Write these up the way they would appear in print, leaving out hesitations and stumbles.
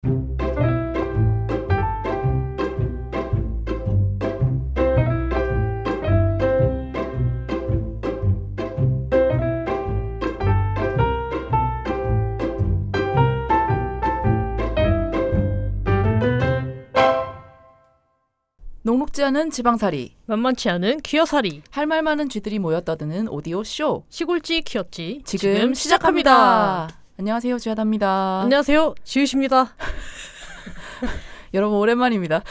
녹록지 않은 지방살이, 만만치 않은 귀여살이, 할 말 많은 쥐들이 모여 떠드는 오디오 쇼. 시골지 귀엽지 지금 시작합니다. 안녕하세요, 쥐하다입니다. 안녕하세요, 지우십니다. 여러분 오랜만입니다.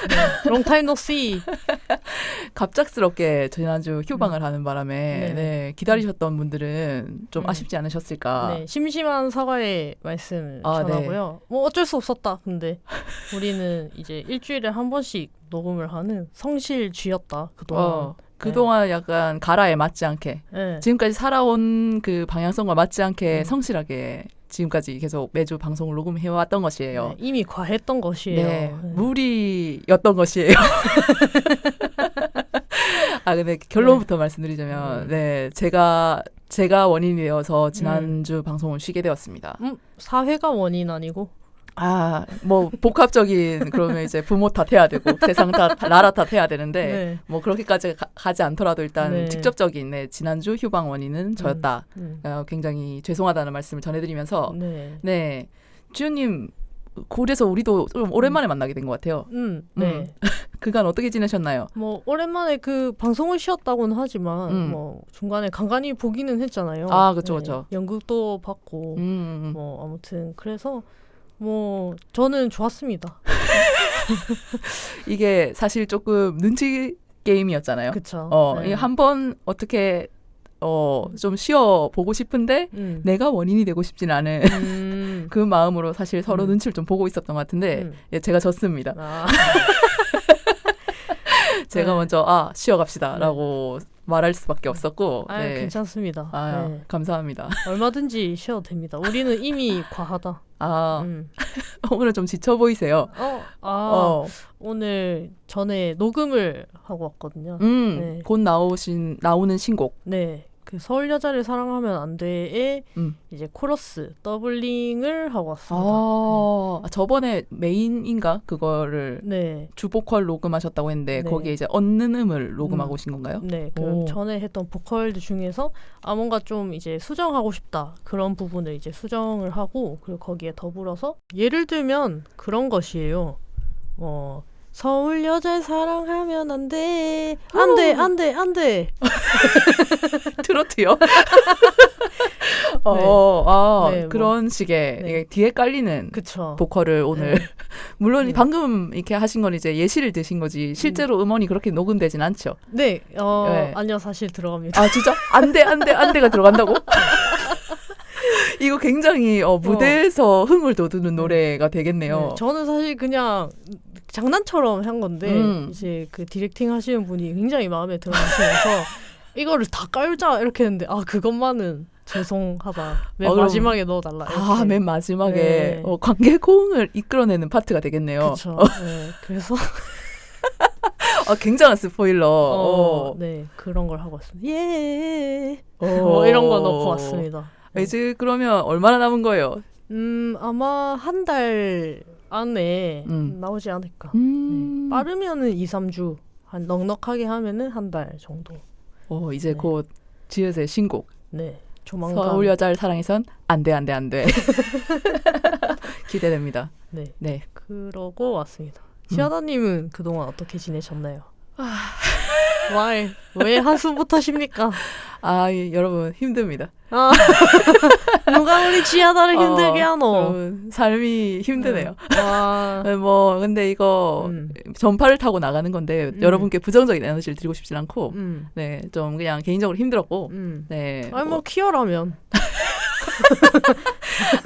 Long time no see. 갑작스럽게 지난주 휴방을 하는 바람에 네. 기다리셨던 분들은 좀 아쉽지 않으셨을까. 네, 심심한 사과의 말씀 전하고요. 뭐 어쩔 수 없었다. 근데 우리는 이제 일주일에 한 번씩 녹음을 하는 성실 쥐였다. 그동안. 그동안 약간 가라에 맞지 않게 지금까지 살아온 그 방향성과 맞지 않게 성실하게 지금까지 계속 매주 방송을 녹음해왔던 것이에요. 네, 이미 과했던 것이에요. 네, 무리였던 것이에요. 근데 결론부터 말씀드리자면 제가 원인이 되어서 지난주 방송을 쉬게 되었습니다. 사회가 원인 아니고? 뭐 복합적인 그러면 이제 부모 탓해야 되고 세상 탓, 나라 탓해야 되는데 뭐 그렇게까지 가지 않더라도 일단 직접적인 지난주 휴방 원인은 저였다. 굉장히 죄송하다는 말씀을 전해드리면서 주연님 그래서 우리도 좀 오랜만에 만나게 된 것 같아요. 그간 어떻게 지내셨나요? 뭐 오랜만에 그 방송을 쉬었다고는 하지만 뭐 중간에 간간히 보기는 했잖아요. 그렇죠. 연극도 받고 뭐 아무튼 그래서 뭐 저는 좋았습니다. 이게 사실 조금 눈치 게임이었잖아요. 그렇죠. 한번 어떻게 좀 쉬어 보고 싶은데 내가 원인이 되고 싶진 않은 그 마음으로 사실 서로 눈치를 좀 보고 있었던 것 같은데 제가 졌습니다. 제가 먼저 쉬어갑시다라고 말할 수밖에 없었고 괜찮습니다. 감사합니다. 얼마든지 쉬어도 됩니다. 우리는 이미 과하다. 오늘은 좀 지쳐 보이세요. 오늘 전에 녹음을 하고 왔거든요. 곧 나오는 신곡. 그 서울 여자를 사랑하면 안 돼의 이제 코러스 더블링을 하고 왔습니다. 저번에 메인인가 그거를 주보컬 녹음하셨다고 했는데 거기에 이제 얻는 음을 녹음하고 오신 건가요? 그 전에 했던 보컬들 중에서 뭔가 좀 이제 수정하고 싶다 그런 부분을 이제 수정을 하고 그리고 거기에 더불어서 예를 들면 그런 것이에요. 서울 여자를 사랑하면 안 돼. 안 돼. 트로트요? 그런 식의 뒤에 깔리는 보컬을 오늘 물론 방금 이렇게 하신 건 이제 예시를 드신 거지 실제로 음원이 그렇게 녹음되진 않죠? 아니요, 사실 들어갑니다. 진짜? 안돼가 들어간다고? 이거 굉장히 무대에서 흥을 돋우는 노래가 되겠네요. 저는 사실 그냥 장난처럼 한 건데 이제 그 디렉팅 하시는 분이 굉장히 마음에 들어하시면서 이거를 다 깔자 이렇게 했는데 그것만은 죄송하다. 맨 마지막에 넣어달라. 이렇게. 맨 마지막에 관객 호응을 이끌어내는 파트가 되겠네요. 그렇죠. 그래서 굉장한 스포일러. 그런 걸 하고 왔습니다. 뭐 이런 거 넣고 왔습니다. 이제 그러면 얼마나 남은 거예요? 아마 한 달 안에 나오지 않을까. 빠르면은 2-3주, 한 넉넉하게 하면은 한 달 정도. 이제 곧 지읒의 신곡. 조만간. 서울 여자를 사랑해선 안 돼. 기대됩니다. 그러고 왔습니다. 지하다님은 그동안 어떻게 지내셨나요? 왜 한숨부터 하십니까? 여러분 힘듭니다. 누가 우리 지하다를 힘들게 하노? 여러분, 삶이 힘드네요. 근데 이거 전파를 타고 나가는 건데 여러분께 부정적인 에너지를 드리고 싶진 않고 좀 그냥 개인적으로 힘들었고 뭐 키어라면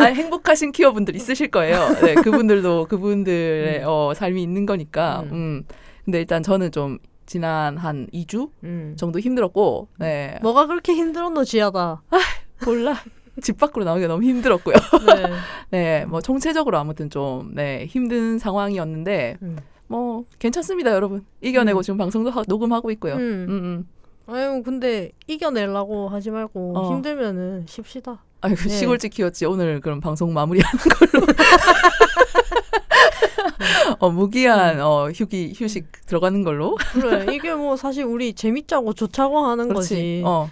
행복하신 키어분들 있으실 거예요. 그분들도 그분들의 삶이 있는 거니까 근데 일단 저는 좀 지난 한 2주 정도 힘들었고 뭐가 그렇게 힘들었노 지하다? 몰라. 집 밖으로 나오기가 너무 힘들었고요. 뭐 총체적으로 아무튼 좀 힘든 상황이었는데 뭐 괜찮습니다, 여러분. 이겨내고 지금 방송도 녹음하고 있고요. 근데 이겨내려고 하지 말고 힘들면은 쉽시다. 시골집 키웠지. 오늘 그럼 방송 마무리하는 걸로. 무기한 휴식 들어가는 걸로. 그래 이게 뭐 사실 우리 재밌자고 좋자고 하는 그렇지. 거지.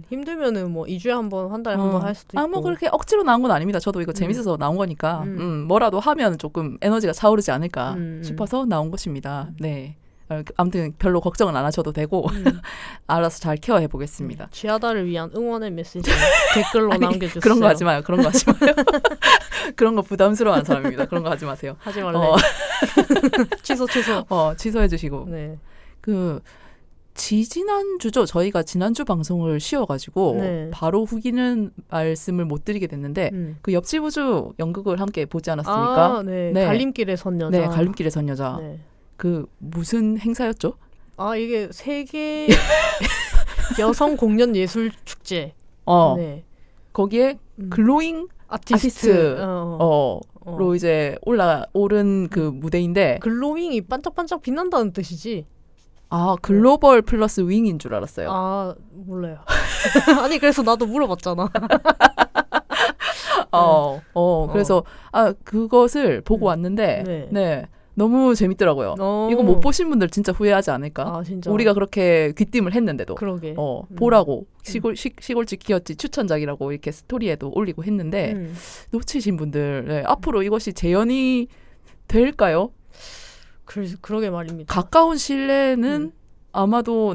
힘들면은 뭐 2주에 한 번, 한 달에 한 번 할 수도 있고. 뭐 그렇게 억지로 나온 건 아닙니다. 저도 이거 재밌어서 나온 거니까 뭐라도 하면 조금 에너지가 차오르지 않을까 싶어서 나온 것입니다. 네. 아무튼 별로 걱정은 안 하셔도 되고 알아서 잘 케어해 보겠습니다. 지하다를 위한 응원의 메시지 댓글로 남겨주세요. 그런 거 하지 마요. 그런 거 하지 마요. 그런 거 부담스러워하는 사람입니다. 그런 거 하지 마세요. 하지 말래. 취소. 취소해 주시고. 네. 지난주죠. 저희가 지난주 방송을 쉬어가지고 네. 바로 후기는 말씀을 못 드리게 됐는데 그 옆집 우주 연극을 함께 보지 않았습니까? 네. 갈림길의 선여자. 네, 갈림길의 선여자. 네. 그 무슨 행사였죠? 이게 세계 여성 공연 예술 축제. 네. 거기에 글로잉 아티스트로 이제 오른 그 무대인데 글로잉이 반짝반짝 빛난다는 뜻이지. 글로벌 플러스 윙인 줄 알았어요. 몰라요. 아니 그래서 나도 물어봤잖아. 그래서 그것을 보고 왔는데 네. 너무 재밌더라고요. 이거 못 보신 분들 진짜 후회하지 않을까? 진짜? 우리가 그렇게 귀띔을 했는데도. 그러게. 보라고 시골집 기어치 추천작이라고 이렇게 스토리에도 올리고 했는데 놓치신 분들 앞으로 이것이 재현이 될까요? 그러게 말입니다. 가까운 시일내는 아마도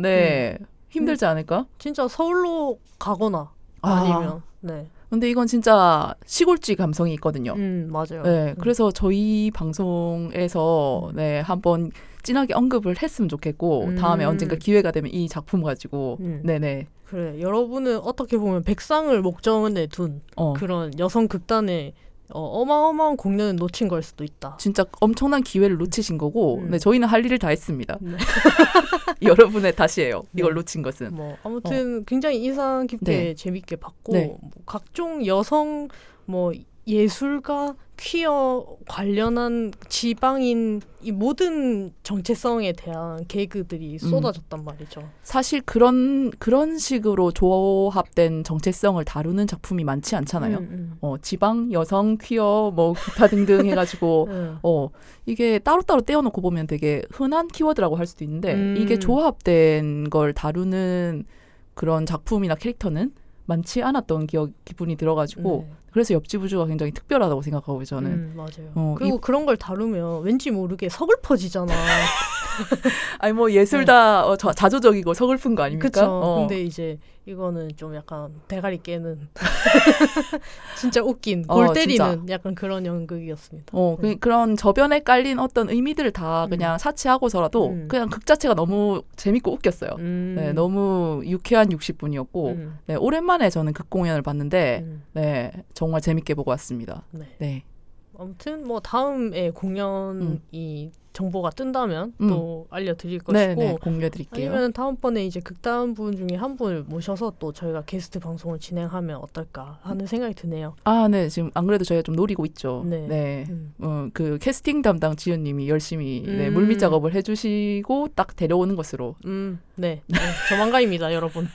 힘들지 않을까? 진짜 서울로 가거나 아니면 근데 이건 진짜 시골쥐 감성이 있거든요. 맞아요. 네, 그래서 저희 방송에서 한번 진하게 언급을 했으면 좋겠고 다음에 언젠가 기회가 되면 이 작품 가지고 네네. 그래 여러분은 어떻게 보면 백상을 목전에 둔 그런 여성 극단의 어마어마한 공연을 놓친 걸 수도 있다. 진짜 엄청난 기회를 놓치신 거고 저희는 할 일을 다 했습니다. 여러분의 탓이에요. 이걸 놓친 것은. 아무튼 굉장히 인상 깊게 재밌게 봤고 각종 여성 예술가, 퀴어 관련한 지방인 이 모든 정체성에 대한 개그들이 쏟아졌단 말이죠. 사실 그런 식으로 조합된 정체성을 다루는 작품이 많지 않잖아요. 지방, 여성, 퀴어, 기타 등등 해가지고 이게 따로따로 떼어놓고 보면 되게 흔한 키워드라고 할 수도 있는데 이게 조합된 걸 다루는 그런 작품이나 캐릭터는 많지 않았던 기분이 들어가지고 그래서 옆집 우주가 굉장히 특별하다고 생각하고 저는. 맞아요. 그리고 그런 걸 다루면 왠지 모르게 서글퍼지잖아. 아니 예술 다 자조적이고 서글픈 거 아닙니까? 그쵸. 근데 이제 이거는 좀 약간 대가리 깨는 진짜 웃긴 골 때리는 진짜. 약간 그런 연극이었습니다. 그런 저변에 깔린 어떤 의미들을 다 그냥 사치하고서라도 그냥 극 자체가 너무 재밌고 웃겼어요. 네, 너무 유쾌한 60분이었고 오랜만에 저는 극 공연을 봤는데 정말 재밌게 보고 왔습니다. 네. 아무튼 다음에 공연이 정보가 뜬다면 또 알려드릴 것이고 공유해드릴게요. 아니면 다음번에 이제 극단 분 중에 한 분을 모셔서 또 저희가 게스트 방송을 진행하면 어떨까 하는 생각이 드네요. 네. 지금 안 그래도 저희가 좀 노리고 있죠. 그 캐스팅 담당 지연님이 열심히 물밑 작업을 해주시고 딱 데려오는 것으로. 조만간입니다, 여러분.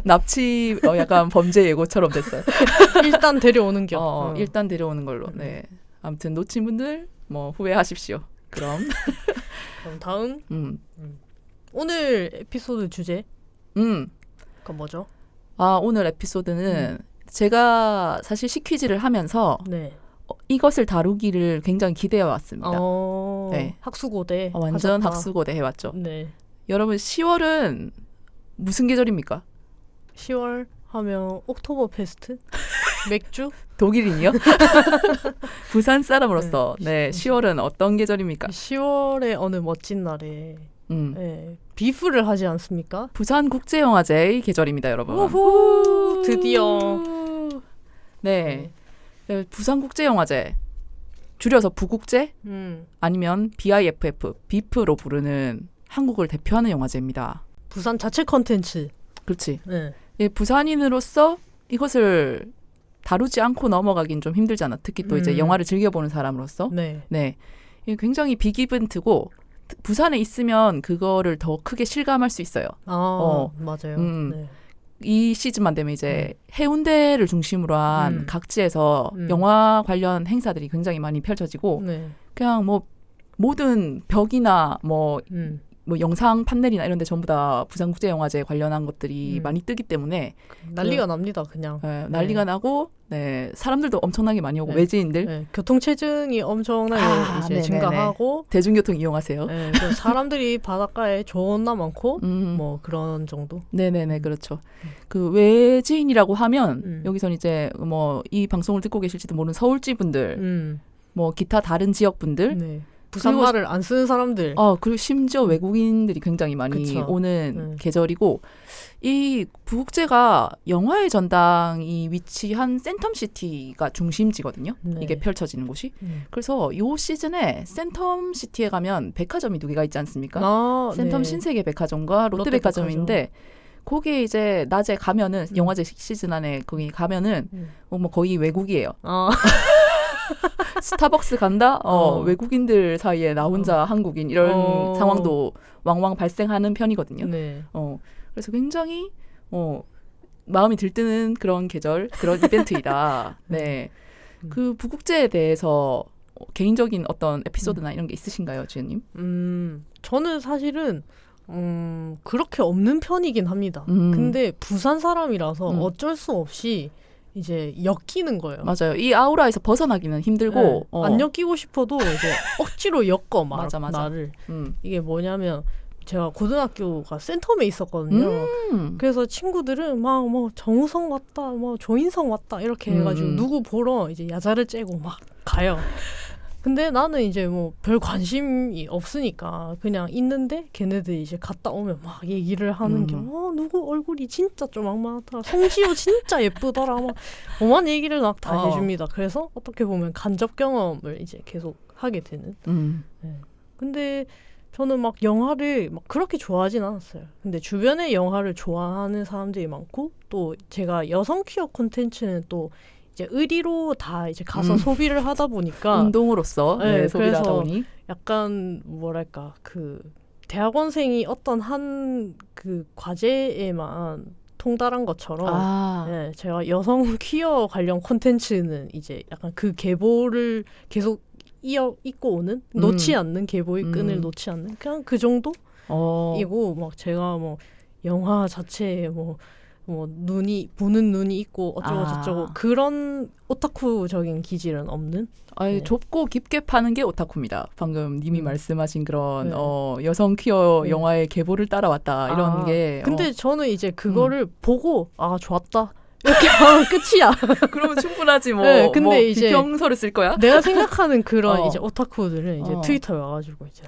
납치 약간 범죄 예고처럼 됐어요. 일단 데려오는 겨. 일단 데려오는 걸로. 네. 아무튼 놓친 분들 후회하십시오. 그럼 다음 오늘 에피소드 주제 그 뭐죠? 오늘 에피소드는 제가 사실 시퀴즈를 하면서 이것을 다루기를 굉장히 기대해 왔습니다. 학수고대 완전 하셨다. 학수고대 해왔죠. 여러분 10월은 무슨 계절입니까? 10월 하면 옥토버 페스트? 맥주? 독일인이요? 부산 사람으로서 10월은 어떤 계절입니까? 10월의 어느 멋진 날에 비프를 하지 않습니까? 부산국제영화제의 계절입니다, 여러분. 우후, 드디어. 부산국제영화제. 줄여서 부국제? 아니면 BIFF, 비프로 부르는 한국을 대표하는 영화제입니다. 부산 자체 컨텐츠. 그렇지. 부산인으로서 이것을 다루지 않고 넘어가긴 좀 힘들잖아. 특히 또 이제 영화를 즐겨보는 사람으로서. 이게 굉장히 빅 이벤트고 부산에 있으면 그거를 더 크게 실감할 수 있어요. 맞아요. 이 시즌만 되면 이제 해운대를 중심으로 한 각지에서 영화 관련 행사들이 굉장히 많이 펼쳐지고 그냥 모든 벽이나 뭐 영상 판넬이나 이런 데 전부 다 부산국제영화제 관련한 것들이 많이 뜨기 때문에 난리가 납니다. 그냥. 네, 난리가 나고 네, 사람들도 엄청나게 많이 오고 네. 외지인들 네, 교통체증이 엄청나게 이제 네네네. 증가하고 대중교통 이용하세요. 네, 사람들이 바닷가에 존나 많고 뭐 그런 정도. 네네네 그렇죠. 그 외지인이라고 하면 여기선 이제 뭐 이 방송을 듣고 계실지도 모르는 서울지 분들 뭐 기타 다른 지역 분들 네. 부산말을 안 쓰는 사람들. 그리고 심지어 외국인들이 굉장히 많이 그쵸. 오는 계절이고 이 부국제가 영화의 전당이 위치한 센텀시티가 중심지거든요. 네. 이게 펼쳐지는 곳이. 그래서 이 시즌에 센텀시티에 가면 백화점이 2개가 있지 않습니까? 센텀 네. 신세계 백화점과 롯데백화점인데 거기에 이제 낮에 가면은 영화제 시즌 안에 거기 가면은 뭐 거의 외국이에요. 스타벅스 간다? 외국인들 사이에 나 혼자 한국인 이런 상황도 왕왕 발생하는 편이거든요. 네. 그래서 굉장히 마음이 들뜨는 그런 계절, 그런 이벤트이다. 네. 그 부국제에 대해서 개인적인 어떤 에피소드나 이런 게 있으신가요, 주연님? 저는 사실은 그렇게 없는 편이긴 합니다. 근데 부산 사람이라서 어쩔 수 없이 이제 엮이는 거예요. 맞아요. 이 아우라에서 벗어나기는 힘들고 네. 안 엮이고 싶어도 이제 억지로 엮어 맞아. 나를. 이게 뭐냐면 제가 고등학교가 센텀에 있었거든요. 그래서 친구들은 막 뭐 정우성 왔다, 뭐 조인성 왔다 이렇게 해가지고 누구 보러 이제 야자를 째고 막 가요. 근데 나는 이제 뭐 별 관심이 없으니까 그냥 있는데 걔네들이 이제 갔다 오면 막 얘기를 하는 게 누구 얼굴이 진짜 조망만하더라. 송지효 진짜 예쁘더라. 막 오만 얘기를 막 다 해줍니다. 그래서 어떻게 보면 간접 경험을 이제 계속 하게 되는. 네. 근데 저는 막 영화를 막 그렇게 좋아하진 않았어요. 근데 주변에 영화를 좋아하는 사람들이 많고 또 제가 여성 퀴어 콘텐츠는 또 이제 의리로 다 이제 가서 소비를 하다 보니까 운동으로서 네, 소비를 하다 보니 약간 뭐랄까 그 대학원생이 어떤 한 그 과제에만 통달한 것처럼 네, 제가 여성 퀴어 관련 콘텐츠는 이제 약간 그 계보를 계속 잇고 오는 놓지 않는 계보의 끈을 놓지 않는 그냥 그 정도이고 막 제가 뭐 영화 자체에 뭐 보는 눈이 있고 어쩌고 저쩌고 그런 오타쿠적인 기질은 없는. 네. 좁고 깊게 파는 게 오타쿠입니다. 방금 님이 말씀하신 그런 여성 퀴어 영화의 계보를 따라왔다 이런 게. 근데 저는 이제 그거를 보고 좋았다. 이렇게 하면 끝이야. 그러면 충분하지 뭐. 네, 근데 뭐 이제 비평서를 쓸 거야? 내가 생각하는 그런 이제 오타쿠들은 이제 트위터에 와가지고 이제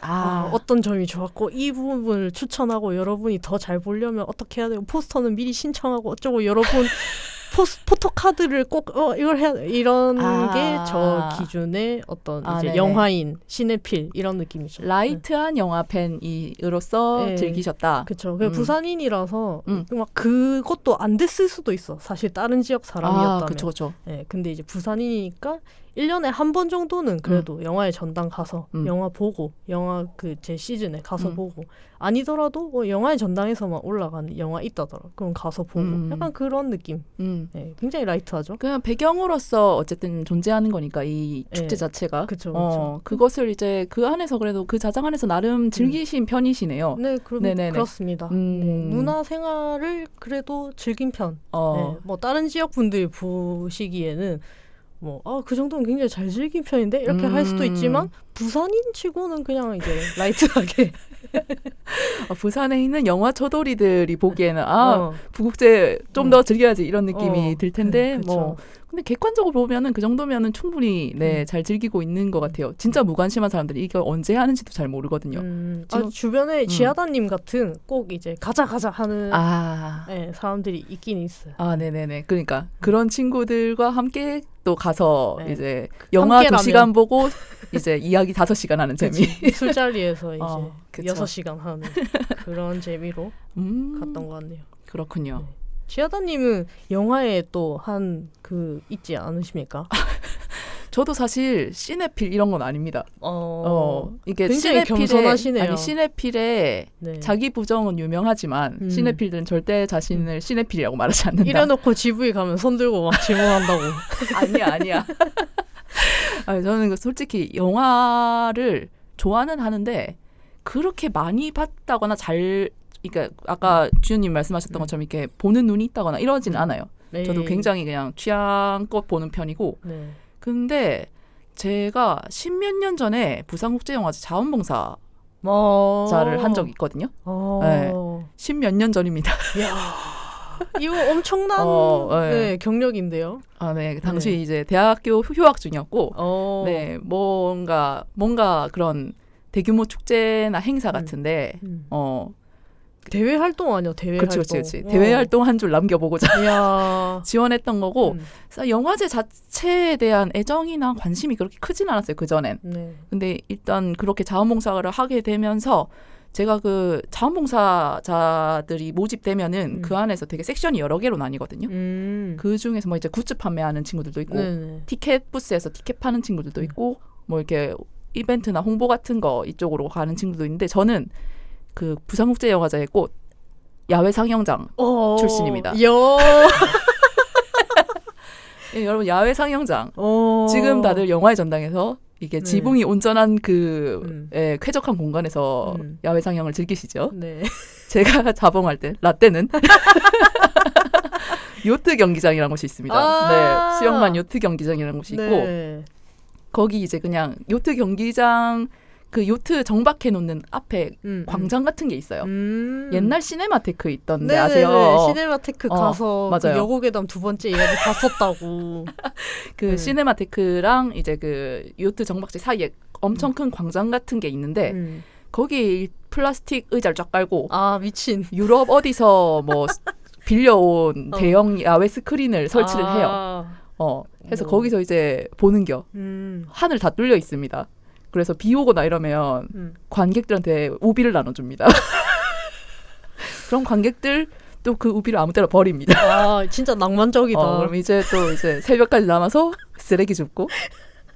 어떤 점이 좋았고 이 부분을 추천하고 여러분이 더 잘 보려면 어떻게 해야 되고 포스터는 미리 신청하고 어쩌고 여러분 포토카드를 꼭 이걸 해야 이런 게 저 기준의 어떤 이제 네네. 영화인 시네필 이런 느낌이죠. 라이트한 영화 팬으로서 네. 즐기셨다. 그렇죠. 부산인이라서 막 그것도 안 됐을 수도 있어. 사실 다른 지역 사람이었다면. 그렇죠. 네, 근데 이제 부산이니까 1년에 한 번 정도는 그래도 영화의 전당 가서 영화 보고 영화 그 제 시즌에 가서 보고 아니더라도 영화의 전당에서만 올라가는 영화 있다더라. 그럼 가서 보고 약간 그런 느낌. 네, 굉장히 라이트하죠. 그냥 배경으로서 어쨌든 존재하는 거니까 이 축제 자체가. 그렇죠. 그것을 이제 그 안에서 그래도 그 자장 안에서 나름 즐기신 편이시네요. 네, 그렇습니다. 네, 문화 생활을 그래도 즐긴 편. 네, 뭐 다른 지역 분들이 보시기에는 그 정도는 굉장히 잘 즐긴 편인데 이렇게 할 수도 있지만 부산인 치고는 그냥 이제 라이트하게 부산에 있는 영화 초돌이들이 보기에는 부국제 좀 더 즐겨야지 이런 느낌이 들 텐데 뭐 근데 객관적으로 보면은 그 정도면은 충분히 잘 즐기고 있는 것 같아요. 진짜 무관심한 사람들이 이거 언제 하는지도 잘 모르거든요. 주변에 지하다님 같은 꼭 이제 가자 하는 네, 사람들이 있긴 있어요. 네네네. 그러니까 그런 친구들과 함께 또 가서 이제 영화 2시간 보고 이제 이야기 5시간 하는 재미. 술자리에서 이제 6시간 하는 그런 재미로 갔던 것 같네요. 그렇군요. 네. 지하다님은 영화에 또 한 그 있지 않으십니까? 저도 사실 시네필 이런 건 아닙니다. 이게 굉장히 겸손하시네요. 아니 시네필의 자기 부정은 유명하지만 시네필들은 절대 자신을 시네필이라고 말하지 않는다. 이래놓고 GV 가면 손 들고 막 질문한다고. 아니야. 저는 솔직히 영화를 좋아는 하는데 그렇게 많이 봤다거나 그러니까 아까 주연님 말씀하셨던 것처럼 이렇게 보는 눈이 있다거나 이러진 않아요. 네. 저도 굉장히 그냥 취향껏 보는 편이고. 네. 근데 제가 10몇 년 전에 부산국제영화제 자원봉사자를 한 적이 있거든요. 네. 10몇 년 전입니다. 이야, 이거 엄청난 네, 경력인데요. 아, 네. 당시 이제 대학교 휴학 중이었고, 네, 뭔가 그런 대규모 축제나 행사 같은데, 대외 활동 아니요, 대외 활동. 그렇지. 대외 활동 한 줄 남겨보고자 지원했던 거고, 영화제 자체에 대한 애정이나 관심이 그렇게 크진 않았어요, 그전엔. 네. 근데 일단 그렇게 자원봉사를 하게 되면서 제가 그 자원봉사자들이 모집되면은 그 안에서 되게 섹션이 여러 개로 나뉘거든요. 그 중에서 뭐 이제 굿즈 판매하는 친구들도 있고, 티켓 부스에서 티켓 파는 친구들도 있고, 뭐 이렇게 이벤트나 홍보 같은 거 이쪽으로 가는 친구도 있는데, 저는 그 부산국제영화제의 꽃 야외 상영장 출신입니다. 예, 여러분 야외 상영장 지금 다들 영화의 전당에서 이게 지붕이 온전한 그 쾌적한 공간에서 야외 상영을 즐기시죠. 네. 제가 자봉할 때 라떼는 요트 경기장이라는 곳이 있습니다. 네, 수영만 요트 경기장이라는 곳이 있고 거기 이제 그냥 요트 경기장 그 요트 정박해 놓는 앞에 광장 같은 게 있어요. 옛날 시네마테크 있던데 아세요? 시네마테크 가서 그 여고괴담 2번째 이야기 봤었다고. 그 시네마테크랑 이제 그 요트 정박지 사이에 엄청 큰 광장 같은 게 있는데 거기 플라스틱 의자를 쫙 깔고 미친. 유럽 어디서 뭐 빌려온 대형 야외 스크린을 설치를 해요. 해서 거기서 이제 보는겨. 하늘 다 뚫려 있습니다. 그래서 비 오거나 이러면 관객들한테 우비를 나눠줍니다. 그럼 관객들 또 그 우비를 아무 때나 버립니다. 진짜 낭만적이다. 그럼 이제 또 이제 새벽까지 남아서 쓰레기 줍고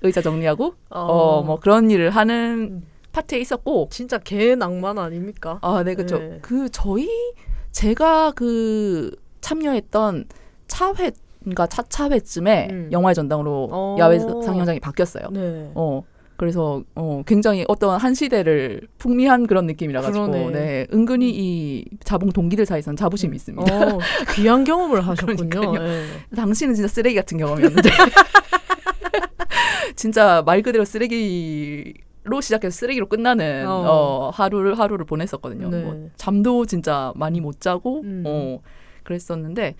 의자 정리하고 뭐 그런 일을 하는 파티에 있었고. 진짜 개 낭만 아닙니까? 네, 그렇죠. 제가 그 참여했던 차회인가 차차회쯤에 영화의 전당으로 야외 상영장이 바뀌었어요. 네. 그래서 굉장히 어떤 한 시대를 풍미한 그런 느낌이라 가지고 네, 은근히 이 자봉 동기들 사이에서는 자부심이 있습니다. 귀한 경험을 하셨군요. 네. 당시는 진짜 쓰레기 같은 경험이었는데 진짜 말 그대로 쓰레기로 시작해서 쓰레기로 끝나는 하루를 보냈었거든요. 네. 뭐 잠도 진짜 많이 못 자고 그랬었는데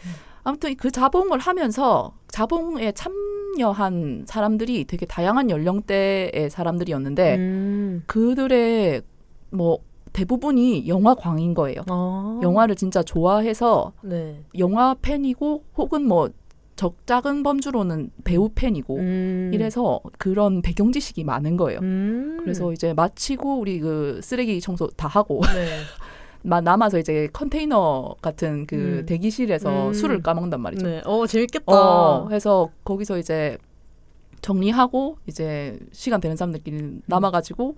아무튼 그 자봉을 하면서 자봉에 참여한 사람들이 되게 다양한 연령대의 사람들이었는데 그들의 뭐 대부분이 영화광인 거예요. 영화를 진짜 좋아해서 영화 팬이고 혹은 뭐 작은 범주로는 배우 팬이고 이래서 그런 배경 지식이 많은 거예요. 그래서 이제 마치고 우리 그 쓰레기 청소 다 하고 남아서 이제 컨테이너 같은 그 대기실에서 술을 까먹는단 말이죠. 네. 재밌겠다. 해서 거기서 이제 정리하고 이제 시간 되는 사람들끼리 남아가지고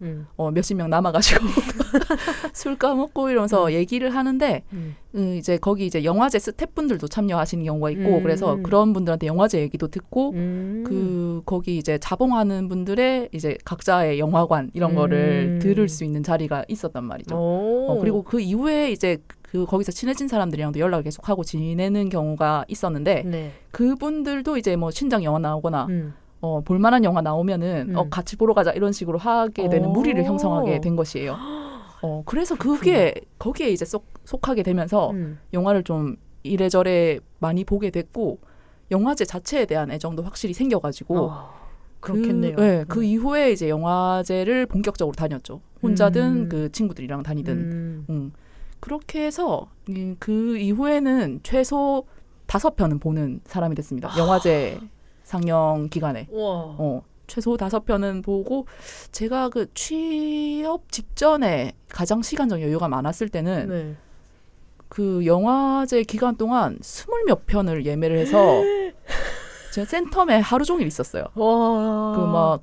몇십 명 남아가지고 술 까먹고 이러면서 얘기를 하는데 이제 거기 이제 영화제 스태프분들도 참여하시는 경우가 있고 그래서 그런 분들한테 영화제 얘기도 듣고 거기 이제 자봉하는 분들의 이제 각자의 영화관 이런 거를 들을 수 있는 자리가 있었단 말이죠. 그리고 그 이후에 이제 거기서 친해진 사람들이랑도 연락을 계속하고 지내는 경우가 있었는데 그분들도 이제 뭐 신작 영화 나오거나 볼만한 영화 나오면은 같이 보러 가자 이런 식으로 하게 되는 무리를 형성하게 된 것이에요. 그래서 거기에 이제 속하게 되면서 영화를 좀 이래저래 많이 보게 됐고 영화제 자체에 대한 애정도 확실히 생겨가지고 그렇겠네요. 그 이후에 이제 영화제를 본격적으로 다녔죠. 혼자든 그 친구들이랑 다니든. 그렇게 해서 그 이후에는 최소 5편은 보는 사람이 됐습니다. 영화제 상영 기간에. 최소 5편은 보고 제가 그 취업 직전에 가장 시간적 여유가 많았을 때는 그 영화제 기간 동안 20몇 편을 예매를 해서 제가 센텀에 하루 종일 있었어요.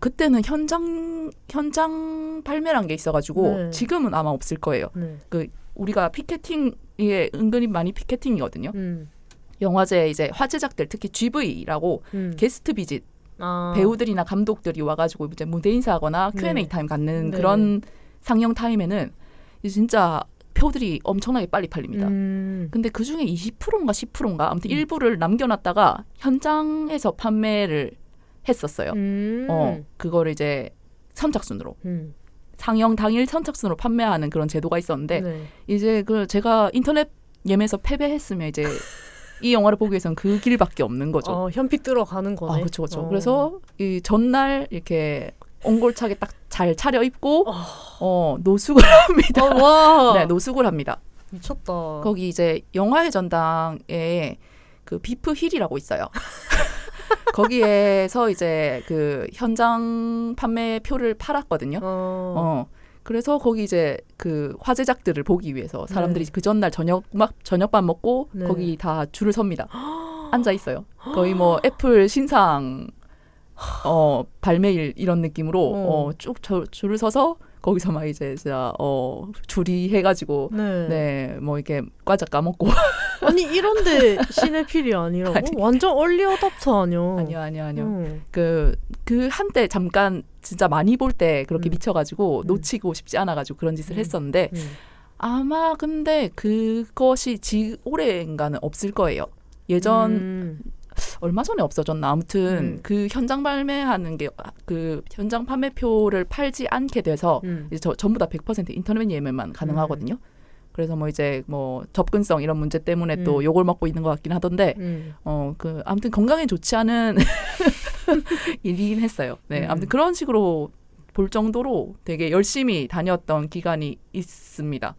그때는 현장 발매란 게 있어가지고 지금은 아마 없을 거예요. 그 우리가 피켓팅에 은근히 많이 피켓팅이거든요. 영화제 이제 화제작들 특히 GV라고 게스트 비짓 배우들이나 감독들이 와가지고 이제 무대 인사하거나 Q&A 타임 갖는 그런 상영 타임에는 진짜 표들이 엄청나게 빨리 팔립니다. 근데 그중에 20%인가 10%인가 아무튼 일부를 남겨놨다가 현장에서 판매를 했었어요. 그거를 이제 선착순으로 상영 당일 선착순으로 판매하는 그런 제도가 있었는데 이제 제가 인터넷 예매에서 패배했으면 이제 이 영화를 보기 위해서는 그 길밖에 없는 거죠. 현피 들어가는 거네. 그렇죠. 그래서 이 전날 이렇게 옹골차게 딱 잘 차려입고 노숙을 합니다. 네, 노숙을 합니다. 미쳤다. 거기 이제 영화의 전당에 그 비프 힐이라고 있어요. 거기에서 이제 그 현장 판매표를 팔았거든요. 그래서 거기 이제 그 화제작들을 보기 위해서 사람들이 그 전날 저녁밥 먹고 거기 다 줄을 섭니다. 앉아 있어요. 거의 뭐 애플 신상 발매일 이런 느낌으로 쭉 줄을 서서 거기서 막 이제 진짜 줄이 해가지고 뭐 이렇게 과자 까먹고 아니 이런데 시네필이 아니라고? 아니, 완전 얼리 어답터 아니야? 아니요. 그 한때 잠깐 진짜 많이 볼 때 그렇게 미쳐가지고 놓치고 싶지 않아가지고 그런 짓을 했었는데 아마 근데 그것이 올해인가는 없을 거예요. 예전 얼마 전에 없어졌나 아무튼 그 현장 발매하는 게 그 현장 판매표를 팔지 않게 돼서 이제 전부 다 100% 인터넷 예매만 가능하거든요. 그래서 뭐 이제 뭐 접근성 이런 문제 때문에 또 욕을 먹고 있는 것 같긴 하던데 그 아무튼 건강에 좋지 않은 일이긴 했어요. 네, 아무튼 그런 식으로 볼 정도로 되게 열심히 다녔던 기간이 있습니다.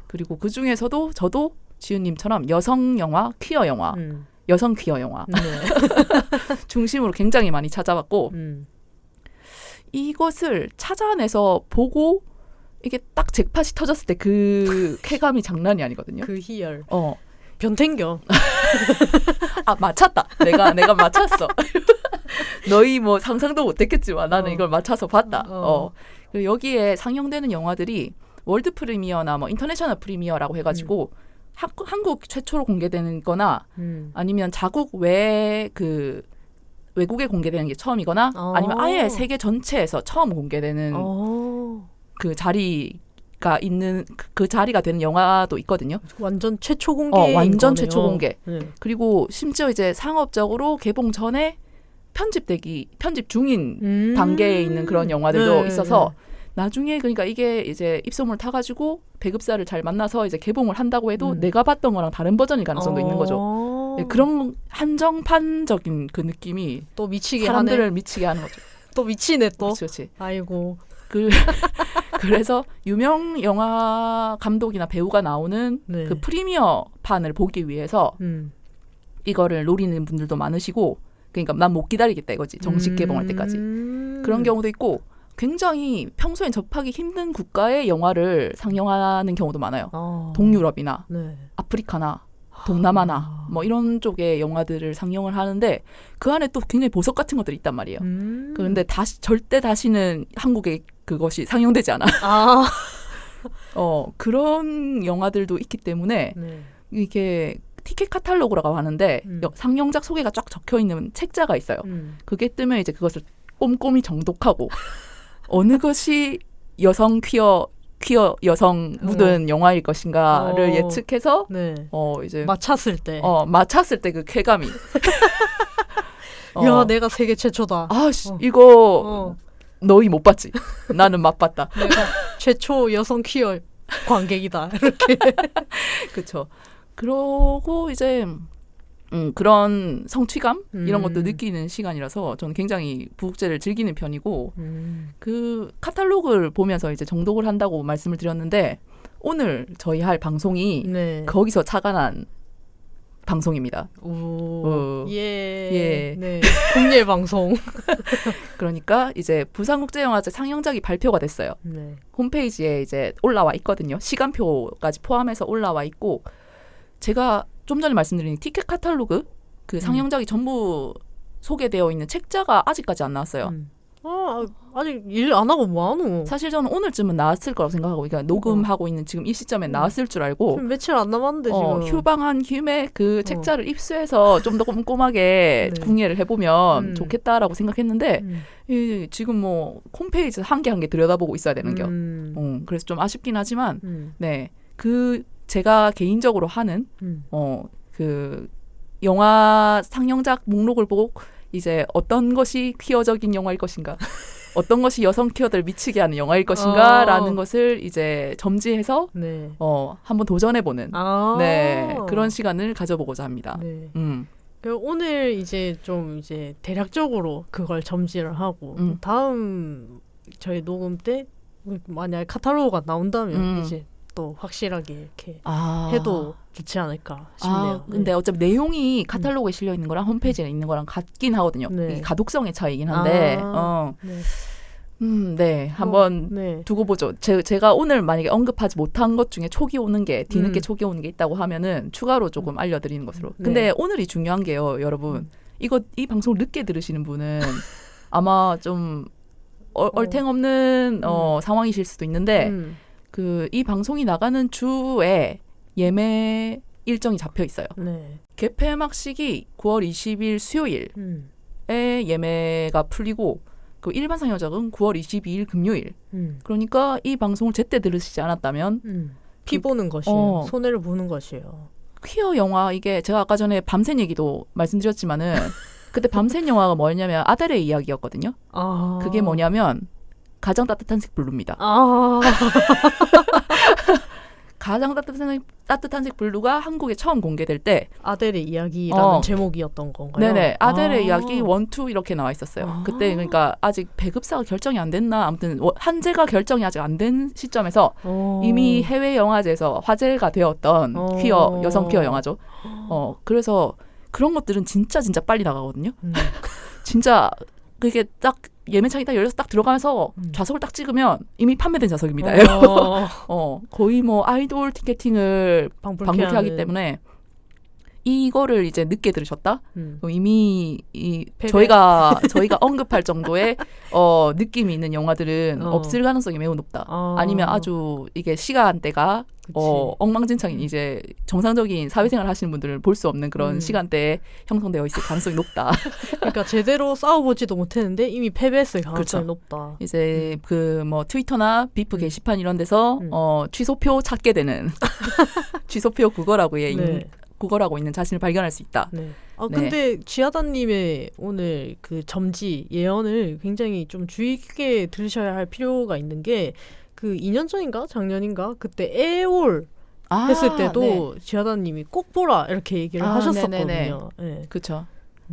그리고 그 중에서도 저도 지윤님처럼 여성 영화, 퀴어 영화, 여성 퀴어 영화 중심으로 굉장히 많이 찾아봤고 이것을 찾아내서 보고 이게 딱 잭팟이 터졌을 때 그 쾌감이 장난이 아니거든요. 그 희열. 변탱겨. 맞췄다. 내가 맞췄어. 너희 뭐 상상도 못했겠지만 나는 이걸 맞춰서 봤다. 그리고 여기에 상영되는 영화들이 월드 프리미어나 뭐 인터내셔널 프리미어라고 해가지고 한국 최초로 공개되는 거나 아니면 자국 외에 그 외국에 공개되는 게 처음이거나 아니면 아예 세계 전체에서 처음 공개되는 그 자리가 있는 그 자리가 되는 영화도 있거든요. 완전 최초 공개. 완전 최초 공개. 그리고 심지어 이제 상업적으로 개봉 전에 편집 중인 단계에 있는 그런 영화들도 있어서 나중에 그러니까 이게 이제 입소문을 타가지고 배급사를 잘 만나서 이제 개봉을 한다고 해도 내가 봤던 거랑 다른 버전일 가능성도 있는 거죠. 네, 그런 한정판적인 그 느낌이 또 미치게 사람들을 하네. 미치게 하는 거죠. 또 미치네 또. 그렇지. 아이고. 그래서 유명 영화 감독이나 배우가 나오는 그 프리미어판을 보기 위해서 이거를 노리는 분들도 많으시고 그러니까 난 못 기다리겠다 이거지. 정식 개봉할 때까지. 그런 경우도 있고 굉장히 평소엔 접하기 힘든 국가의 영화를 상영하는 경우도 많아요. 동유럽이나 아프리카나 동남아나 뭐 이런 쪽의 영화들을 상영을 하는데 그 안에 또 굉장히 보석 같은 것들이 있단 말이에요. 그런데 절대 다시는 한국에 그것이 상영되지 않아. 그런 영화들도 있기 때문에 이게 티켓 카탈로그라고 하는데 상영작 소개가 쫙 적혀있는 책자가 있어요. 그게 뜨면 이제 그것을 꼼꼼히 정독하고 어느 것이 여성 퀴어 여성 묻은 영화일 것인가를 예측해서 이제 맞췄을 때 그 쾌감이 야 내가 세계 최초다. 이거 너희 못 봤지? 나는 맛봤다. 내가 최초 여성 퀴어 관객이다. 이렇게. 그렇죠. 그러고 이제 그런 성취감 이런 것도 느끼는 시간이라서 저는 굉장히 부국제를 즐기는 편이고 그 카탈로그를 보면서 이제 정독을 한다고 말씀을 드렸는데 오늘 저희 할 방송이 거기서 착안한 방송입니다. 네. 국내 방송. 그러니까 이제 부산국제영화제 상영작이 발표가 됐어요. 홈페이지에 이제 올라와 있거든요. 시간표까지 포함해서 올라와 있고 제가 좀 전에 말씀드린 티켓 카탈로그 그 상영작이 전부 소개되어 있는 책자가 아직까지 안 나왔어요. 아직 일 안 하고 뭐하노? 사실 저는 오늘쯤은 나왔을 거라고 생각하고, 그러니까 녹음하고 있는 지금 이 시점에 나왔을 줄 알고. 지금 며칠 안 남았는데 지금. 휴방한 김에 그 책자를 입수해서 좀 더 꼼꼼하게 네. 궁예를 해보면 좋겠다라고 생각했는데 지금 뭐 홈페이지 한 개 한 개 들여다보고 있어야 되는겨. 그래서 좀 아쉽긴 하지만 네, 그 제가 개인적으로 하는 그 영화 상영작 목록을 보고 이제 어떤 것이 퀴어적인 영화일 것인가, 어떤 것이 여성 퀴어들을 미치게 하는 영화일 것인가라는 것을 이제 점지해서 네. 한번 도전해보는 네, 그런 시간을 가져보고자 합니다. 네. 오늘 이제 좀 이제 대략적으로 그걸 점지를 하고 다음 저희 녹음 때 만약에 카탈로그가 나온다면 이제 또 확실하게 이렇게 해도 좋지 않을까 싶네요. 근데 어차피 내용이 카탈로그에 실려 있는 거랑 홈페이지에 있는 거랑 같긴 하거든요. 네. 가독성의 차이긴 한데 네, 한번 두고 보죠. 제가 오늘 만약에 언급하지 못한 것 중에 촉이 오는 게, 뒤늦게 촉이 오는 게 있다고 하면은 추가로 조금 알려드리는 것으로. 근데 오늘이 중요한 게요, 여러분. 이 방송을 늦게 들으시는 분은 아마 좀 얼탱없는 상황이실 수도 있는데 이 방송이 나가는 주에 예매 일정이 잡혀 있어요. 네. 개폐막식이 9월 20일 수요일에 예매가 풀리고, 그 일반 상영작은 9월 22일 금요일. 그러니까 이 방송을 제때 들으시지 않았다면 피 보는 것이에요. 손해를 보는 것이에요. 퀴어 영화, 이게 제가 아까 전에 밤샌 얘기도 말씀드렸지만은 그때 밤샌 영화가 뭐였냐면 아델의 이야기였거든요. 그게 뭐냐면 가장 따뜻한 색 블루입니다. 가장 따뜻한 색 블루가 한국에 처음 공개될 때 아델의 이야기라는 제목이었던 건가요? 네네. 아델의 이야기 1, 2 이렇게 나와 있었어요. 그때 그러니까 아직 배급사가 결정이 안 됐나, 아무튼 한제가 결정이 아직 안 된 시점에서 이미 해외 영화제에서 화제가 되었던 퀴어, 여성 퀴어 영화죠. 그래서 그런 것들은 진짜 빨리 나가거든요. 진짜 그게 딱 예매창이 딱 열려서 딱 들어가면서 좌석을 딱 찍으면 이미 판매된 좌석입니다. 거의 뭐 아이돌 티켓팅을 방불케 하기 때문에 이거를 이제 늦게 들으셨다? 이미 저희가 언급할 정도의 느낌이 있는 영화들은 없을 가능성이 매우 높다. 아니면 아주 이게 시간대가 엉망진창인 이제 정상적인 사회생활 하시는 분들은 볼 수 없는 그런 시간대에 형성되어 있을 가능성이 높다. 그러니까 제대로 싸워보지도 못했는데 이미 패배했을 가능성이 높다. 이제 그 뭐 트위터나 비프 게시판 이런 데서 취소표 찾게 되는 취소표 국어라고 있는 자신을 발견할 수 있다. 네. 근데 지하다님의 오늘 그 점지 예언을 굉장히 좀 주의 깊게 들으셔야 할 필요가 있는 게, 그 2년 전인가 작년인가 그때 에올 했을 때도 지하다님이 꼭 보라 이렇게 얘기를 하셨었거든요. 네. 그렇죠.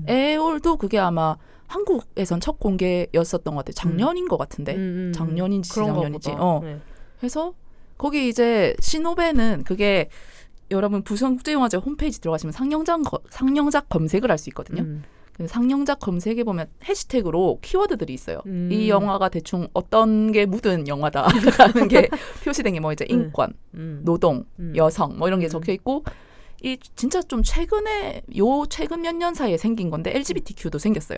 에올도 그게 아마 한국에선 첫 공개였었던 것 같아요. 작년인 것 같은데. 작년인지 재작년인지. 그래서 거기 이제 시노베는 그게 여러분 부산국제영화제 홈페이지 들어가시면 상영작 검색을 할 수 있거든요. 상영작 검색에 보면 해시태그로 키워드들이 있어요. 이 영화가 대충 어떤 게 묻은 영화다라는 게 표시된 게 뭐 이제 인권, 노동, 여성 뭐 이런 게 적혀 있고, 이 진짜 좀 최근 몇 년 사이에 생긴 건데 LGBTQ도 생겼어요.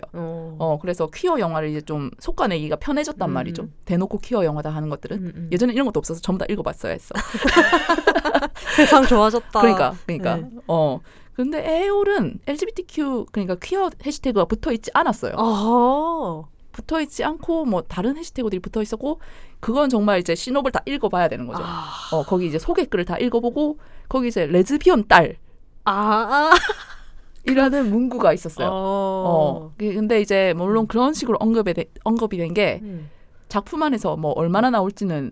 그래서 퀴어 영화를 이제 좀 속아내기가 편해졌단 말이죠. 대놓고 퀴어 영화다 하는 것들은 예전에 이런 것도 없어서 전부 다 읽어봤어야 했어. 세상 좋아졌다. 그러니까. 네. 근데 에올은 LGBTQ 그러니까 퀴어 해시태그가 붙어 있지 않았어요. 붙어 있지 않고 뭐 다른 해시태그들이 붙어 있었고, 그건 정말 이제 신업을 다 읽어봐야 되는 거죠. 거기 이제 소개글을 다 읽어보고 거기 이제 레즈비언 딸 이라는 문구가 있었어요. 근데 이제 물론 그런 식으로 언급이 된 게 작품 안에서 뭐 얼마나 나올지는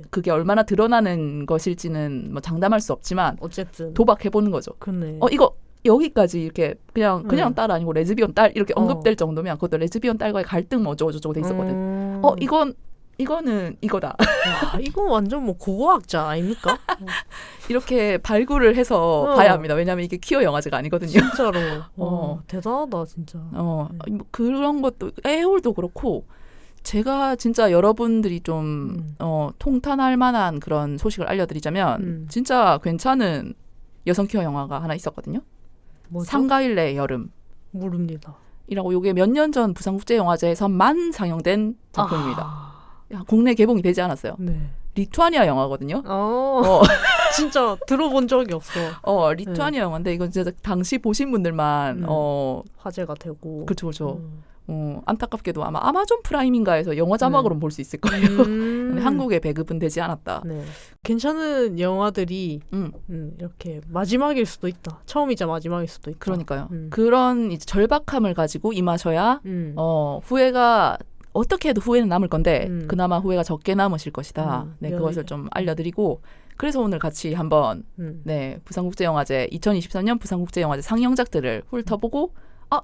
그게 얼마나 드러나는 것일지는 뭐 장담할 수 없지만 어쨌든 도박해보는 거죠. 이거 여기까지 이렇게 그냥 딸 아니고 레즈비언 딸 이렇게 언급될 정도면 그것도 레즈비언 딸과의 갈등 뭐 어쩌고저쩌고 돼 있었거든. 이거는 이거다. 와, 이건 완전 뭐 고고학자 아닙니까? 이렇게 발굴을 해서 봐야 합니다. 왜냐하면 이게 퀴어 영화제가 아니거든요. 진짜로. 대단하다 진짜. 그런 것도 에올도 그렇고, 제가 진짜 여러분들이 좀 통탄할 만한 그런 소식을 알려드리자면 진짜 괜찮은 여성 퀴어 영화가 하나 있었거든요. 뭐죠? 상가일레의 여름. 모릅니다. 이라고 요게 몇 년 전 부산국제영화제에서만 상영된 작품입니다. 국내 개봉이 되지 않았어요. 네. 리투아니아 영화거든요. 진짜 들어본 적이 없어. 리투아니아 영화인데 이건 진짜 당시 보신 분들만 화제가 되고. 그렇죠. 안타깝게도 아마 아마존 프라임인가에서 영어 자막으로 볼 수 있을 거예요. 근데 한국에 배급은 되지 않았다. 네. 괜찮은 영화들이 이렇게 마지막일 수도 있다. 처음이자 마지막일 수도 있다. 그러니까요. 그런 이제 절박함을 가지고 임하셔야 후회가 어떻게 해도 후회는 남을 건데 그나마 후회가 적게 남으실 것이다. 네, 그것을 좀 알려드리고 그래서 오늘 같이 한번 네, 부산국제영화제 2023년 부산국제영화제 상영작들을 훑어보고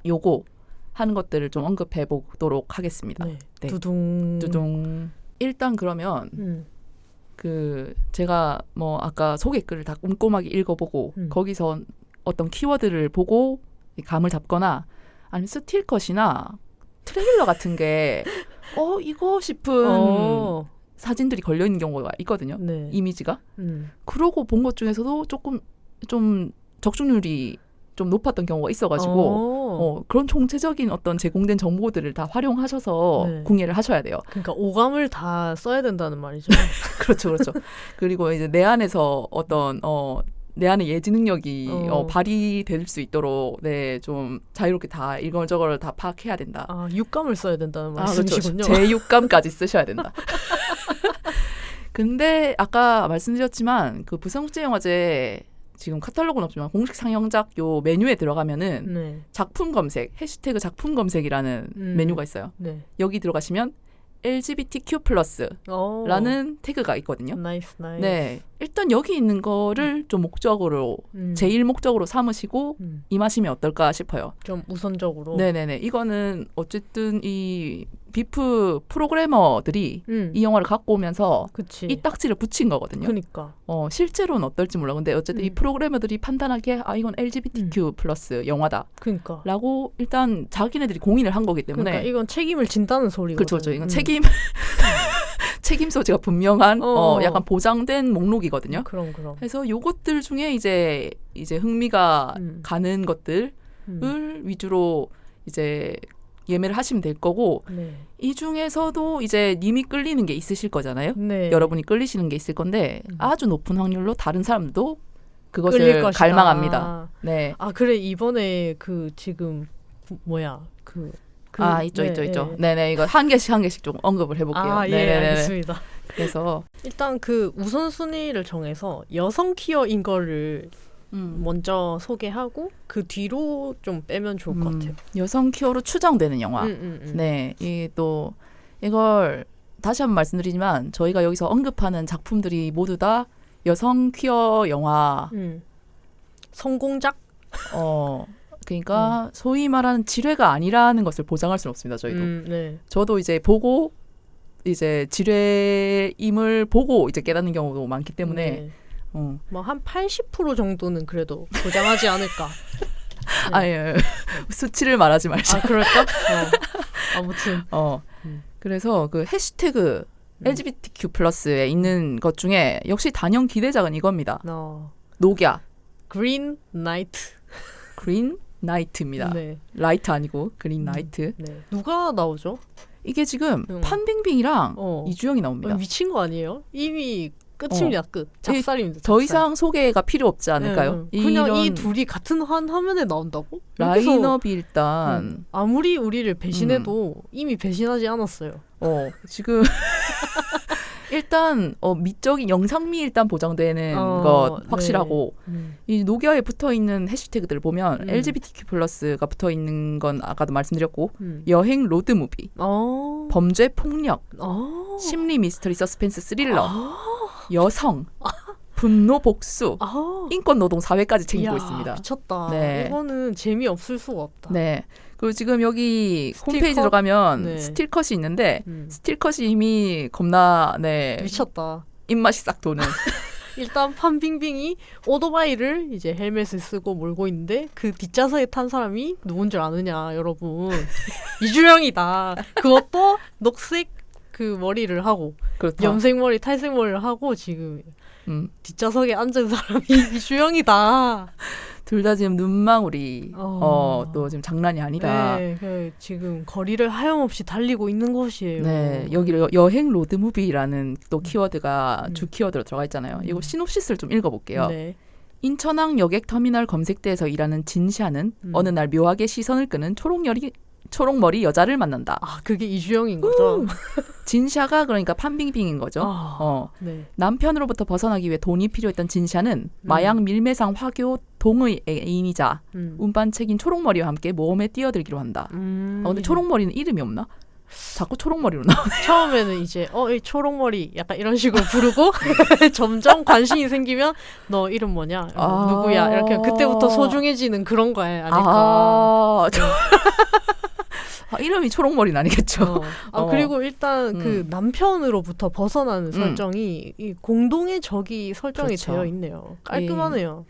요거 하는 것들을 좀 언급해 보도록 하겠습니다. 네. 네. 두둥. 일단 그러면 제가 뭐 아까 소개글을 다 꼼꼼하게 읽어보고 거기서 어떤 키워드를 보고 감을 잡거나 아니면 스틸컷이나 트레일러 같은 게 이거 싶은 사진들이 걸려있는 경우가 있거든요. 네. 이미지가. 그러고 본 것 중에서도 조금 좀 적중률이 좀 높았던 경우가 있어가지고 그런 총체적인 어떤 제공된 정보들을 다 활용하셔서 네. 궁예를 하셔야 돼요. 그러니까 오감을 다 써야 된다는 말이죠. 그렇죠. 그리고 이제 내 안에서 어떤 내 안의 예지 능력이 발휘될 수 있도록 네, 좀 자유롭게 다 이거저거를 다 파악해야 된다. 육감을 써야 된다는 말씀이시군요. 그렇죠. 제 육감까지 쓰셔야 된다. 근데 아까 말씀드렸지만 그 부산국제영화제 지금 카탈로그는 없지만 공식 상영작 요 메뉴에 들어가면은 네. 작품 검색, 해시태그 작품 검색이라는 메뉴가 있어요. 네. 여기 들어가시면 LGBTQ+라는 태그가 있거든요. 나이스. 네, 일단 여기 있는 거를 좀 목적으로 제일 목적으로 삼으시고 임하시면 어떨까 싶어요. 좀 우선적으로. 네네네. 이거는 어쨌든 이 비프 프로그래머들이 이 영화를 갖고 오면서 그치. 이 딱지를 붙인 거거든요. 그러니까. 실제로는 어떨지 몰라. 근데 어쨌든 이 프로그래머들이 판단하기에 이건 LGBTQ+ 영화다. 그러니까. 라고 일단 자기네들이 공인을 한 거기 때문에. 그러니까 이건 책임을 진다는 소리거든요. 그렇죠. 이건 책임 소지가 분명한 약간 보장된 목록이거든요. 그럼. 그래서 요것들 중에 이제 흥미가 가는 것들을 위주로 이제 예매를 하시면 될 거고 네. 이 중에서도 이제 님이 끌리는 게 있으실 거잖아요. 네. 여러분이 끌리시는 게 있을 건데 아주 높은 확률로 다른 사람도 그것을 갈망합니다. 네. 그래 이번에 지금 있죠. 네네, 이거 한 개씩 좀 언급을 해볼게요. 예, 알겠습니다. 그래서 일단 우선순위를 정해서 여성 키어인 거를 먼저 소개하고 그 뒤로 좀 빼면 좋을 것 같아요. 여성 키어로 추정되는 영화. 네, 이걸 다시 한번 말씀드리지만 저희가 여기서 언급하는 작품들이 모두 다 여성 퀴어 영화. 성공작? 그러니까 소위 말하는 지뢰가 아니라는 것을 보장할 수는 없습니다. 저희도. 네. 저도 이제 보고 이제 지뢰임을 보고 이제 깨닫는 경우도 많기 때문에. 네. 한 80% 정도는 그래도 보장하지 않을까. 네. 수치를 말하지 말자. 그럴까? 아무튼. 그래서 그 해시태그 LGBTQ+에 있는 것 중에 역시 단연 기대작은 이겁니다. 녹야. 그린 나이트. 그린 나이트입니다. 네. 라이트 아니고 그린 나이트. 네. 누가 나오죠? 이게 지금 판빙빙이랑 이주영이 나옵니다. 미친 거 아니에요? 이미 끝입니다. 끝. 작살입니다. 더 이상 소개가 필요 없지 않을까요? 그냥 이 둘이 같은 한 화면에 나온다고? 라인업이 일단 아무리 우리를 배신해도 이미 배신하지 않았어요. 지금 일단 미적인 영상미 일단 보장되는 것 확실하고 이 녹야에 붙어있는 해시태그들을 보면 LGBTQ+가 붙어있는 건 아까도 말씀드렸고 여행 로드무비, 범죄 폭력, 심리 미스터리 서스펜스 스릴러, 여성, 분노 복수, 인권 노동 사회까지 챙기고 있습니다. 미쳤다. 네. 이거는 재미없을 수가 없다. 네. 그리고 지금 여기 홈페이지 들어가면 스틸컷이 있는데 스틸컷이 이미 겁나 미쳤다. 입맛이 싹 도는. 일단 판빙빙이 오토바이를 이제 헬멧을 쓰고 몰고 있는데 그 뒷좌석에 탄 사람이 누군 줄 아느냐 여러분. 이주영이다. 그것도 녹색 그 머리를 하고 그렇다. 염색머리 탈색머리를 하고 지금 뒷좌석에 앉은 사람이 이주영이다. 둘 다 지금 눈망울이 또 지금 장난이 아니다. 네, 지금 거리를 하염없이 달리고 있는 곳이에요. 네, 여기 여행 로드무비라는 또 키워드가 주 키워드로 들어가 있잖아요. 이거 시놉시스를 좀 읽어볼게요. 네. 인천항 여객터미널 검색대에서 일하는 진샤는 어느 날 묘하게 시선을 끄는 초록머리 여자를 만난다. 아, 그게 이주영인 거죠? 진샤가 그러니까 판빙빙인 거죠. 네. 남편으로부터 벗어나기 위해 돈이 필요했던 진샤는 마약 밀매상 화교 동의 애인이자 운반책인 초록머리와 함께 모험에 뛰어들기로 한다. 근데 초록머리는 이름이 없나? 자꾸 초록머리로 나오네. 처음에는 이제 이 초록머리 약간 이런 식으로 부르고 점점 관심이 생기면 너 이름 뭐냐? 누구야? 이렇게 그때부터 소중해지는 그런 거 아닐까. 이름이 초록머리는 아니겠죠. 그리고 일단 그 남편으로부터 벗어나는 설정이 이 공동의 적이 설정이 그렇죠. 되어 있네요. 깔끔하네요.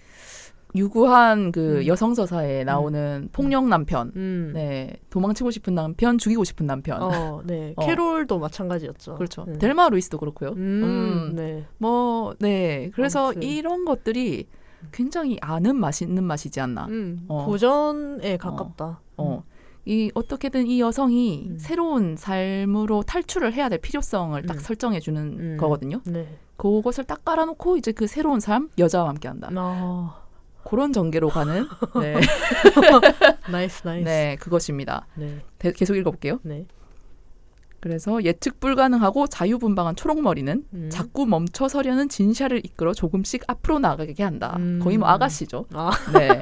유구한 그 여성 서사에 나오는 폭력 남편, 네, 도망치고 싶은 남편, 죽이고 싶은 남편. 네, 캐롤도 마찬가지였죠. 그렇죠. 델마 루이스도 그렇고요. 네. 네. 그래서 아무튼. 이런 것들이 굉장히 아는 맛이 있는 맛이지 않나. 고전에 가깝다. 이 어떻게든 이 여성이 새로운 삶으로 탈출을 해야 될 필요성을 딱 설정해 주는 거거든요. 네. 그것을 딱 깔아놓고 이제 그 새로운 삶 여자와 함께한다. 그런 전개로 가는 네. 나이스. 네, 그것입니다. 네. 계속 읽어볼게요. 네. 그래서 예측 불가능하고 자유분방한 초록머리는 자꾸 멈춰서려는 진샤를 이끌어 조금씩 앞으로 나가게 한다. 거의 뭐 아가씨죠. 네.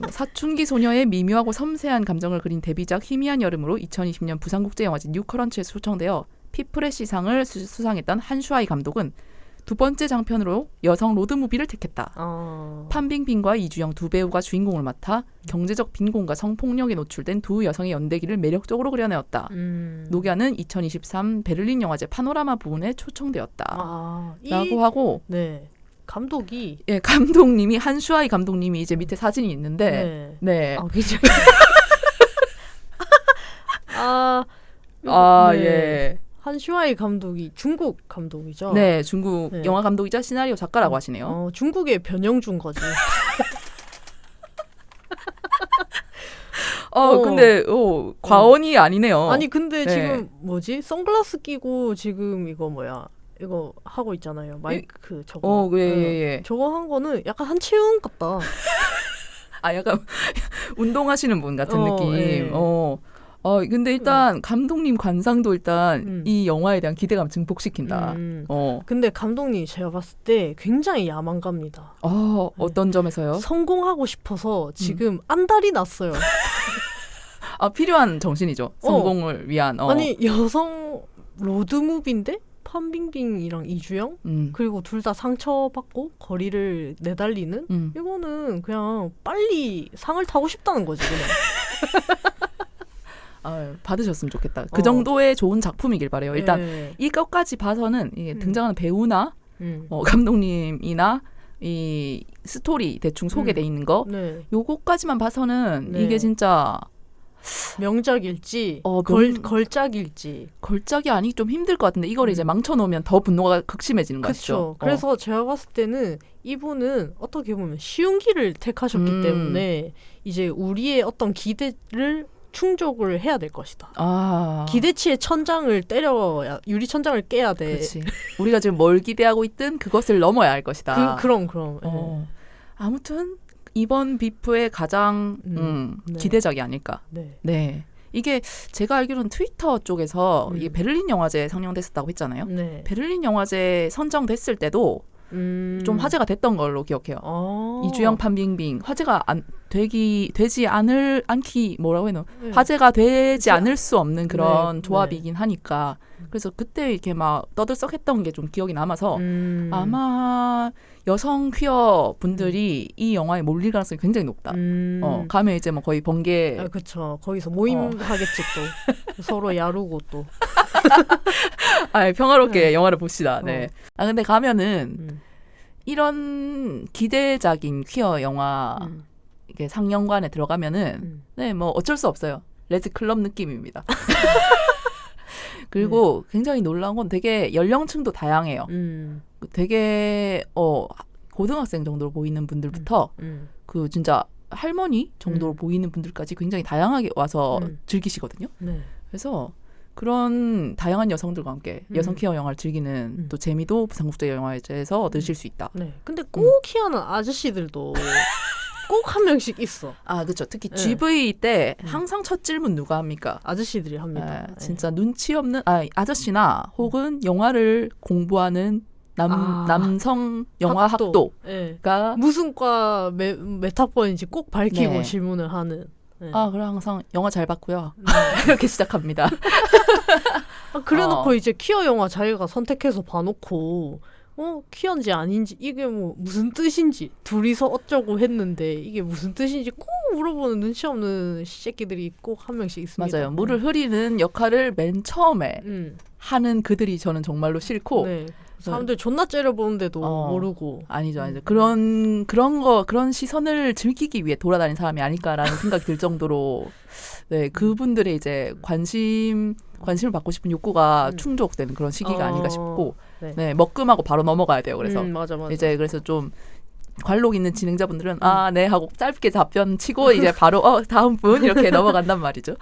사춘기 소녀의 미묘하고 섬세한 감정을 그린 데뷔작 희미한 여름으로 2020년 부산국제영화제 뉴커런츠에서 초청되어 피프레시상을 수상했던 한슈아이 감독은 두 번째 장편으로 여성 로드무비를 택했다. 판빙빙과 이주영 두 배우가 주인공을 맡아 경제적 빈곤과 성폭력에 노출된 두 여성의 연대기를 매력적으로 그려내었다. 녹야는 2023 베를린 영화제 파노라마 부분에 초청되었다. 라고 하고 네. 감독이 감독님이 한슈아이 감독님이 이제 밑에 사진이 있는데 네. 그죠. 네. 예. 한슈아이 감독이 중국 감독이죠. 네, 중국 영화 감독이자 시나리오 작가라고 하시네요. 중국의 변영준 거지. 근데 과언이 아니네요. 아니 근데 지금 뭐지? 선글라스 끼고 지금 이거 하고 있잖아요. 마이크 저거. 예. 저거 한 거는 약간 한채웅 같다. 약간 운동하시는 분 같은 느낌. 예. 근데 일단 감독님 관상도 일단 이 영화에 대한 기대감 증폭시킨다. 근데 감독님 제가 봤을 때 굉장히 야망갑니다. 어떤 점에서요? 성공하고 싶어서 지금 안달이 났어요. 필요한 정신이죠. 성공을 위한. 아니 여성 로드무비인데 판빙빙이랑 이주영 그리고 둘 다 상처받고 거리를 내달리는 이거는 그냥 빨리 상을 타고 싶다는 거지 그냥. 받으셨으면 좋겠다. 그 정도의 좋은 작품이길 바래요. 일단 이것까지 봐서는 이게 등장하는 배우나 감독님이나 이 스토리 대충 소개돼 있는 거 요거까지만 봐서는 이게 진짜 명작일지 걸작일지 걸작이 아니기 좀 힘들 것 같은데 이걸 이제 망쳐놓으면 더 분노가 극심해지는 거죠. 그래서 제가 봤을 때는 이분은 어떻게 보면 쉬운 길을 택하셨기 때문에 이제 우리의 어떤 기대를 충족을 해야 될 것이다. 기대치의 천장을 때려야 유리 천장을 깨야 돼. 그렇지. 우리가 지금 뭘 기대하고 있든 그것을 넘어야 할 것이다. 그럼. 아무튼 이번 비프의 가장 기대작이 아닐까. 네. 이게 제가 알기로는 트위터 쪽에서 이게 베를린 영화제 상영됐었다고 했잖아요. 베를린 영화제 선정됐을 때도 좀 화제가 됐던 걸로 기억해요. 이주영 판빙빙 화제가 되지 않기 뭐라고 해야 되나 화제가 되지 않을 수 없는 그런 조합이긴 하니까 그래서 그때 이렇게 막 떠들썩했던 게 좀 기억이 남아서 아마 여성 퀴어 분들이 이 영화에 몰릴 가능성이 굉장히 높다. 가면 이제 뭐 거의 번개. 그렇죠. 거기서 모임하겠지 또 서로 야루고 또. 평화롭게 영화를 봅시다. 네. 근데 가면은 이런 기대작인 퀴어 영화 이게 상영관에 들어가면은 네, 뭐 어쩔 수 없어요. 레즈 클럽 느낌입니다. 그리고 굉장히 놀라운 건 되게 연령층도 다양해요. 되게 고등학생 정도로 보이는 분들부터 그 진짜 할머니 정도로 보이는 분들까지 굉장히 다양하게 와서 즐기시거든요. 네. 그래서 그런 다양한 여성들과 함께 여성 퀴어 영화를 즐기는 또 재미도 부산국제영화제에서 얻으실 수 있다. 네. 근데 꼭 퀴어는 아저씨들도 꼭 한 명씩 있어. 아, 그렇죠. 특히 GV 때 항상 첫 질문 누가 합니까? 아저씨들이 합니다. 진짜 눈치 없는 아저씨나 혹은 영화를 공부하는 남성 영화 학도가 무슨 과 몇 학번인지 꼭 밝히고 질문을 하는. 네. 그래 항상 영화 잘 봤고요. 이렇게 시작합니다. 그래놓고 이제 퀴어 영화 자기가 선택해서 봐놓고 퀴어인지 아닌지 이게 뭐 무슨 뜻인지 둘이서 어쩌고 했는데 이게 무슨 뜻인지 꼭 물어보는 눈치 없는 새끼들이 꼭 한 명씩 있습니다. 맞아요. 물을 흐리는 역할을 맨 처음에 하는 그들이 저는 정말로 싫고 사람들 존나 째려보는데도 모르고. 아니죠. 그런 시선을 즐기기 위해 돌아다니는 사람이 아닐까라는 생각이 들 정도로 그분들의 이제 관심을 받고 싶은 욕구가 충족되는 그런 시기가 아닌가 싶고 먹금하고 바로 넘어가야 돼요. 그래서 맞아. 이제 그래서 좀 관록 있는 진행자분들은 네 하고 짧게 답변 치고 이제 바로 다음 분 이렇게 넘어간단 말이죠.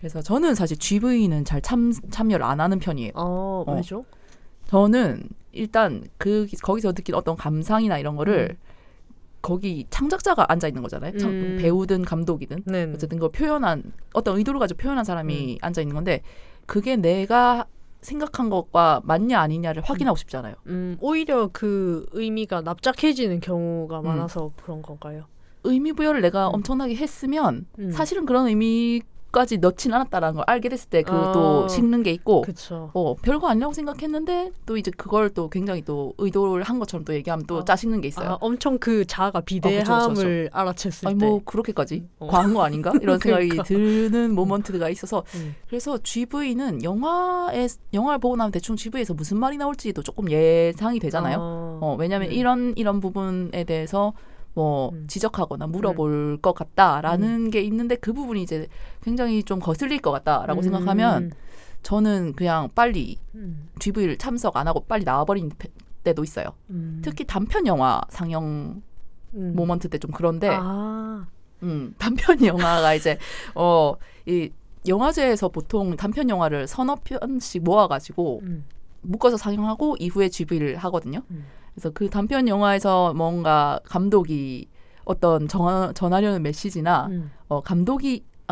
그래서 저는 사실 GV는 잘 참여를 안 하는 편이에요. 왜죠? 저는 일단 거기서 느낀 어떤 감상이나 이런 거를 거기 창작자가 앉아 있는 거잖아요. 배우든 감독이든 어쨌든 그걸 표현한 어떤 의도를 가지고 표현한 사람이 앉아 있는 건데 그게 내가 생각한 것과 맞냐 아니냐를 확인하고 싶잖아요. 오히려 그 의미가 납작해지는 경우가 많아서 그런 건가요? 의미 부여를 내가 엄청나게 했으면 사실은 그런 의미까지 넣진 않았다라는 걸 알게 됐을 때 또 식는 게 있고 별거 아니라고 생각했는데 또 이제 그걸 또 굉장히 또 의도를 한 것처럼 또 얘기하면 또 짜식는 게 있어요. 엄청 그 자아가 비대함을 알아챘을 때. 뭐 그렇게까지 과한 거 아닌가? 이런 생각이 드는 모먼트가 있어서 그래서 GV는 영화를 보고 나면 대충 GV에서 무슨 말이 나올지도 조금 예상이 되잖아요. 왜냐하면 이런 부분에 대해서 지적하거나 물어볼 것 같다라는 게 있는데 그 부분이 이제 굉장히 좀 거슬릴 것 같다라고 생각하면 저는 그냥 빨리 GV를 참석 안 하고 빨리 나와버린 때도 있어요. 특히 단편 영화 상영 모먼트 때 좀 그런데 단편 영화가 이제 이 영화제에서 보통 단편 영화를 서너 편씩 모아가지고 묶어서 상영하고 이후에 GV를 하거든요. 그래서 그 단편 영화에서 뭔가 감독이 어떤 전하려는 메시지나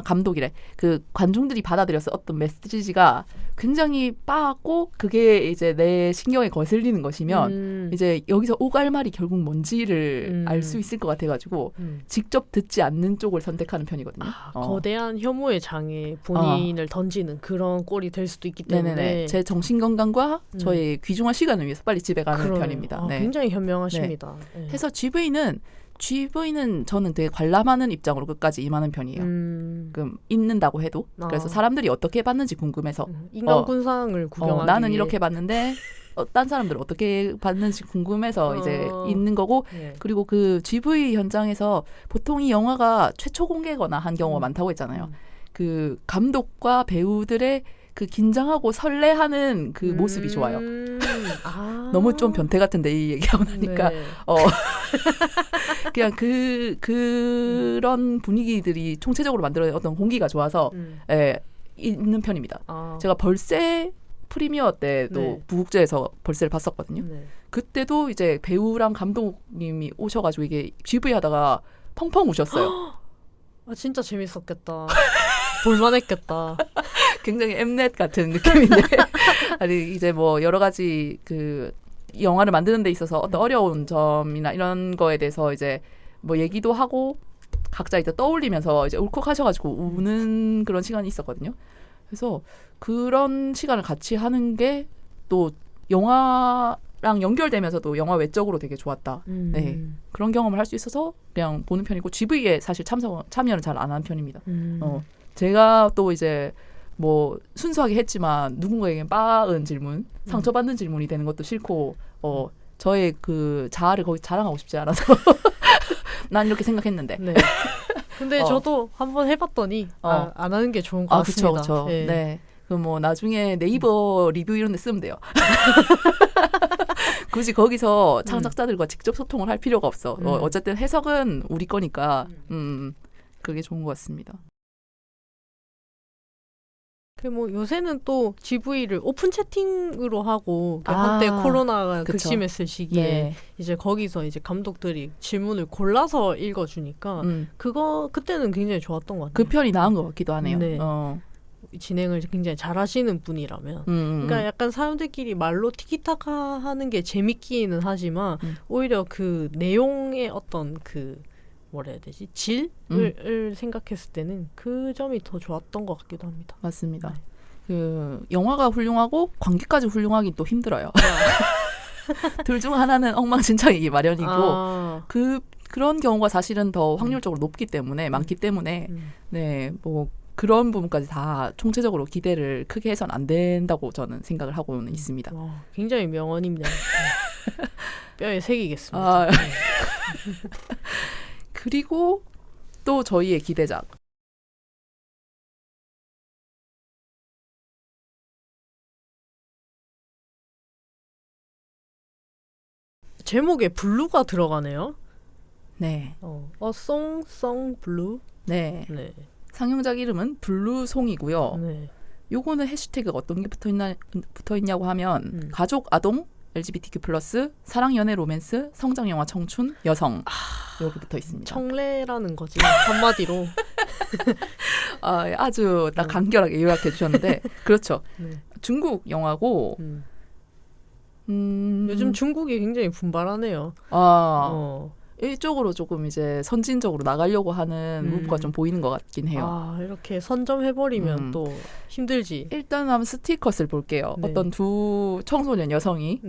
감독이래. 그 관중들이 받아들여서 어떤 메시지가 굉장히 빠았고 그게 이제 내 신경에 거슬리는 것이면 이제 여기서 오갈 말이 결국 뭔지를 알 수 있을 것 같아가지고 직접 듣지 않는 쪽을 선택하는 편이거든요. 거대한 혐오의 장에 본인을 던지는 그런 꼴이 될 수도 있기 때문에 네네네. 제 정신건강과 저의 귀중한 시간을 위해서 빨리 집에 가는 편입니다. 굉장히 현명하십니다. 해서 GV는 저는 되게 관람하는 입장으로 끝까지 임하는 편이에요. 있는다고 해도. 그래서 사람들이 어떻게 봤는지 궁금해서. 인간군상을 구경하기 나는 이렇게 봤는데 딴 사람들은 어떻게 봤는지 궁금해서 이제 있는 거고 그리고 그 GV 현장에서 보통 이 영화가 최초 공개거나 한 경우가 많다고 했잖아요. 그 감독과 배우들의 그 긴장하고 설레하는 그 모습이 좋아요. 너무 좀 변태 같은데 이 얘기하고 나니까 그냥 그런 분위기들이 총체적으로 만들어낸 어떤 공기가 좋아서 있는 편입니다. 제가 벌새 프리미어 때도 부국제에서 벌새를 봤었거든요. 그때도 이제 배우랑 감독님이 오셔가지고 이게 GV 하다가 펑펑 우셨어요. 진짜 재밌었겠다. 볼만했겠다. 굉장히 엠넷 같은 느낌인데 아니 이제 뭐 여러 가지 그 영화를 만드는 데 있어서 어떤 어려운 점이나 이런 거에 대해서 이제 뭐 얘기도 하고 각자 이제 떠올리면서 이제 울컥하셔가지고 우는 그런 시간이 있었거든요. 그래서 그런 시간을 같이 하는 게 또 영화랑 연결되면서도 영화 외적으로 되게 좋았다. 그런 경험을 할 수 있어서 그냥 보는 편이고 GV에 사실 참여는 잘 안 하는 편입니다. 제가 또 이제 뭐 순수하게 했지만 누군가에게 빠은 질문, 상처받는 질문이 되는 것도 싫고 저의 그 자아를 거기 자랑하고 싶지 않아서 난 이렇게 생각했는데. 근데 저도 한번 해봤더니 안 하는 게 좋은 것 같습니다. 그렇죠. 네. 그 뭐 나중에 네이버 리뷰 이런 데 쓰면 돼요. 굳이 거기서 창작자들과 직접 소통을 할 필요가 없어. 어쨌든 해석은 우리 거니까 그게 좋은 것 같습니다. 뭐 요새는 또 GV를 오픈 채팅으로 하고 한때 코로나가 그쵸. 극심했을 시기에 네. 이제 거기서 이제 감독들이 질문을 골라서 읽어주니까 그때는 굉장히 좋았던 것 같아요. 그 편이 나은 것 같기도 하네요. 네. 진행을 굉장히 잘하시는 분이라면 그러니까 약간 사람들끼리 말로 티키타카 하는 게 재밌기는 하지만 오히려 그 내용의 어떤 그 뭐라 해야 되지? 질을 생각했을 때는 그 점이 더 좋았던 것 같기도 합니다. 맞습니다. 네. 그 영화가 훌륭하고 관객까지 훌륭하긴 또 힘들어요. 둘 중 하나는 엉망진창이기 마련이고 그런 경우가 사실은 더 확률적으로 높기 때문에 많기 때문에 네, 뭐 그런 부분까지 다 총체적으로 기대를 크게 해서는 안 된다고 저는 생각을 하고는 있습니다. 굉장히 명언입니다. 뼈에 새기겠습니다. 그리고 또 저희의 기대작. 제목에 블루가 들어가네요. 네. Song Blue. 네. 상영작 이름은 블루송이고요. 네. 요거는 해시태그가 어떤 게 붙어있냐고 하면 가족, 아동, LGBTQ+, 사랑, 연애, 로맨스, 성장, 영화, 청춘, 여성 이렇게 붙어 있습니다. 청래라는 거지 한마디로. 아주 딱 간결하게 요약해 주셨는데 그렇죠. 중국 영화고 요즘 중국이 굉장히 분발하네요. 이쪽으로 조금 이제 선진적으로 나가려고 하는 무브가 좀 보이는 것 같긴 해요. 이렇게 선점해버리면 또 힘들지. 일단 한번 스티커스를 볼게요. 네. 어떤 두 청소년 여성이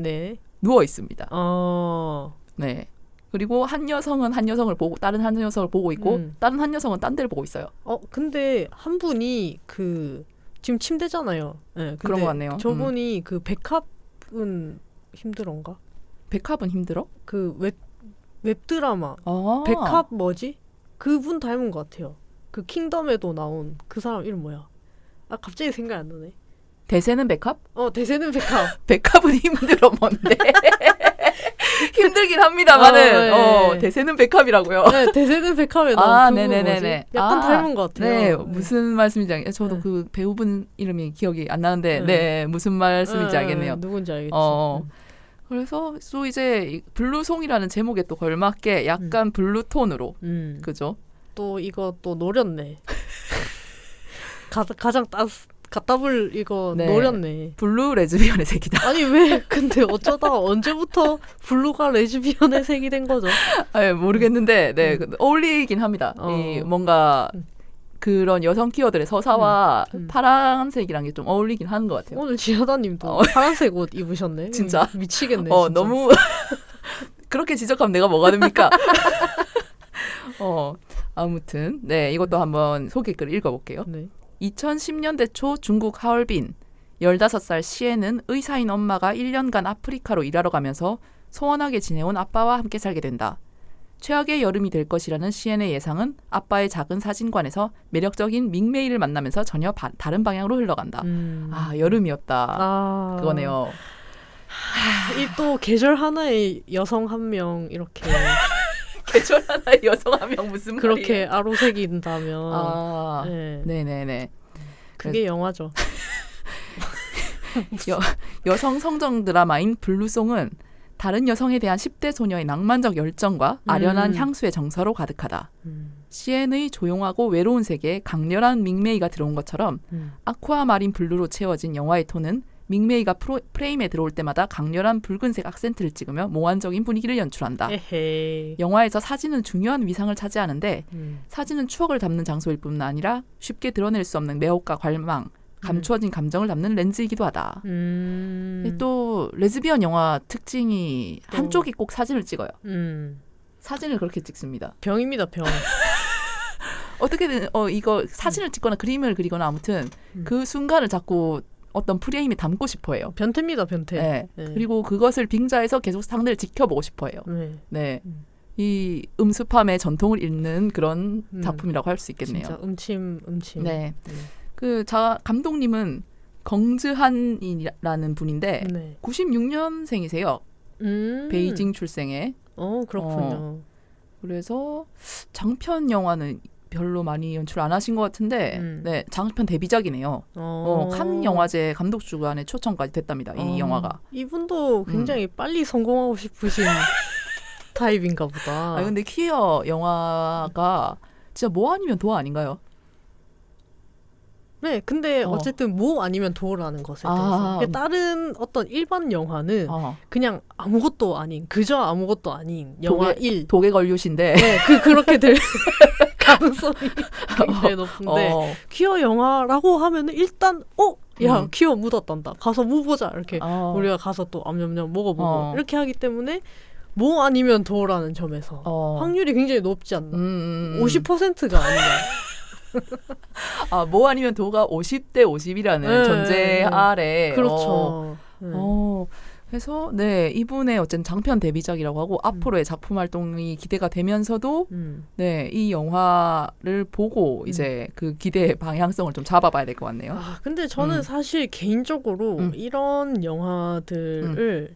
누워 있습니다. 네. 그리고 한 여성은 한 여성을 보고 다른 한 여성을 보고 있고 다른 한 여성은 딴 데를 보고 있어요. 근데 한 분이 지금 침대잖아요. 네, 그런 것 같네요. 저분이 그 백합은 힘들어인가? 백합은 힘들어? 그 웹드라마 백합 뭐지? 그분 닮은 것 같아요. 그 킹덤에도 나온 그 사람 이름 뭐야? 갑자기 생각이 안 나네. 대세는 백합? 대세는 백합. 백합은 힘들어 뭔데? 힘들긴 합니다만은 대세는 백합이라고요. 네, 대세는 백합에 나온 네네네네. 약간 닮은 것 같아요. 네, 무슨 말씀인지 저도 그 배우분 이름이 기억이 안 나는데 무슨 말씀인지 알겠네요. 누군지 알겠죠. 그래서 또 이제 블루송이라는 제목에 또 걸맞게 약간 블루톤으로 그죠? 또 이거 또 노렸네. 가장 갖다불 이거 노렸네. 블루 레즈비언의 색이다. 아니 왜 근데 어쩌다가 언제부터 블루가 레즈비언의 색이 된 거죠? 모르겠는데 어울리긴 합니다. 이 뭔가 그런 여성 키워드의 서사와 파란색이랑 게 좀 어울리긴 하는 것 같아요. 오늘 지하다님도 파란색 옷 입으셨네. 진짜 미치겠네. 진짜. 너무 그렇게 지적하면 내가 뭐가 됩니까? 아무튼 이것도 한번 소개글 읽어볼게요. 2010년대 초 중국 하얼빈 15살 시에는 의사인 엄마가 1년간 아프리카로 일하러 가면서 소원하게 지내온 아빠와 함께 살게 된다. 최악의 여름이 될 것이라는 시엔의 예상은 아빠의 작은 사진관에서 매력적인 밍메이를 만나면서 전혀 다른 방향으로 흘러간다. 여름이었다. 그거네요. 이 또 계절 하나의 여성 한 명 이렇게 계절 하나의 여성 한 명 무슨 말이에요? 그렇게 아로색인다면 네네네. 그게 영화죠. 여성 성정 드라마인 블루송은 다른 여성에 대한 10대 소녀의 낭만적 열정과 아련한 향수의 정서로 가득하다. 시엔의 조용하고 외로운 세계에 강렬한 밍메이가 들어온 것처럼 아쿠아마린 블루로 채워진 영화의 톤은 밍메이가 프레임에 들어올 때마다 강렬한 붉은색 악센트를 찍으며 몽환적인 분위기를 연출한다. 영화에서 사진은 중요한 위상을 차지하는데 사진은 추억을 담는 장소일 뿐 아니라 쉽게 드러낼 수 없는 매혹과 관망, 감추어진 감정을 담는 렌즈이기도 하다. 또 레즈비언 영화 특징이 한쪽이 꼭 사진을 찍어요. 사진을 그렇게 찍습니다. 병입니다, 병. 어떻게든 이거 사진을 찍거나 그림을 그리거나 아무튼 그 순간을 자꾸 어떤 프레임에 담고 싶어해요. 변태입니다, 변태. 네. 그리고 그것을 빙자해서 계속 상대를 지켜보고 싶어해요. 네. 이 음습함의 전통을 잇는 그런 작품이라고 할 수 있겠네요. 진짜 음침. 네. 감독님은 긍즈한이라는 분인데 96년생이세요. 베이징 출생의. 그렇군요. 그래서 장편 영화는 별로 많이 연출 안 하신 것 같은데 네, 장편 데뷔작이네요. 칸 영화제 감독 주간에 초청까지 됐답니다. 이 영화가. 이분도 굉장히 빨리 성공하고 싶으신 타입인가 보다. 근데 퀴어 영화가 진짜 뭐 아니면 도 아닌가요? 네, 근데 어쨌든 뭐 아니면 도라는 것에 대해서 다른 어떤 일반 영화는 그냥 아무것도 아닌, 그저 아무것도 아닌 영화 1. 독에 걸류신데 네, 그렇게 될 가능성이 굉장히 높은데 퀴어 영화라고 하면은 일단 야 퀴어 묻었단다. 가서 무 보자 이렇게 우리가 가서 또 암냠냠 먹어보고 이렇게 하기 때문에 뭐 아니면 도라는 점에서 확률이 굉장히 높지 않나. 50%가 아니라. 뭐 아니면 도가 50대 50이라는 전제 아래. 그렇죠. 그래서 네, 이분의 어쨌든 장편 데뷔작이라고 하고 앞으로의 작품 활동이 기대가 되면서도 네, 이 영화를 보고 이제 그 기대의 방향성을 좀 잡아봐야 될 것 같네요. 근데 저는 사실 개인적으로 이런 영화들을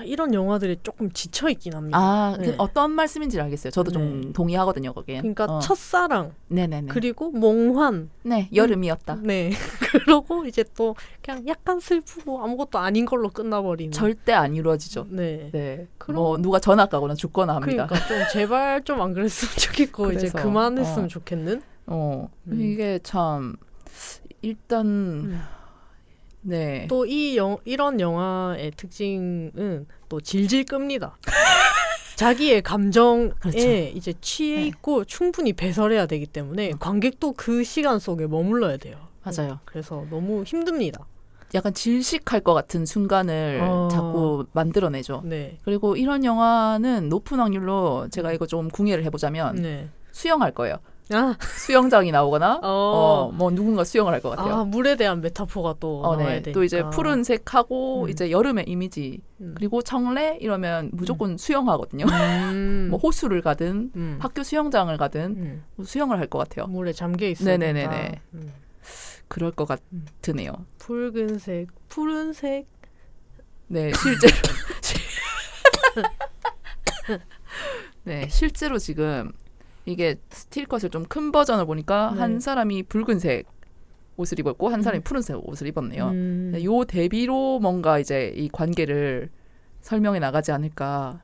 이런 영화들이 조금 지쳐있긴 합니다. 네. 어떤 말씀인지 알겠어요. 저도 좀 동의하거든요, 거기에. 그러니까 첫사랑, 네네네. 그리고 몽환. 네, 여름이었다. 네. 그러고 이제 또 그냥 약간 슬프고 아무것도 아닌 걸로 끝나버리는. 절대 안 이루어지죠. 네. 네. 뭐 누가 전학 가거나 죽거나 합니다. 그러니까 좀 제발 좀 안 그랬으면 좋겠고 이제 그만했으면 좋겠는. 이게 참 일단. 네. 또 이런 영화의 특징은 또 질질 끕니다. 자기의 감정에 그렇죠. 이제 취해 있고 충분히 배설해야 되기 때문에 관객도 그 시간 속에 머물러야 돼요. 맞아요. 그래서 너무 힘듭니다. 약간 질식할 것 같은 순간을 자꾸 만들어내죠. 네. 그리고 이런 영화는 높은 확률로 제가 이거 좀 궁예를 해보자면 수영할 거예요. 수영장이 나오거나 뭐 누군가 수영을 할 것 같아요. 물에 대한 메타포가 또 나와야 되니까. 또 이제 푸른색하고 이제 여름의 이미지 그리고 청래 이러면 무조건 수영하거든요. 뭐 호수를 가든 학교 수영장을 가든 수영을 할 것 같아요. 물에 잠겨 있어야 된다. 네네네. 그럴 것 같으네요. 붉은색, 푸른색. 네, 실제로 네, 실제로 지금 이게 스틸컷을 좀 큰 버전을 보니까 한 사람이 붉은색 옷을 입었고 한 사람이 푸른색 옷을 입었네요. 요 대비로 뭔가 이제 이 관계를 설명해 나가지 않을까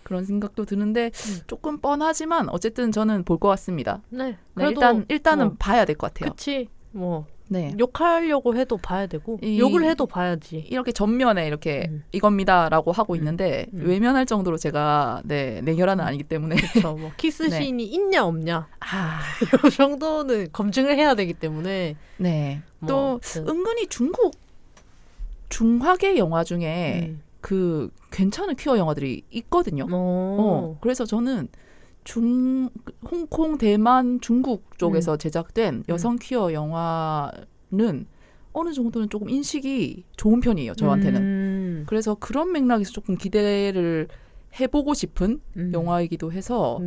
그런 생각도 드는데 조금 뻔하지만 어쨌든 저는 볼 것 같습니다. 네, 일단은 봐야 될 것 같아요. 그치. 욕하려고 해도 봐야 되고 욕을 해도 봐야지. 이렇게 전면에 이렇게 이겁니다라고 하고 있는데 외면할 정도로 제가 냉혈한은 아니기 때문에 그렇죠. 뭐 키스 씬이 있냐 없냐 이 정도는 검증을 해야 되기 때문에 또 은근히 중화계 영화 중에 그 괜찮은 퀴어 영화들이 있거든요. 그래서 저는 홍콩, 대만, 중국 쪽에서 제작된 여성 퀴어 영화는 어느 정도는 조금 인식이 좋은 편이에요. 저한테는. 그래서 그런 맥락에서 조금 기대를 해보고 싶은 영화이기도 해서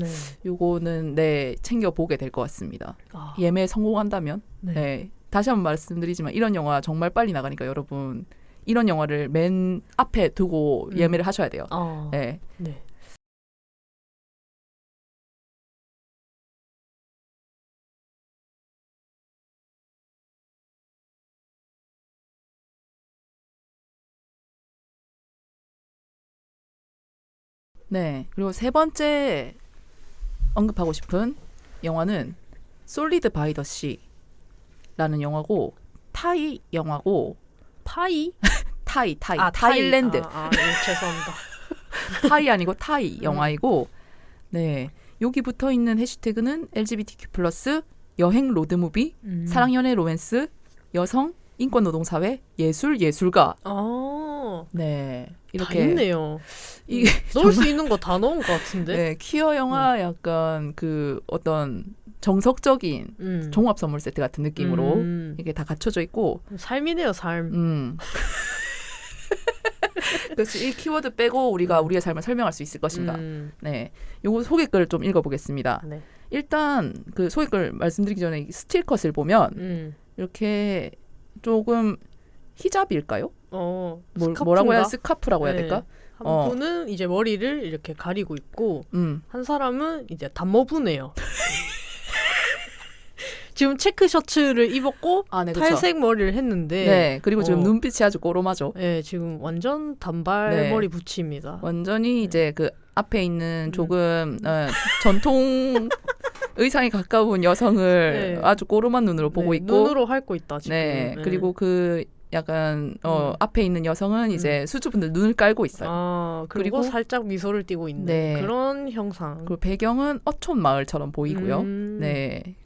요거는 챙겨보게 될 것 같습니다. 예매 성공한다면. 다시 한번 말씀드리지만 이런 영화 정말 빨리 나가니까 여러분 이런 영화를 맨 앞에 두고 예매를 하셔야 돼요. 네. 네. 그리고 세 번째 언급하고 싶은 영화는 솔리드 바이 더 시라는 영화고 타이 영화고 타이? 타일랜드. 죄송합니다. 타이 아니고 타이 영화이고 여기 붙어 있는 해시태그는 LGBTQ+, 여행 로드무비, 사랑 연애 로맨스, 여성, 인권 노동 사회, 예술 예술가. 이렇게 다 있네요. 이게 넣을 수 있는 거 다 넣은 것 같은데. 퀴어 영화 약간 그 어떤 정석적인 종합 선물 세트 같은 느낌으로 이게 다 갖춰져 있고 삶이네요, 삶. 그래서 이 키워드 빼고 우리가 우리의 삶을 설명할 수 있을 것인가. 요거 소개글 좀 읽어보겠습니다. 일단 그 소개글 말씀드리기 전에 스틸컷을 보면 이렇게 조금 히잡일까요? 뭐라고 해야 스카프라고 해야 될까? 한 분은 이제 머리를 이렇게 가리고 있고 한 사람은 이제 단머분해요. 지금 체크 셔츠를 입었고 네, 탈색 머리를 했는데 네, 그리고 지금 눈빛이 아주 꼬롬하죠. 네, 지금 완전 단발머리 붙입니다. 완전히 이제 그 앞에 있는 조금 전통 의상에 가까운 여성을 아주 꼬롬한 눈으로 보고 있고 눈으로 핥고 있다 지금. 네, 그리고 그 약간 앞에 있는 여성은 이제 수주분들 눈을 깔고 있어요. 그리고 살짝 미소를 띠고 있는 그런 형상. 그리고 배경은 어촌 마을처럼 보이고요. 네.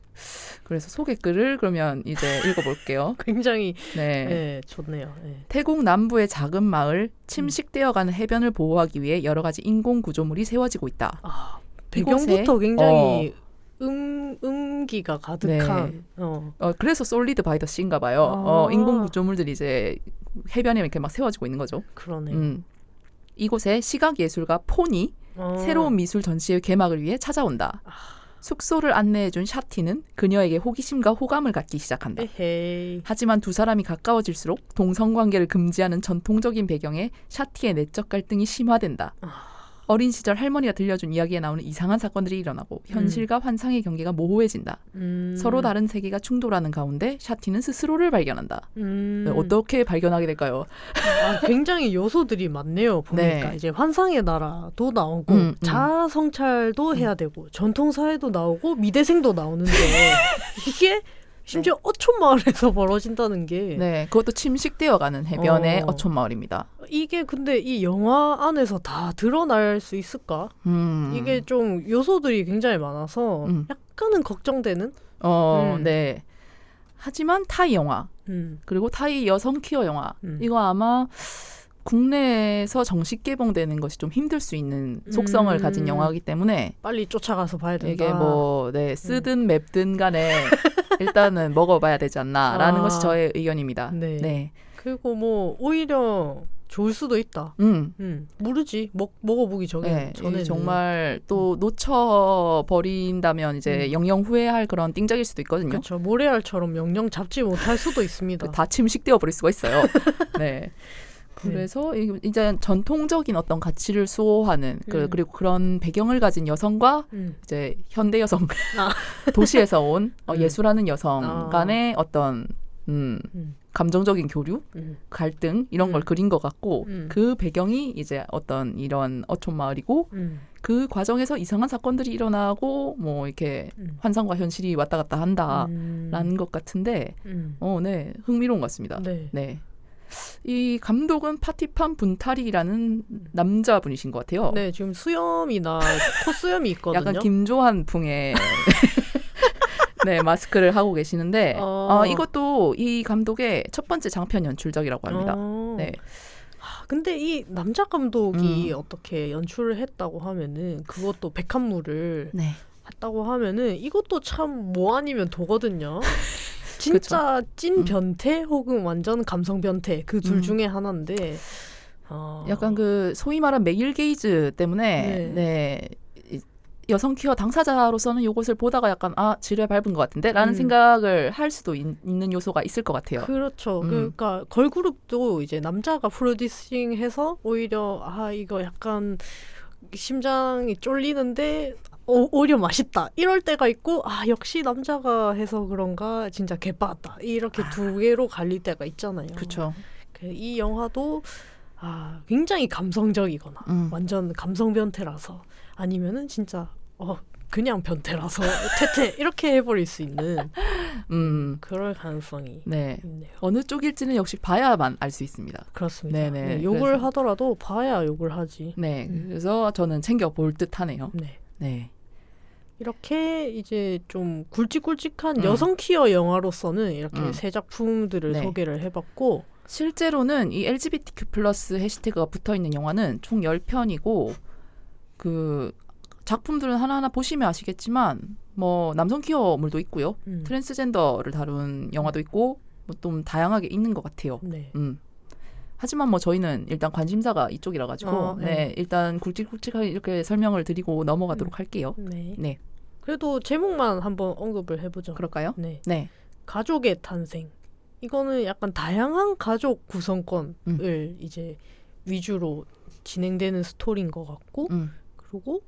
그래서 소개글을 그러면 이제 읽어볼게요. 굉장히 좋네요. 태국 남부의 작은 마을, 침식되어가는 해변을 보호하기 위해 여러 가지 인공 구조물이 세워지고 있다. 배경부터 굉장히 음기가 가득한. 그래서 솔리드 바이 더 씨인가 봐요. 인공 구조물들이 이제 해변에 이렇게 막 세워지고 있는 거죠. 그러네요. 이곳에 시각예술가 폰이 새로운 미술 전시회 개막을 위해 찾아온다. 숙소를 안내해준 샤티는 그녀에게 호기심과 호감을 갖기 시작한다. 하지만 두 사람이 가까워질수록 동성관계를 금지하는 전통적인 배경에 샤티의 내적 갈등이 심화된다. 어린 시절 할머니가 들려준 이야기에 나오는 이상한 사건들이 일어나고 현실과 환상의 경계가 모호해진다. 서로 다른 세계가 충돌하는 가운데 샤티는 스스로를 발견한다. 네, 어떻게 발견하게 될까요? 굉장히 요소들이 많네요. 보니까 이제 환상의 나라도 나오고 자아 성찰도 해야 되고 전통사회도 나오고 미대생도 나오는데 이게 심지어 어촌마을에서 벌어진다는 게 그것도 침식되어가는 해변의 어촌마을입니다. 이게 근데 이 영화 안에서 다 드러날 수 있을까? 이게 좀 요소들이 굉장히 많아서 약간은 걱정되는? 네. 하지만 타이 영화 그리고 타이 여성 퀴어 영화 이거 아마 국내에서 정식 개봉되는 것이 좀 힘들 수 있는 속성을 가진 영화이기 때문에 빨리 쫓아가서 봐야 된다. 이게 뭐 쓰든 맵든 간에 일단은 먹어봐야 되지 않나라는 것이 저의 의견입니다. 네. 그리고 뭐 오히려 좋을 수도 있다. 모르지. 먹어보기 전에는 정말 또 놓쳐버린다면 이제 영영 후회할 그런 띵작일 수도 있거든요. 그렇죠. 모래알처럼 영영 잡지 못할 수도 있습니다. 다 침식되어 버릴 수가 있어요. 네. 그래서 이제 전통적인 어떤 가치를 수호하는 그리고 그런 배경을 가진 여성과 이제 현대 여성 도시에서 온 예술하는 여성 간의 어떤 감정적인 교류, 갈등 이런 걸 그린 것 같고 그 배경이 이제 어떤 이런 어촌 마을이고 그 과정에서 이상한 사건들이 일어나고 뭐 이렇게 환상과 현실이 왔다 갔다 한다라는 것 같은데 네, 흥미로운 것 같습니다. 네. 이 감독은 파티판 분타리라는 남자분이신 것 같아요. 네, 지금 수염이나 콧수염이 있거든요. 약간 김조한 풍의 마스크를 하고 계시는데 이것도 이 감독의 첫 번째 장편 연출작이라고 합니다. 네. 근데 이 남자 감독이 어떻게 연출을 했다고 하면은 그것도 백합물을 했다고 하면은 이것도 참 뭐 아니면 도거든요. 진짜 찐 변태 혹은 완전 감성 변태 그 둘 중에 하나인데 약간 그 소위 말한 메일 게이즈 때문에 여성 퀴어 당사자로서는 이것을 보다가 약간 지뢰 밟은 것 같은데 라는 생각을 할 수도 있는 요소가 있을 것 같아요. 그렇죠. 그러니까 걸그룹도 이제 남자가 프로듀싱해서 오히려 이거 약간 심장이 쫄리는데 오히려 맛있다 이럴 때가 있고 역시 남자가 해서 그런가 진짜 개빠았다 이렇게 두 개로 갈릴 때가 있잖아요. 그렇죠. 이 영화도 굉장히 감성적이거나 완전 감성 변태라서 아니면은 진짜 그냥 변태라서 퇴퇴 이렇게 해버릴 수 있는 그럴 가능성이 있네요. 어느 쪽일지는 역시 봐야만 알 수 있습니다. 그렇습니다. 욕을 하더라도 봐야 욕을 하지. 그래서 저는 챙겨볼 듯하네요. 네. 이렇게 이제 좀 굵직굵직한 여성 퀴어 영화로서는 이렇게 세 작품들을 소개를 해봤고 실제로는 이 LGBTQ+ 해시태그가 붙어있는 영화는 총 10편이고 그 작품들은 하나하나 보시면 아시겠지만 뭐 남성 퀴어물도 있고요. 트랜스젠더를 다룬 영화도 있고 뭐 좀 다양하게 있는 것 같아요. 하지만 뭐 저희는 일단 관심사가 이쪽이라 가지고 일단 굵직굵직하게 이렇게 설명을 드리고 넘어가도록 할게요. 네. 그래도 제목만 한번 언급을 해보죠. 그럴까요? 네. 가족의 탄생. 이거는 약간 다양한 가족 구성권을 이제 위주로 진행되는 스토리인 것 같고 그리고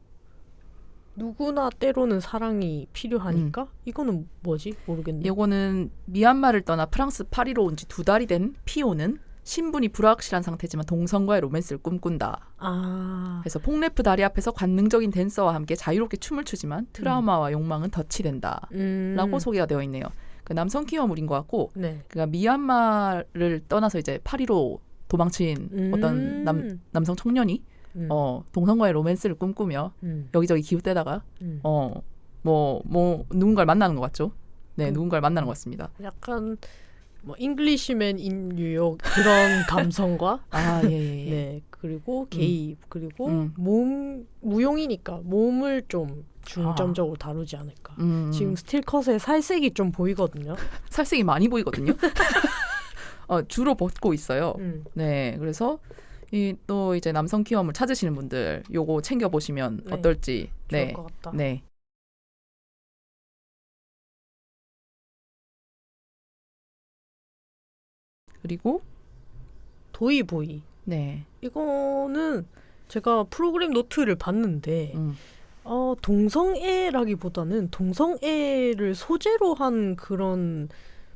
누구나 때로는 사랑이 필요하니까 이거는 뭐지? 모르겠네. 이거는 미얀마를 떠나 프랑스 파리로 온 지 2달이 된 피오는 신분이 불확실한 상태지만 동성과의 로맨스를 꿈꾼다. 그래서 폭레프 다리 앞에서 관능적인 댄서와 함께 자유롭게 춤을 추지만 트라우마와 욕망은 덫이 된다. 라고 소개가 되어 있네요. 그 남성 키워물인 것 같고 그러니까 미얀마를 떠나서 이제 파리로 도망친 어떤 남성 청년이 동성과의 로맨스를 꿈꾸며 여기저기 기웃대다가 뭐 누군가를 만나는 것 같죠. 네, 누군가를 만나는 것 같습니다. 약간 뭐 잉글리시맨 인 뉴욕 그런 감성과 예. 네, 그리고 게이 그리고 몸 무용이니까 몸을 좀 중점적으로 다루지 않을까. 지금 스틸컷에 살색이 좀 보이거든요. 살색이 많이 보이거든요. 주로 벗고 있어요. 네, 그래서 또 이제 남성 키워물 찾으시는 분들 요거 챙겨 보시면 어떨지. 좋을 것 같다. 네. 그리고 도이보이. 네. 이거는 제가 프로그램 노트를 봤는데 동성애라기보다는 동성애를 소재로 한 그런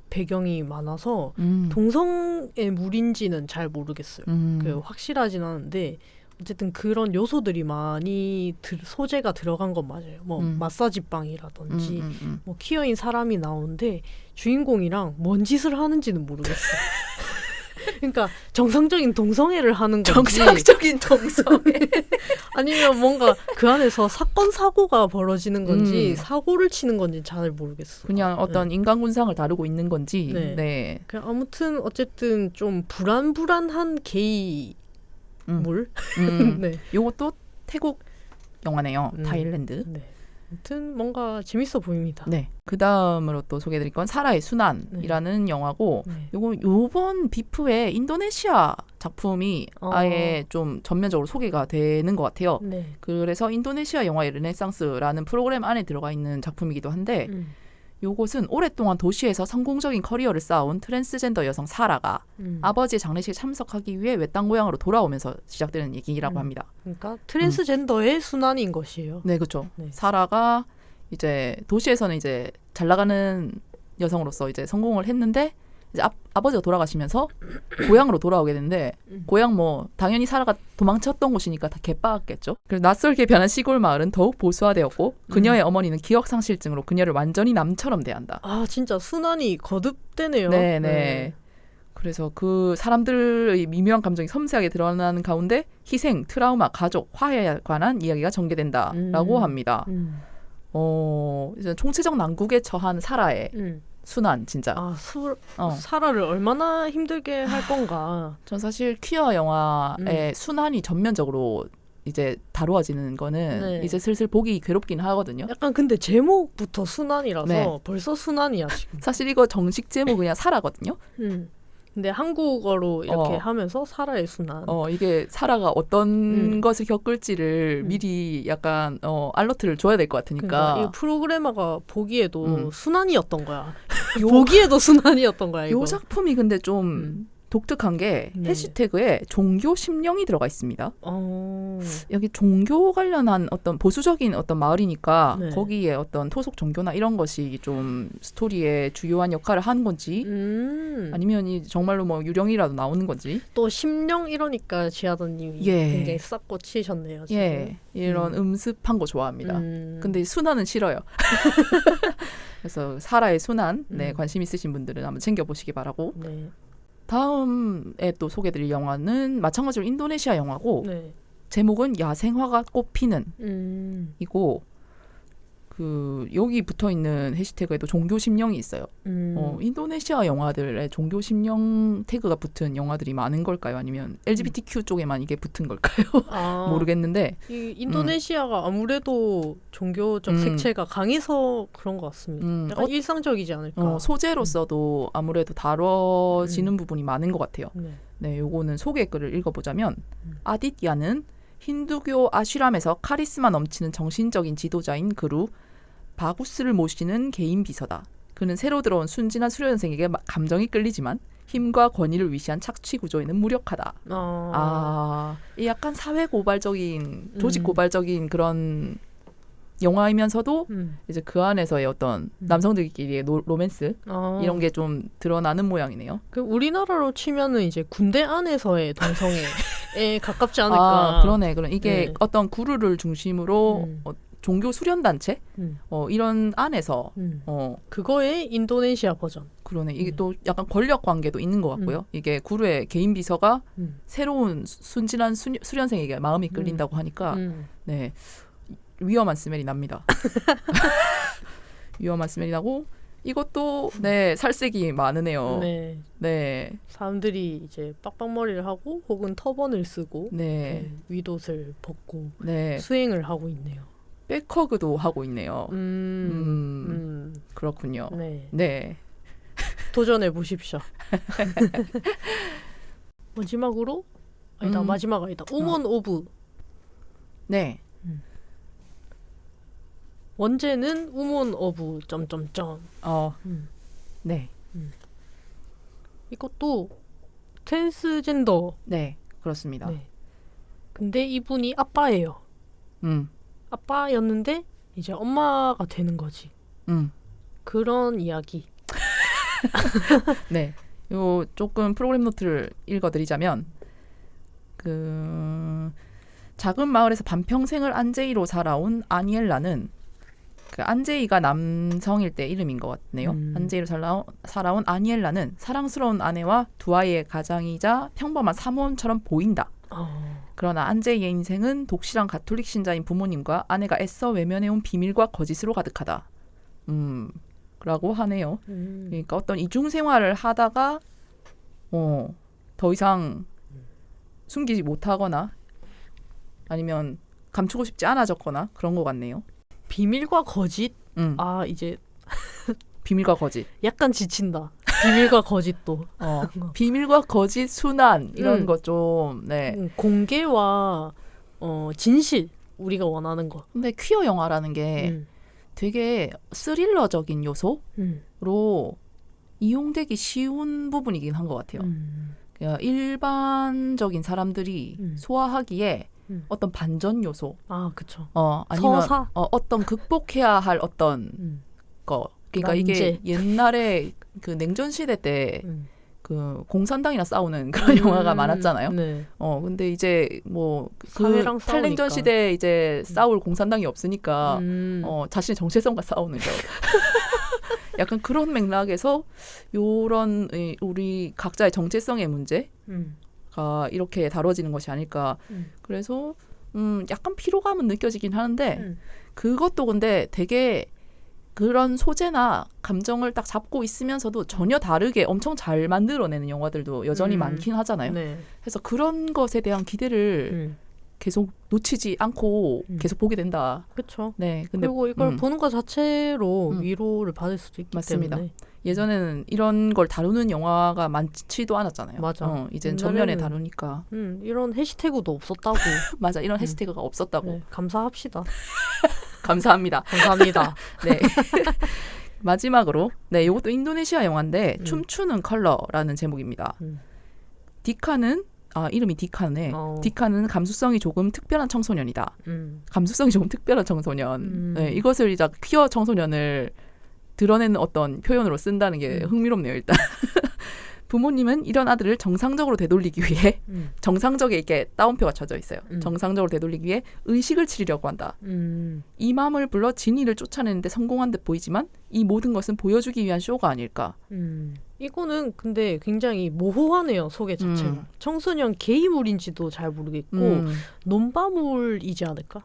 배경이 많아서 동성애 물인지는 잘 모르겠어요. 확실하진 않은데 어쨌든 그런 요소들이 많이 소재가 들어간 건 맞아요. 뭐 마사지방이라든지 뭐 퀴어인 사람이 나오는데 주인공이랑 뭔 짓을 하는지는 모르겠어요. 그러니까 정상적인 동성애를 하는 건지 정상적인 동성애 아니면 뭔가 그 안에서 사건 사고가 벌어지는 건지 사고를 치는 건지 잘 모르겠어. 그냥 어떤 인간군상을 다루고 있는 건지. 네. 그냥 아무튼 어쨌든 좀 불안한 게이 물. 네. 요것도 태국 영화네요. 타일랜드. 네. 아무튼 뭔가 재밌어 보입니다. 네. 그 다음으로 또 소개해드릴 건 사라의 순환이라는 영화고 요번 비프의 인도네시아 작품이 아예 좀 전면적으로 소개가 되는 것 같아요. 그래서 인도네시아 영화의 르네상스라는 프로그램 안에 들어가 있는 작품이기도 한데 요것은 오랫동안 도시에서 성공적인 커리어를 쌓아온 트랜스젠더 여성 사라가 아버지의 장례식에 참석하기 위해 외딴 고향으로 돌아오면서 시작되는 얘기라고 합니다. 그러니까 트랜스젠더의 순환인 것이에요. 네, 그렇죠. 사라가 이제 도시에서는 이제 잘 나가는 여성으로서 이제 성공을 했는데 이제 아버지가 돌아가시면서 고향으로 돌아오게 되는데 고향 뭐 당연히 사라가 도망쳤던 곳이니까 다 개빠았겠죠. 그래서 낯설게 변한 시골 마을은 더욱 보수화되었고 그녀의 어머니는 기억상실증으로 그녀를 완전히 남처럼 대한다. 진짜 순환이 거듭되네요. 네. 그래서 그 사람들의 미묘한 감정이 섬세하게 드러나는 가운데 희생, 트라우마, 가족, 화해에 관한 이야기가 전개된다라고 합니다. 이제 총체적 난국에 처한 사라의 순환 진짜. 사라를 얼마나 힘들게 할 건가. 전 사실 퀴어 영화의 순환이 전면적으로 이제 다루어지는 거는 이제 슬슬 보기 괴롭긴 하거든요. 약간 근데 제목부터 순환이라서 벌써 순환이야 지금. 사실 이거 정식 제목 그냥 사라거든요. 근데 한국어로 이렇게 하면서 사라의 순환. 이게 사라가 어떤 것을 겪을지를 미리 약간 알러트를 줘야 될 것 같으니까. 그러니까 이 프로그래머가 보기에도 순환이었던 거야. 보기에도 순환이었던 거야. 이거. 이 작품이 근데 좀 독특한 게 해시태그에 종교 심령이 들어가 있습니다. 여기 종교 관련한 어떤 보수적인 어떤 마을이니까 거기에 어떤 토속 종교나 이런 것이 좀 스토리에 주요한 역할을 하는 건지 아니면 정말로 뭐 유령이라도 나오는 건지. 또 심령 이러니까 지하더님이 굉장히 싹 꽂히셨네요. 지금. 이런 음습한 거 좋아합니다. 근데 순환은 싫어요. 그래서 사라의 순환 관심 있으신 분들은 한번 챙겨보시기 바라고. 다음에 또 소개드릴 영화는 마찬가지로 인도네시아 영화고 제목은 야생화가 꽃피는 이고 여기 붙어있는 해시태그에도 종교 심령이 있어요. 인도네시아 영화들의 종교 심령 태그가 붙은 영화들이 많은 걸까요? 아니면 LGBTQ 쪽에만 이게 붙은 걸까요? 모르겠는데 이 인도네시아가 아무래도 종교적 색채가 강해서 그런 것 같습니다. 약간 일상적이지 않을까. 소재로서도 아무래도 다뤄지는 부분이 많은 것 같아요. 요거는 소개 글을 읽어보자면 아디트야는 힌두교 아슈람에서 카리스마 넘치는 정신적인 지도자인 그루 바구스를 모시는 개인 비서다. 그는 새로 들어온 순진한 수료생에게 감정이 끌리지만 힘과 권위를 위시한 착취 구조에는 무력하다. 이 약간 사회 고발적인, 조직 고발적인 그런 영화이면서도 이제 그 안에서의 어떤 남성들끼리의 로맨스 이런 게 좀 드러나는 모양이네요. 그 우리나라로 치면은 이제 군대 안에서의 동성애에 가깝지 않을까. 그러네. 이게 어떤 구루를 중심으로 종교 수련 단체 이런 안에서 그거의 인도네시아 버전. 그러네. 이게 또 약간 권력 관계도 있는 것 같고요. 이게 구루의 개인 비서가 새로운 순진한 수련생에게 마음이 끌린다고 하니까 네. 위험한 스멜이 납니다. 위험한 스멜이 나고 이것도 네 살색이 많으네요. 네. 네. 사람들이 이제 빡빡머리를 하고 혹은 터번을 쓰고 네. 윗옷을 벗고 네. 수행을 하고 있네요. 백허그도 하고 있네요. 그렇군요. 네. 네. 도전해 보십시오. 마지막으로 마지막 아니다. 우먼 오브. 네. 원제는 우먼 오브 점점점. 네. 이것도 트랜스젠더. 네, 그렇습니다. 네. 근데 이분이 아빠예요. 아빠였는데 이제 엄마가 되는 거지. 그런 이야기. 네. 요 조금 프로그램 노트를 읽어드리자면 그 작은 마을에서 반평생을 안제이로 살아온 아니엘라는 그 안제이가 남성일 때 이름인 것 같네요. 안제이로 살아온 아니엘라는 사랑스러운 아내와 두 아이의 가장이자 평범한 사모님처럼 보인다. 그러나 안제이의 인생은 독실한 가톨릭 신자인 부모님과 아내가 애써 외면해온 비밀과 거짓으로 가득하다. 라고 하네요. 그러니까 어떤 이중생활을 하다가 더 이상 숨기지 못하거나 아니면 감추고 싶지 않아졌거나 그런 것 같네요. 비밀과 거짓? 이제 비밀과 거짓. 약간 지친다. 비밀과 거짓도. 비밀과 거짓, 순환 이런 거 좀 네. 공개와 진실 우리가 원하는 거. 근데 퀴어 영화라는 게 되게 스릴러적인 요소로 이용되기 쉬운 부분이긴 한 것 같아요. 그러니까 일반적인 사람들이 소화하기에 어떤 반전 요소, 그쵸. 아니면 서사? 어떤 극복해야 할 어떤 거. 그러니까 난제. 이게 옛날에 그 냉전 시대 때 그 공산당이나 싸우는 그런 영화가 많았잖아요. 네. 근데 이제 뭐 그 사회랑 탈냉전 싸우니까. 시대에 이제 싸울 공산당이 없으니까 자신의 정체성과 싸우는 거. 약간 그런 맥락에서 요런 우리 각자의 정체성의 문제가 이렇게 다뤄지는 것이 아닐까. 그래서 약간 피로감은 느껴지긴 하는데 그것도 근데 되게 그런 소재나 감정을 딱 잡고 있으면서도 전혀 다르게 엄청 잘 만들어내는 영화들도 여전히 많긴 하잖아요. 네. 그래서 그런 것에 대한 기대를 계속 놓치지 않고 계속 보게 된다. 그렇죠. 네, 근데 그리고 이걸 보는 것 자체로 위로를 받을 수도 있기 맞습니다. 때문에. 예전에는 이런 걸 다루는 영화가 많지도 않았잖아요. 맞아. 이젠 전면에 다루니까. 이런 해시태그도 없었다고. 맞아, 이런 해시태그가 없었다고. 네, 감사합시다. 감사합니다. 감사합니다. 네. 마지막으로 이것도 인도네시아 영화인데 춤추는 컬러라는 제목입니다. 디카는 이름이 디카네. 디카는 감수성이 조금 특별한 청소년이다. 감수성이 조금 특별한 청소년. 네, 이것을 이제 퀴어 청소년을 드러내는 어떤 표현으로 쓴다는 게 흥미롭네요. 일단 부모님은 이런 아들을 정상적으로 되돌리기 위해 정상적에 이렇게 따옴표가 쳐져 있어요. 정상적으로 되돌리기 위해 의식을 치르려고 한다. 이맘을 불러 진이를 쫓아내는데 성공한 듯 보이지만 이 모든 것은 보여주기 위한 쇼가 아닐까. 이거는 근데 굉장히 모호하네요. 소개 자체가. 청소년 게이물인지도 잘 모르겠고 논바물이지 않을까?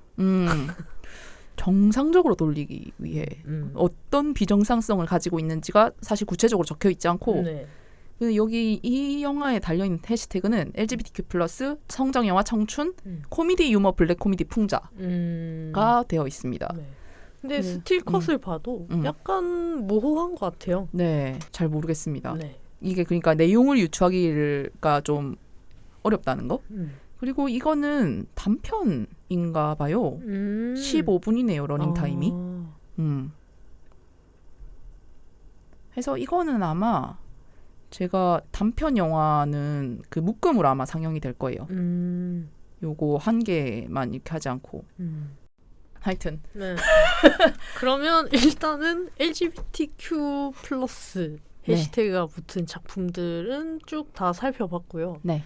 정상적으로 돌리기 위해 어떤 비정상성을 가지고 있는지가 사실 구체적으로 적혀 있지 않고 네. 여기 이 영화에 달려있는 해시태그는 LGBTQ+, 성장영화 청춘, 코미디 유머 블랙 코미디 풍자가 되어 있습니다. 네. 근데 스틸컷을 봐도 약간 모호한 것 같아요. 네, 잘 모르겠습니다. 네. 이게 그러니까 내용을 유추하기가 좀 어렵다는 거. 그리고 이거는 단편인가 봐요. 15분이네요, 러닝타임이. 그래서 이거는 아마 제가 단편 영화는 그 묶음으로 아마 상영이 될 거예요. 요거 한 개만 이렇게 하지 않고. 하여튼. 네. 그러면 일단은 LGBTQ 플러스 해시태그가 붙은 작품들은 쭉 다 살펴봤고요. 네.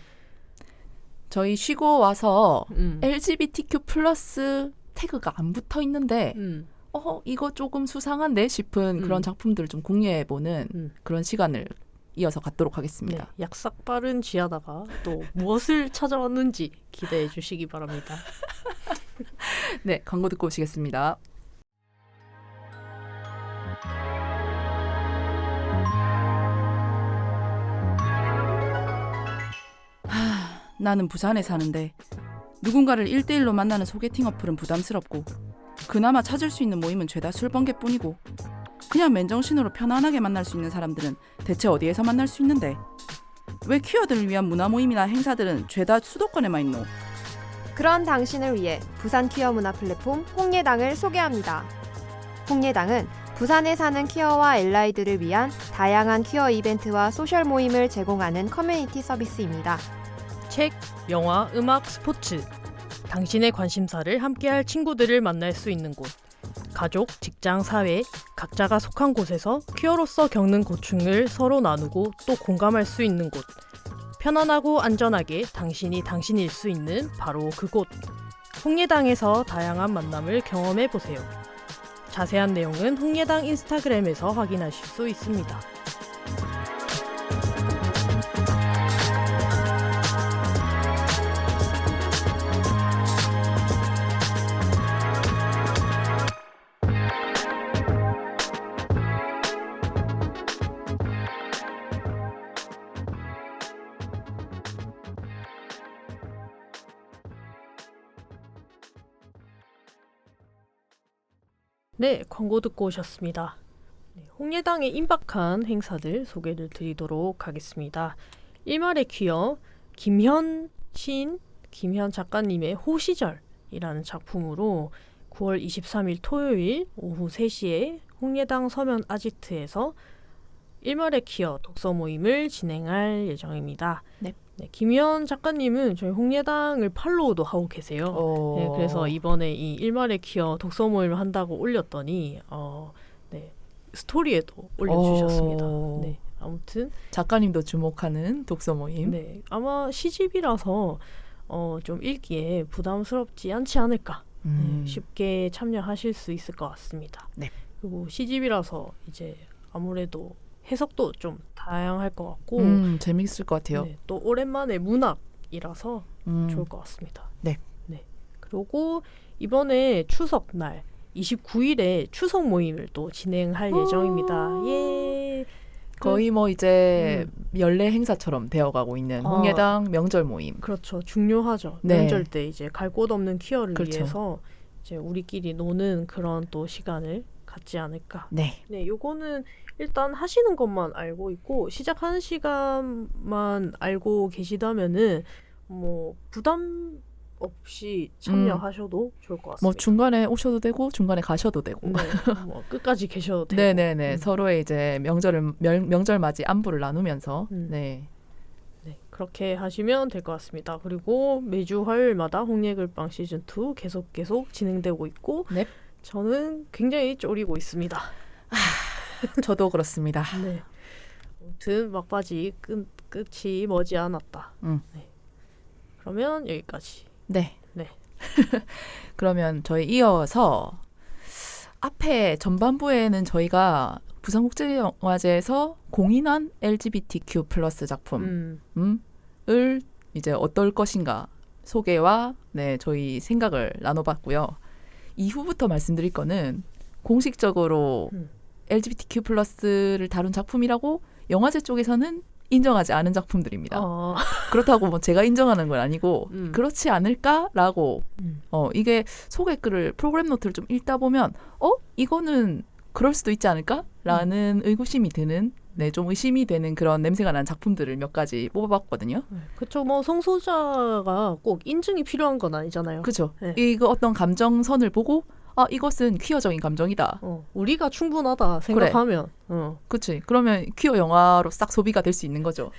저희 쉬고 와서 LGBTQ 플러스 태그가 안 붙어 있는데 이거 조금 수상한데 싶은 그런 작품들을 좀 공유해보는 그런 시간을 이어서 갖도록 하겠습니다. 네, 약삭 빠른 지하다가 또 무엇을 찾아왔는지 기대해 주시기 바랍니다. 네, 광고 듣고 오시겠습니다. 나는 부산에 사는데 누군가를 1대1로 만나는 소개팅 어플은 부담스럽고 그나마 찾을 수 있는 모임은 죄다 술번개뿐이고 그냥 맨정신으로 편안하게 만날 수 있는 사람들은 대체 어디에서 만날 수 있는데 왜 퀴어들을 위한 문화 모임이나 행사들은 죄다 수도권에만 있노? 그런 당신을 위해 부산 퀴어 문화 플랫폼 홍예당을 소개합니다. 홍예당은 부산에 사는 퀴어와 엘라이들을 위한 다양한 퀴어 이벤트와 소셜 모임을 제공하는 커뮤니티 서비스입니다. 책, 영화, 음악, 스포츠 당신의 관심사를 함께할 친구들을 만날 수 있는 곳 가족, 직장, 사회 각자가 속한 곳에서 퀴어로서 겪는 고충을 서로 나누고 또 공감할 수 있는 곳 편안하고 안전하게 당신이 당신일 수 있는 바로 그곳 홍예당에서 다양한 만남을 경험해보세요. 자세한 내용은 홍예당 인스타그램에서 확인하실 수 있습니다. 네, 광고 듣고 오셨습니다. 네, 홍예당에 임박한 행사들 소개를 드리도록 하겠습니다. 일말의 퀴어, 김현 시인, 김현 작가님의 호시절이라는 작품으로 9월 23일 토요일 오후 3시에 홍예당 서면 아지트에서 일말의 퀴어 독서 모임을 진행할 예정입니다. 네. 네, 김현 작가님은 저희 홍예당을 팔로우도 하고 계세요. 네, 그래서 이번에 이 일말의 퀴어 독서 모임을 한다고 올렸더니 네, 스토리에도 올려주셨습니다. 네, 아무튼 작가님도 주목하는 독서 모임. 네, 아마 시집이라서 좀 읽기에 부담스럽지 않지 않을까. 네, 쉽게 참여하실 수 있을 것 같습니다. 네. 그리고 시집이라서 이제 아무래도 해석도 좀 다양할 것 같고 재밌을 것 같아요. 네, 또 오랜만에 문학이라서 좋을 것 같습니다. 네. 네. 그리고 이번에 추석날 29일에 추석 모임을 또 진행할 예정입니다. 예. 거의 뭐 이제 연례 행사처럼 되어가고 있는 홍예당 명절 모임. 그렇죠. 중요하죠. 네. 명절 때 이제 갈 곳 없는 퀴어를 그렇죠. 위해서 이제 우리끼리 노는 그런 또 시간을 갖지 않을까. 네. 네, 요거는 일단 하시는 것만 알고 있고 시작하는 시간만 알고 계시다면은 뭐 부담 없이 참여하셔도 좋을 것 같습니다. 뭐 중간에 오셔도 되고 중간에 가셔도 되고. 네, 뭐 끝까지 계셔도 되고. 네네네. 서로의 이제 명절 맞이 안부를 나누면서 네. 네, 그렇게 하시면 될 것 같습니다. 그리고 매주 화요일마다 홍예글방 시즌 2 계속 진행되고 있고 네. 저는 굉장히 쫄이고 있습니다. 저도 그렇습니다. 네. 아무튼 막바지 끝이 머지않았다. 네. 그러면 여기까지. 네. 네. 그러면 저희 이어서 앞에 전반부에는 저희가 부산국제영화제에서 공인한 LGBTQ 플러스 작품을 이제 어떨 것인가 소개와 네, 저희 생각을 나눠봤고요. 이후부터 말씀드릴 거는 공식적으로 LGBTQ 플러스를 다룬 작품이라고 영화제 쪽에서는 인정하지 않은 작품들입니다. 그렇다고 뭐 제가 인정하는 건 아니고 그렇지 않을까라고 이게 소개글을 프로그램 노트를 좀 읽다 보면 이거는 그럴 수도 있지 않을까라는 의구심이 드는 네, 좀 의심이 되는 그런 냄새가 나는 작품들을 몇 가지 뽑아봤거든요. 그렇죠. 뭐 성소자가 꼭 인증이 필요한 건 아니잖아요. 그렇죠. 네. 이거 어떤 감정선을 보고 이것은 퀴어적인 감정이다. 우리가 충분하다 생각하면. 그래. 그치. 그러면 퀴어 영화로 싹 소비가 될 수 있는 거죠.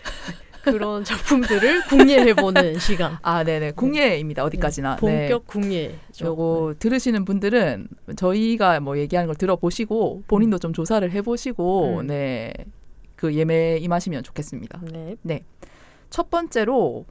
그런 작품들을 궁예해보는 시간. 네네. 궁예입니다. 어디까지나. 본격 궁예. 요거 들으시는 분들은 저희가 뭐 얘기하는 걸 들어보시고 본인도 좀 조사를 해보시고 네. 그 예매 임하시면 좋겠습니다. 네. 첫 번째로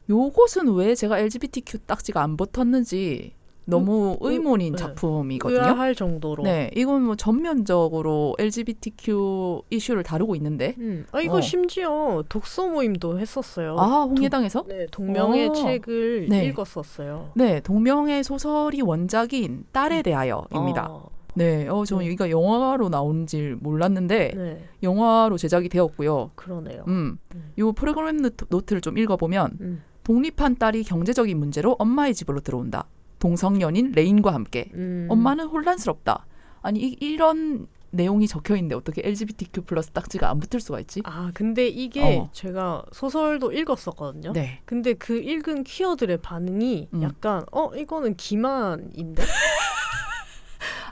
요것은 왜 제가 LGBTQ 딱지가 안 붙었는지 너무 의문인 작품이거든요. 의아할 정도로. 네, 이건 뭐 전면적으로 LGBTQ 이슈를 다루고 있는데. 이거 심지어 독서 모임도 했었어요. 홍예당에서? 네, 동명의 책을 읽었었어요. 네, 동명의 소설이 원작인 딸에 대하여입니다. 네, 저는 여기가 영화로 나온지 몰랐는데 영화로 제작이 되었고요. 그러네요. 요 프로그램 노트를 좀 읽어보면 독립한 딸이 경제적인 문제로 엄마의 집으로 들어온다. 동성연인 레인과 함께. 엄마는 혼란스럽다. 아니 이런 내용이 적혀있는데 어떻게 LGBTQ 플러스 딱지가 안 붙을 수가 있지? 근데 이게 제가 소설도 읽었었거든요. 네. 근데 그 읽은 퀴어들의 반응이 약간 이거는 기만인데?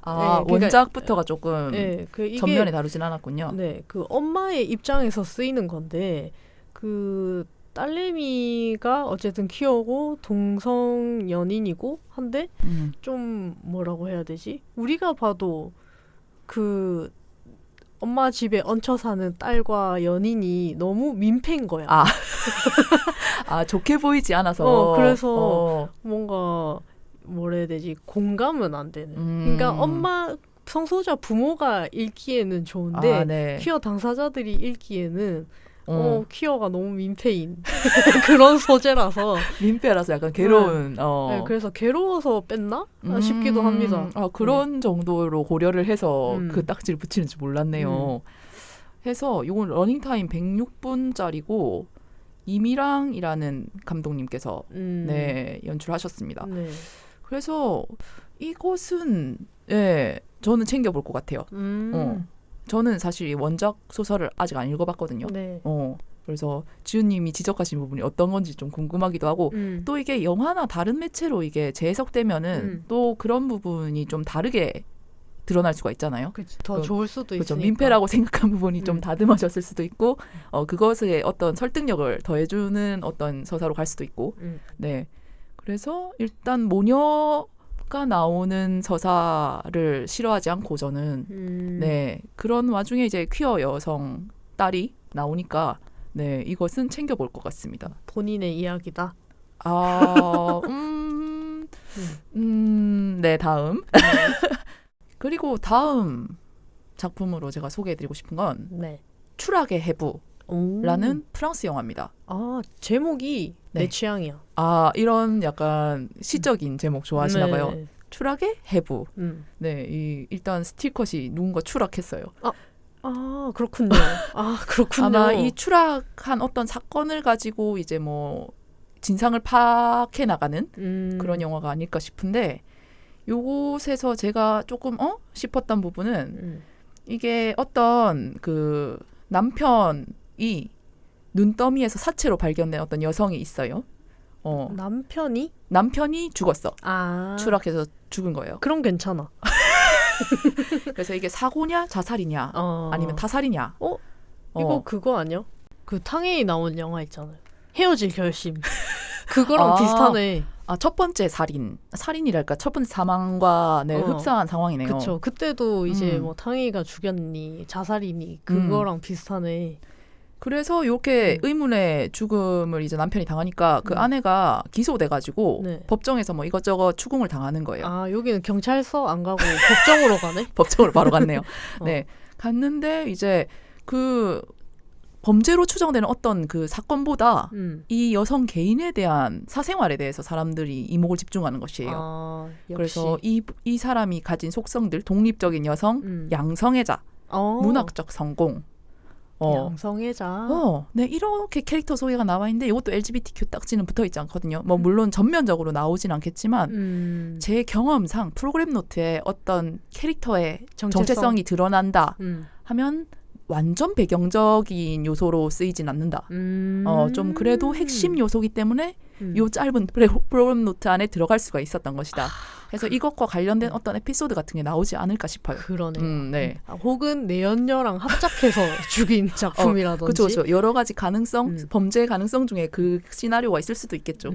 그러니까, 원작부터가 조금 이게, 전면에 다루진 않았군요. 네, 그 엄마의 입장에서 쓰이는 건데 그 딸내미가 어쨌든 퀴어고 동성 연인이고 한데 좀 뭐라고 해야 되지? 우리가 봐도 그 엄마 집에 얹혀 사는 딸과 연인이 너무 민폐인 거야. 좋게 보이지 않아서. 그래서 뭔가 뭐라 해야 되지? 공감은 안 되는. 그러니까 엄마 성소자 부모가 읽기에는 좋은데 퀴어 당사자들이 읽기에는 퀴어가 너무 민폐인 그런 소재라서 민폐라서 약간 괴로운 네, 그래서 괴로워서 뺐나 싶기도 합니다. 그런 정도로 고려를 해서 그 딱지를 붙이는지 몰랐네요. 해서 이건 러닝타임 106분짜리고 이미랑이라는 감독님께서 연출하셨습니다. 그래서 이것은 저는 챙겨볼 것 같아요. 저는 사실 원작 소설을 아직 안 읽어봤거든요. 그래서 지훈님이 지적하신 부분이 어떤 건지 좀 궁금하기도 하고 또 이게 영화나 다른 매체로 이게 재해석되면은 또 그런 부분이 좀 다르게 드러날 수가 있잖아요. 더 좋을 수도 있으니까. 민폐라고 생각한 부분이 좀 다듬어졌을 수도 있고 그것에 어떤 설득력을 더해주는 어떤 서사로 갈 수도 있고 네. 그래서 일단 모녀가 나오는 서사를 싫어하지 않고 저는 그런 와중에 이제 퀴어 여성 딸이 나오니까 이것은 챙겨볼 것 같습니다. 본인의 이야기다. 네, 다음. 그리고 다음 작품으로 제가 소개해드리고 싶은 건 추락의 해부라는 프랑스 영화입니다. 제목이 내 취향이야. 이런 약간 시적인 제목 좋아하시나 봐요. 추락의 해부. 일단 스틸컷이 누군가 추락했어요. 그렇군요. 그렇군요. 아마 이 추락한 어떤 사건을 가지고 이제 뭐 진상을 파악해 나가는 그런 영화가 아닐까 싶은데 요곳에서 제가 조금 싶었던 부분은 이게 어떤 그 남편이 눈더미에서 사체로 발견된 어떤 여성이 있어요. 남편이 죽었어. 추락해서 죽은 거예요. 그럼 괜찮아. 그래서 이게 사고냐 자살이냐 아니면 타살이냐. 이거 그거 아니야? 그 탕웨이 나온 영화 있잖아요. 헤어질 결심. 그거랑 비슷하네. 첫 번째 살인이랄까 첫 번째 사망과 흡사한 상황이네요. 그렇죠. 그때도 이제 뭐 탕웨이가 죽였니 자살이니 그거랑 비슷하네. 그래서 이렇게 의문의 죽음을 이제 남편이 당하니까 그 아내가 기소돼가지고 법정에서 뭐 이것저것 추궁을 당하는 거예요. 여기는 경찰서 안 가고 법정으로 가네? 법정으로 바로 갔네요. 갔는데 이제 그 범죄로 추정되는 어떤 그 사건보다 이 여성 개인에 대한 사생활에 대해서 사람들이 이목을 집중하는 것이에요. 그래서 이 사람이 가진 속성들, 독립적인 여성, 양성애자, 문학적 성공, 양성애자. 네, 이렇게 캐릭터 소개가 나와 있는데 이것도 LGBTQ 딱지는 붙어 있지 않거든요. 뭐 물론 전면적으로 나오진 않겠지만 제 경험상 프로그램 노트에 어떤 캐릭터의 정체성이 드러난다 하면 완전 배경적인 요소로 쓰이진 않는다. 좀 그래도 핵심 요소기 때문에 요 짧은 프로그램 노트 안에 들어갈 수가 있었던 것이다. 그래서 이것과 관련된 어떤 에피소드 같은 게 나오지 않을까 싶어요. 그러네요. 네. 혹은 내연녀랑 합작해서 죽인 작품이라든지. 그렇죠. 여러 가지 가능성, 범죄 가능성 중에 그 시나리오가 있을 수도 있겠죠.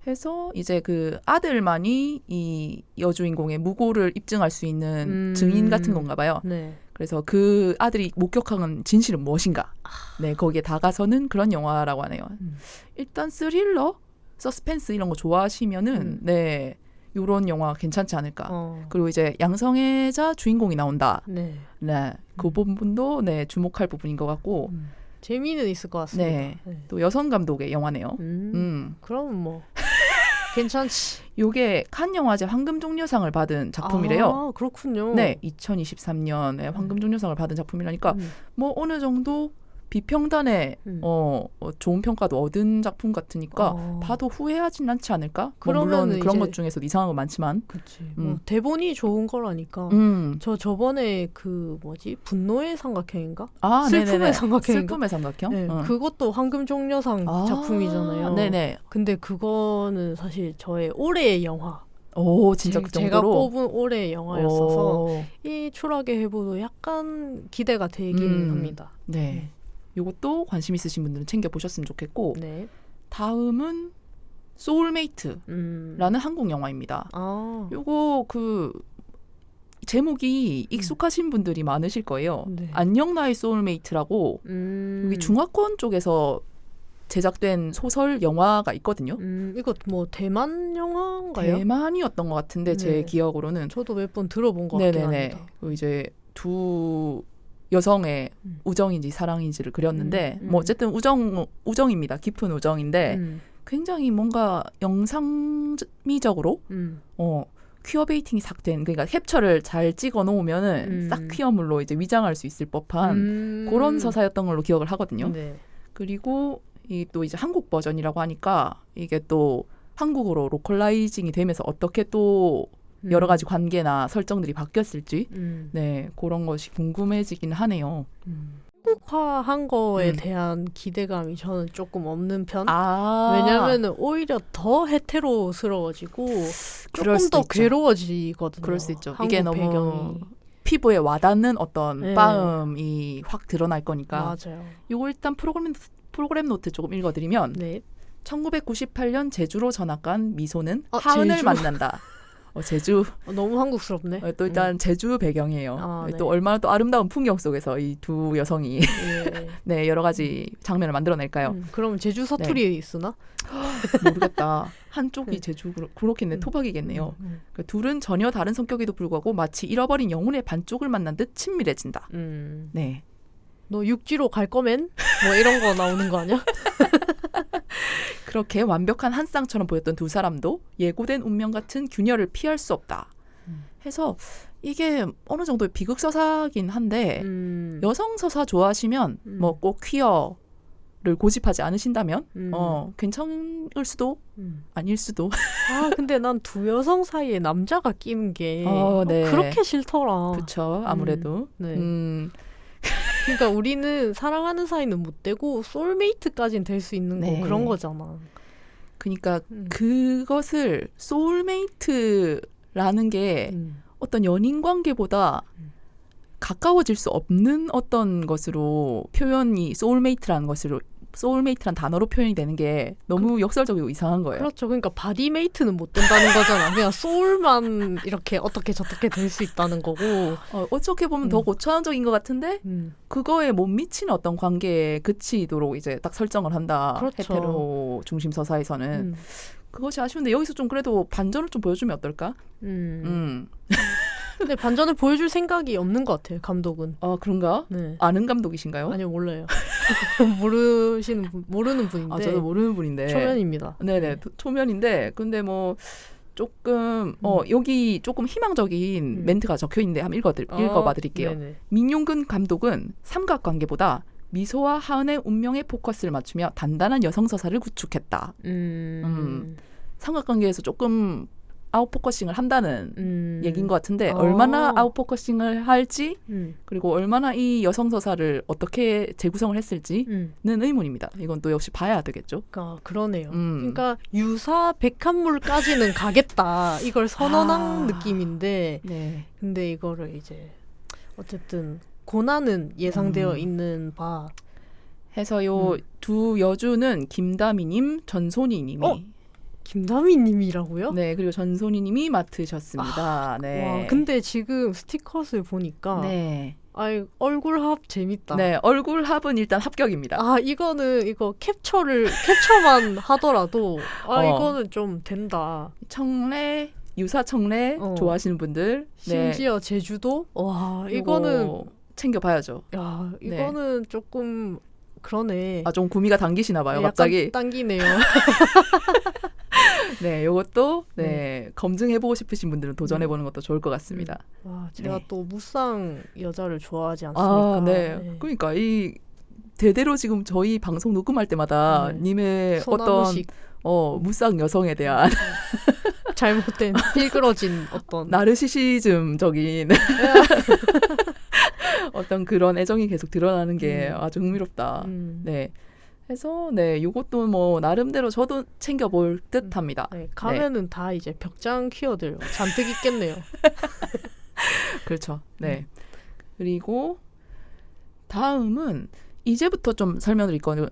해서 이제 그 아들만이 이 여주인공의 무고를 입증할 수 있는 증인 같은 건가 봐요. 네. 그래서 그 아들이 목격한 진실은 무엇인가. 네, 거기에 다가서는 그런 영화라고 하네요. 일단 스릴러, 서스펜스 이런 거 좋아하시면은 네, 요런 영화 괜찮지 않을까. 그리고 이제 양성애자 주인공이 나온다. 네. 네, 그 부분도 네, 주목할 부분인 것 같고. 재미는 있을 것 같습니다. 네. 또 여성 감독의 영화네요. 그럼 뭐 괜찮지. 요게 칸 영화제 황금종려상을 받은 작품이래요. 아, 그렇군요. 네, 2023년에 황금종려상을 받은 작품이라니까 뭐 어느 정도 비평단에 좋은 평가도 얻은 작품 같으니까 봐도 후회하진 않지 않을까? 뭐 물론 그런 것 중에서도 이상한 거 많지만. 그치. 뭐 대본이 좋은 거라니까. 저번에 그 뭐지? 분노의 삼각형인가? 슬픔의 삼각형인가? 슬픔의 삼각형? 네, 그것도 황금종려상 작품이잖아요. 네네. 근데 그거는 사실 저의 올해의 영화. 오, 진짜 그 정도로? 제가 뽑은 올해의 영화였어서 이 추락의 해부도 약간 기대가 되긴 합니다. 네. 요것도 관심 있으신 분들은 챙겨보셨으면 좋겠고 네. 다음은 소울메이트라는 한국 영화입니다. 요거 그 제목이 익숙하신 분들이 많으실 거예요. 네. 안녕 나의 소울메이트라고 여기 중화권 쪽에서 제작된 소설 영화가 있거든요. 이거 뭐 대만 영화인가요? 대만이었던 것 같은데 제 기억으로는 저도 몇 번 들어본 것 같긴 합니다. 이제 두 여성의 우정인지 사랑인지를 그렸는데 뭐 어쨌든 우정입니다. 깊은 우정인데 굉장히 뭔가 영상미적으로 퀴어 베이팅이 싹 된, 그러니까 캡처를 잘 찍어 놓으면은 싹 퀴어물로 이제 위장할 수 있을 법한 그런 서사였던 걸로 기억을 하거든요. 네. 그리고 이 또 이제 한국 버전이라고 하니까 이게 또 한국어로 로컬라이징이 되면서 어떻게 또 여러 가지 관계나 설정들이 바뀌었을지 네, 그런 것이 궁금해지긴 하네요. 한국화한 거에 대한 기대감이 저는 조금 없는 편. 왜냐하면 오히려 더 헤테로스러워지고 조금 더 괴로워지거든요. 그럴 수 있죠. 이게 너무 배경이. 피부에 와닿는 어떤 빠음이 확 드러날 거니까. 맞아요. 이거 일단 프로그램 노트 조금 읽어드리면 1998년 제주로 전학 간 미소는 하은을 제주? 만난다. 제주 너무 한국스럽네. 또 일단 제주 배경이에요. 또 얼마나 또 아름다운 풍경 속에서 이 두 여성이 네, 여러 가지 장면을 만들어낼까요? 그럼 제주 사투리 있으나? 모르겠다. 한쪽이 제주 그렇겠네. 토박이겠네요. 그 둘은 전혀 다른 성격에도 불구하고 마치 잃어버린 영혼의 반쪽을 만난 듯 친밀해진다. 네. 너 육지로 갈 거면? 뭐 이런 거 나오는 거 아니야? 그렇게 완벽한 한 쌍처럼 보였던 두 사람도 예고된 운명 같은 균열을 피할 수 없다. 해서 이게 어느 정도 비극서사긴 한데 여성 서사 좋아하시면 뭐 꼭 퀴어를 고집하지 않으신다면 괜찮을 수도 아닐 수도. 근데 난 두 여성 사이에 남자가 끼는 게 네. 그렇게 싫더라. 그렇죠. 아무래도. 그러니까 우리는 사랑하는 사이는 못 되고 소울메이트까지는 될 수 있는 거 그런 거잖아. 그러니까 그것을 소울메이트라는 게 어떤 연인 관계보다 가까워질 수 없는 어떤 것으로 표현이 소울메이트라는 단어로 표현이 되는 게 너무 역설적이고 이상한 거예요. 그렇죠. 그러니까 바디메이트는 못 된다는 거잖아. 그냥 소울만 이렇게 어떻게 저떻게 될 수 있다는 거고. 어떻게 보면 더 고차원적인 것 같은데 그거에 못 미치는 어떤 관계에 그치도록 이제 딱 설정을 한다. 그렇죠. 헤테로 중심 서사에서는. 그것이 아쉬운데 여기서 좀 그래도 반전을 좀 보여주면 어떨까? 근데 반전을 보여줄 생각이 없는 것 같아요, 감독은. 그런가? 네. 아는 감독이신가요? 아니요, 몰라요. 모르는 분인데. 저도 모르는 분인데. 초면입니다. 네네, 초면인데, 근데 뭐 조금 여기 조금 희망적인 멘트가 적혀 있는데 한번 읽어봐 드릴게요. 민용근 감독은 삼각관계보다 미소와 하은의 운명에 포커스를 맞추며 단단한 여성 서사를 구축했다. 삼각관계에서 조금 아웃포커싱을 한다는 얘기인 것 같은데 얼마나 아웃포커싱을 할지 그리고 얼마나 이 여성 서사를 어떻게 재구성을 했을지는 의문입니다. 이건 또 역시 봐야 되겠죠. 그러네요. 그러니까 유사 백합물까지는 가겠다 이걸 선언한 느낌인데 네. 근데 이거를 이제 어쨌든 고난은 예상되어 있는 바 해서 요 두 여주는 김다미님, 전소니님이 김다미님이라고요? 네, 그리고 전소니님이 맡으셨습니다. 네. 와, 근데 지금 스티커를 보니까 네. 얼굴 합 재밌다. 네, 얼굴 합은 일단 합격입니다. 이거 캡처만 하더라도 이거는 좀 된다. 청래, 유사 청래 좋아하시는 분들. 심지어 제주도? 와, 이거는 챙겨봐야죠. 야, 이거는 조금 그러네. 좀 구미가 당기시나 봐요, 갑자기. 약간 당기네요. 네, 요것도 검증해보고 싶으신 분들은 도전해보는 것도 좋을 것 같습니다. 제가 또 무쌍 여자를 좋아하지 않습니까? 네. 그러니까 이 대대로 지금 저희 방송 녹음할 때마다 님의 소나무식. 어떤 무쌍 여성에 대한 잘못된 일그러진 어떤 나르시시즘적인 어떤 그런 애정이 계속 드러나는 게 아주 흥미롭다. 네. 해서 요것도 뭐 나름대로 저도 챙겨볼 듯합니다. 가면은 다 이제 벽장 퀴어들 잔뜩 있겠네요. 그렇죠. 네. 그리고 다음은 이제부터 좀 설명드릴 거는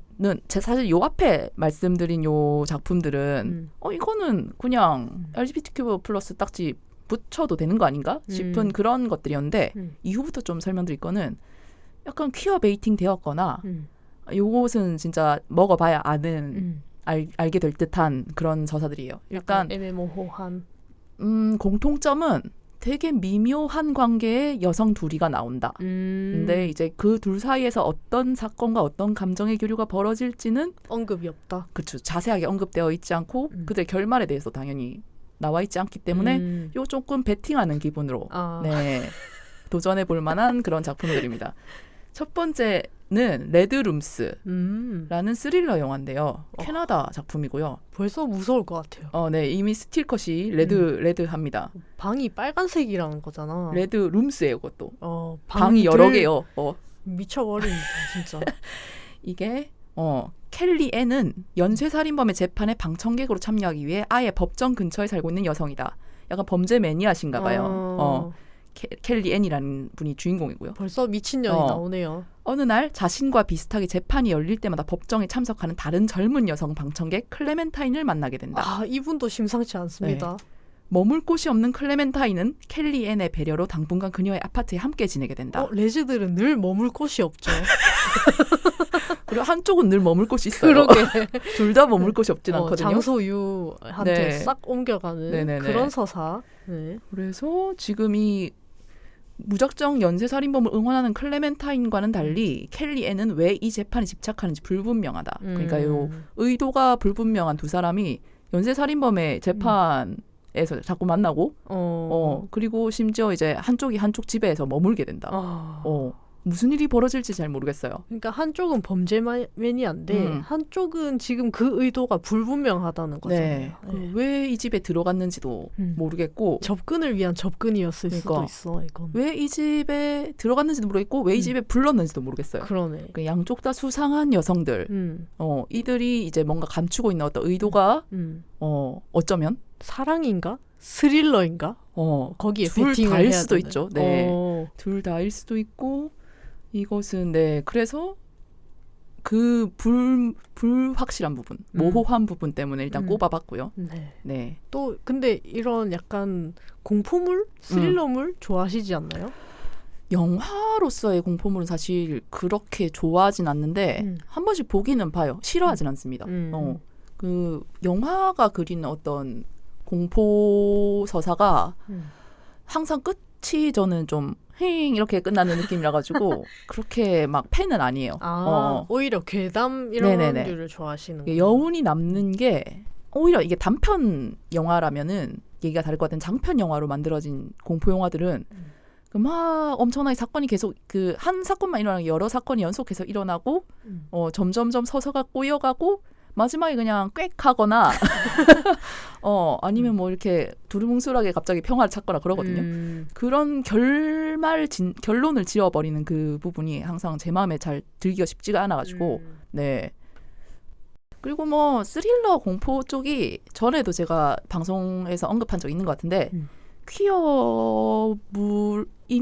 사실 요 앞에 말씀드린 요 작품들은 이거는 그냥 LGBTQ+ 딱지 붙여도 되는 거 아닌가 싶은 그런 것들이었는데 이후부터 좀 설명드릴 거는 약간 퀴어 베이팅 되었거나 요것은 진짜 먹어봐야 아는 알게 될 듯한 그런 서사들이에요. 일단 애매모호한 공통점은 되게 미묘한 관계에 여성 둘이가 나온다. 근데 이제 그 둘 사이에서 어떤 사건과 어떤 감정의 교류가 벌어질지는 언급이 없다. 그렇죠. 자세하게 언급되어 있지 않고 그들 결말에 대해서 당연히 나와 있지 않기 때문에 요 조금 베팅하는 기분으로 도전해 볼 만한 그런 작품들입니다. 첫 번째는 레드룸스라는 스릴러 영화인데요. 캐나다 작품이고요. 벌써 무서울 것 같아요. 네, 이미 스틸컷이 레드합니다. 방이 빨간색이라는 거잖아. 레드룸스예요, 그것도. 방이 여러 개요. 미쳐버립니다, 진짜. 이게 켈리 앤은 연쇄살인범의 재판에 방청객으로 참여하기 위해 아예 법정 근처에 살고 있는 여성이다. 약간 범죄 매니아신가 봐요. 켈리 앤이라는 분이 주인공이고요. 벌써 미친년이 나오네요. 어느 날 자신과 비슷하게 재판이 열릴 때마다 법정에 참석하는 다른 젊은 여성 방청객 클레멘타인을 만나게 된다. 이분도 심상치 않습니다. 네. 머물 곳이 없는 클레멘타인은 켈리 앤의 배려로 당분간 그녀의 아파트에 함께 지내게 된다. 레즈들은 늘 머물 곳이 없죠. 그리고 한쪽은 늘 머물 곳이 있어요. 그러게. 둘 다 머물 곳이 없진 않거든요. 장소유한테 싹 옮겨가는 그런 서사. 네. 그래서 지금 이 무작정 연쇄살인범을 응원하는 클레멘타인과는 달리 켈리 앤은 왜 이 재판에 집착하는지 불분명하다. 그러니까 요 의도가 불분명한 두 사람이 연쇄살인범의 재판에서 자꾸 만나고 그리고 심지어 이제 한쪽이 한쪽 집에서 머물게 된다. 무슨 일이 벌어질지 잘 모르겠어요. 그러니까 한쪽은 범죄 매니아인데 한쪽은 지금 그 의도가 불분명하다는 거잖아요. 왜 이 집에 들어갔는지도 모르겠고 접근을 위한 접근이었을 수도 있어. 이건 왜 이 집에 들어갔는지도 모르겠고 왜 이 집에 불렀는지도 모르겠어요. 그러네. 양쪽 다 수상한 여성들 이들이 이제 뭔가 감추고 있는 어떤 의도가 어쩌면 사랑인가? 스릴러인가? 거기에 둘 베팅을 다일 해야 수도 되는. 있죠. 둘 다일 수도 있고 이것은 그래서 그 불확실한 부분, 모호한 부분 때문에 일단 꼽아봤고요. 네. 또 근데 이런 약간 공포물, 스릴러물 좋아하시지 않나요? 영화로서의 공포물은 사실 그렇게 좋아하진 않는데 한 번씩 보기는 봐요. 싫어하진 않습니다. 그 영화가 그리는 어떤 공포 서사가 항상 끝이 저는 좀 이렇게 끝나는 느낌이라 가지고 그렇게 막 팬은 아니에요. 오히려 괴담 이런 류를 좋아하시는 여운이 남는 게 오히려 이게 단편 영화라면은 얘기가 다를 것 같은 장편 영화로 만들어진 공포 영화들은 막 엄청나게 사건이 계속 그 한 사건만 일어나는 여러 사건이 연속해서 일어나고 점점점 서사가 꼬여가고 마지막에 그냥 꽥 하거나 아니면 뭐 이렇게 두루뭉술하게 갑자기 평화를 찾거나 그러거든요. 그런 결론을 지어버리는 그 부분이 항상 제 마음에 잘 들기가 쉽지가 않아가지고 네. 그리고 뭐 스릴러 공포 쪽이 전에도 제가 방송에서 언급한 적 있는 것 같은데 퀴어물인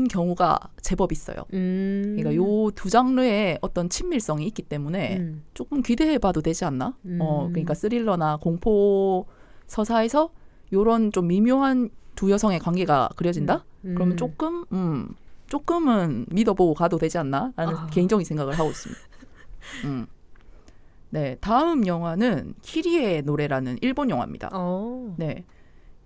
경우가 제법 있어요. 그러니까 요 두 장르의 어떤 친밀성이 있기 때문에 조금 기대해봐도 되지 않나? 그러니까 스릴러나 공포 서사에서 요런 좀 미묘한 두 여성의 관계가 그려진다? 그러면 조금은 믿어보고 가도 되지 않나? 라는 개인적인 생각을 하고 있습니다. 네, 다음 영화는 키리의 노래라는 일본 영화입니다. 네,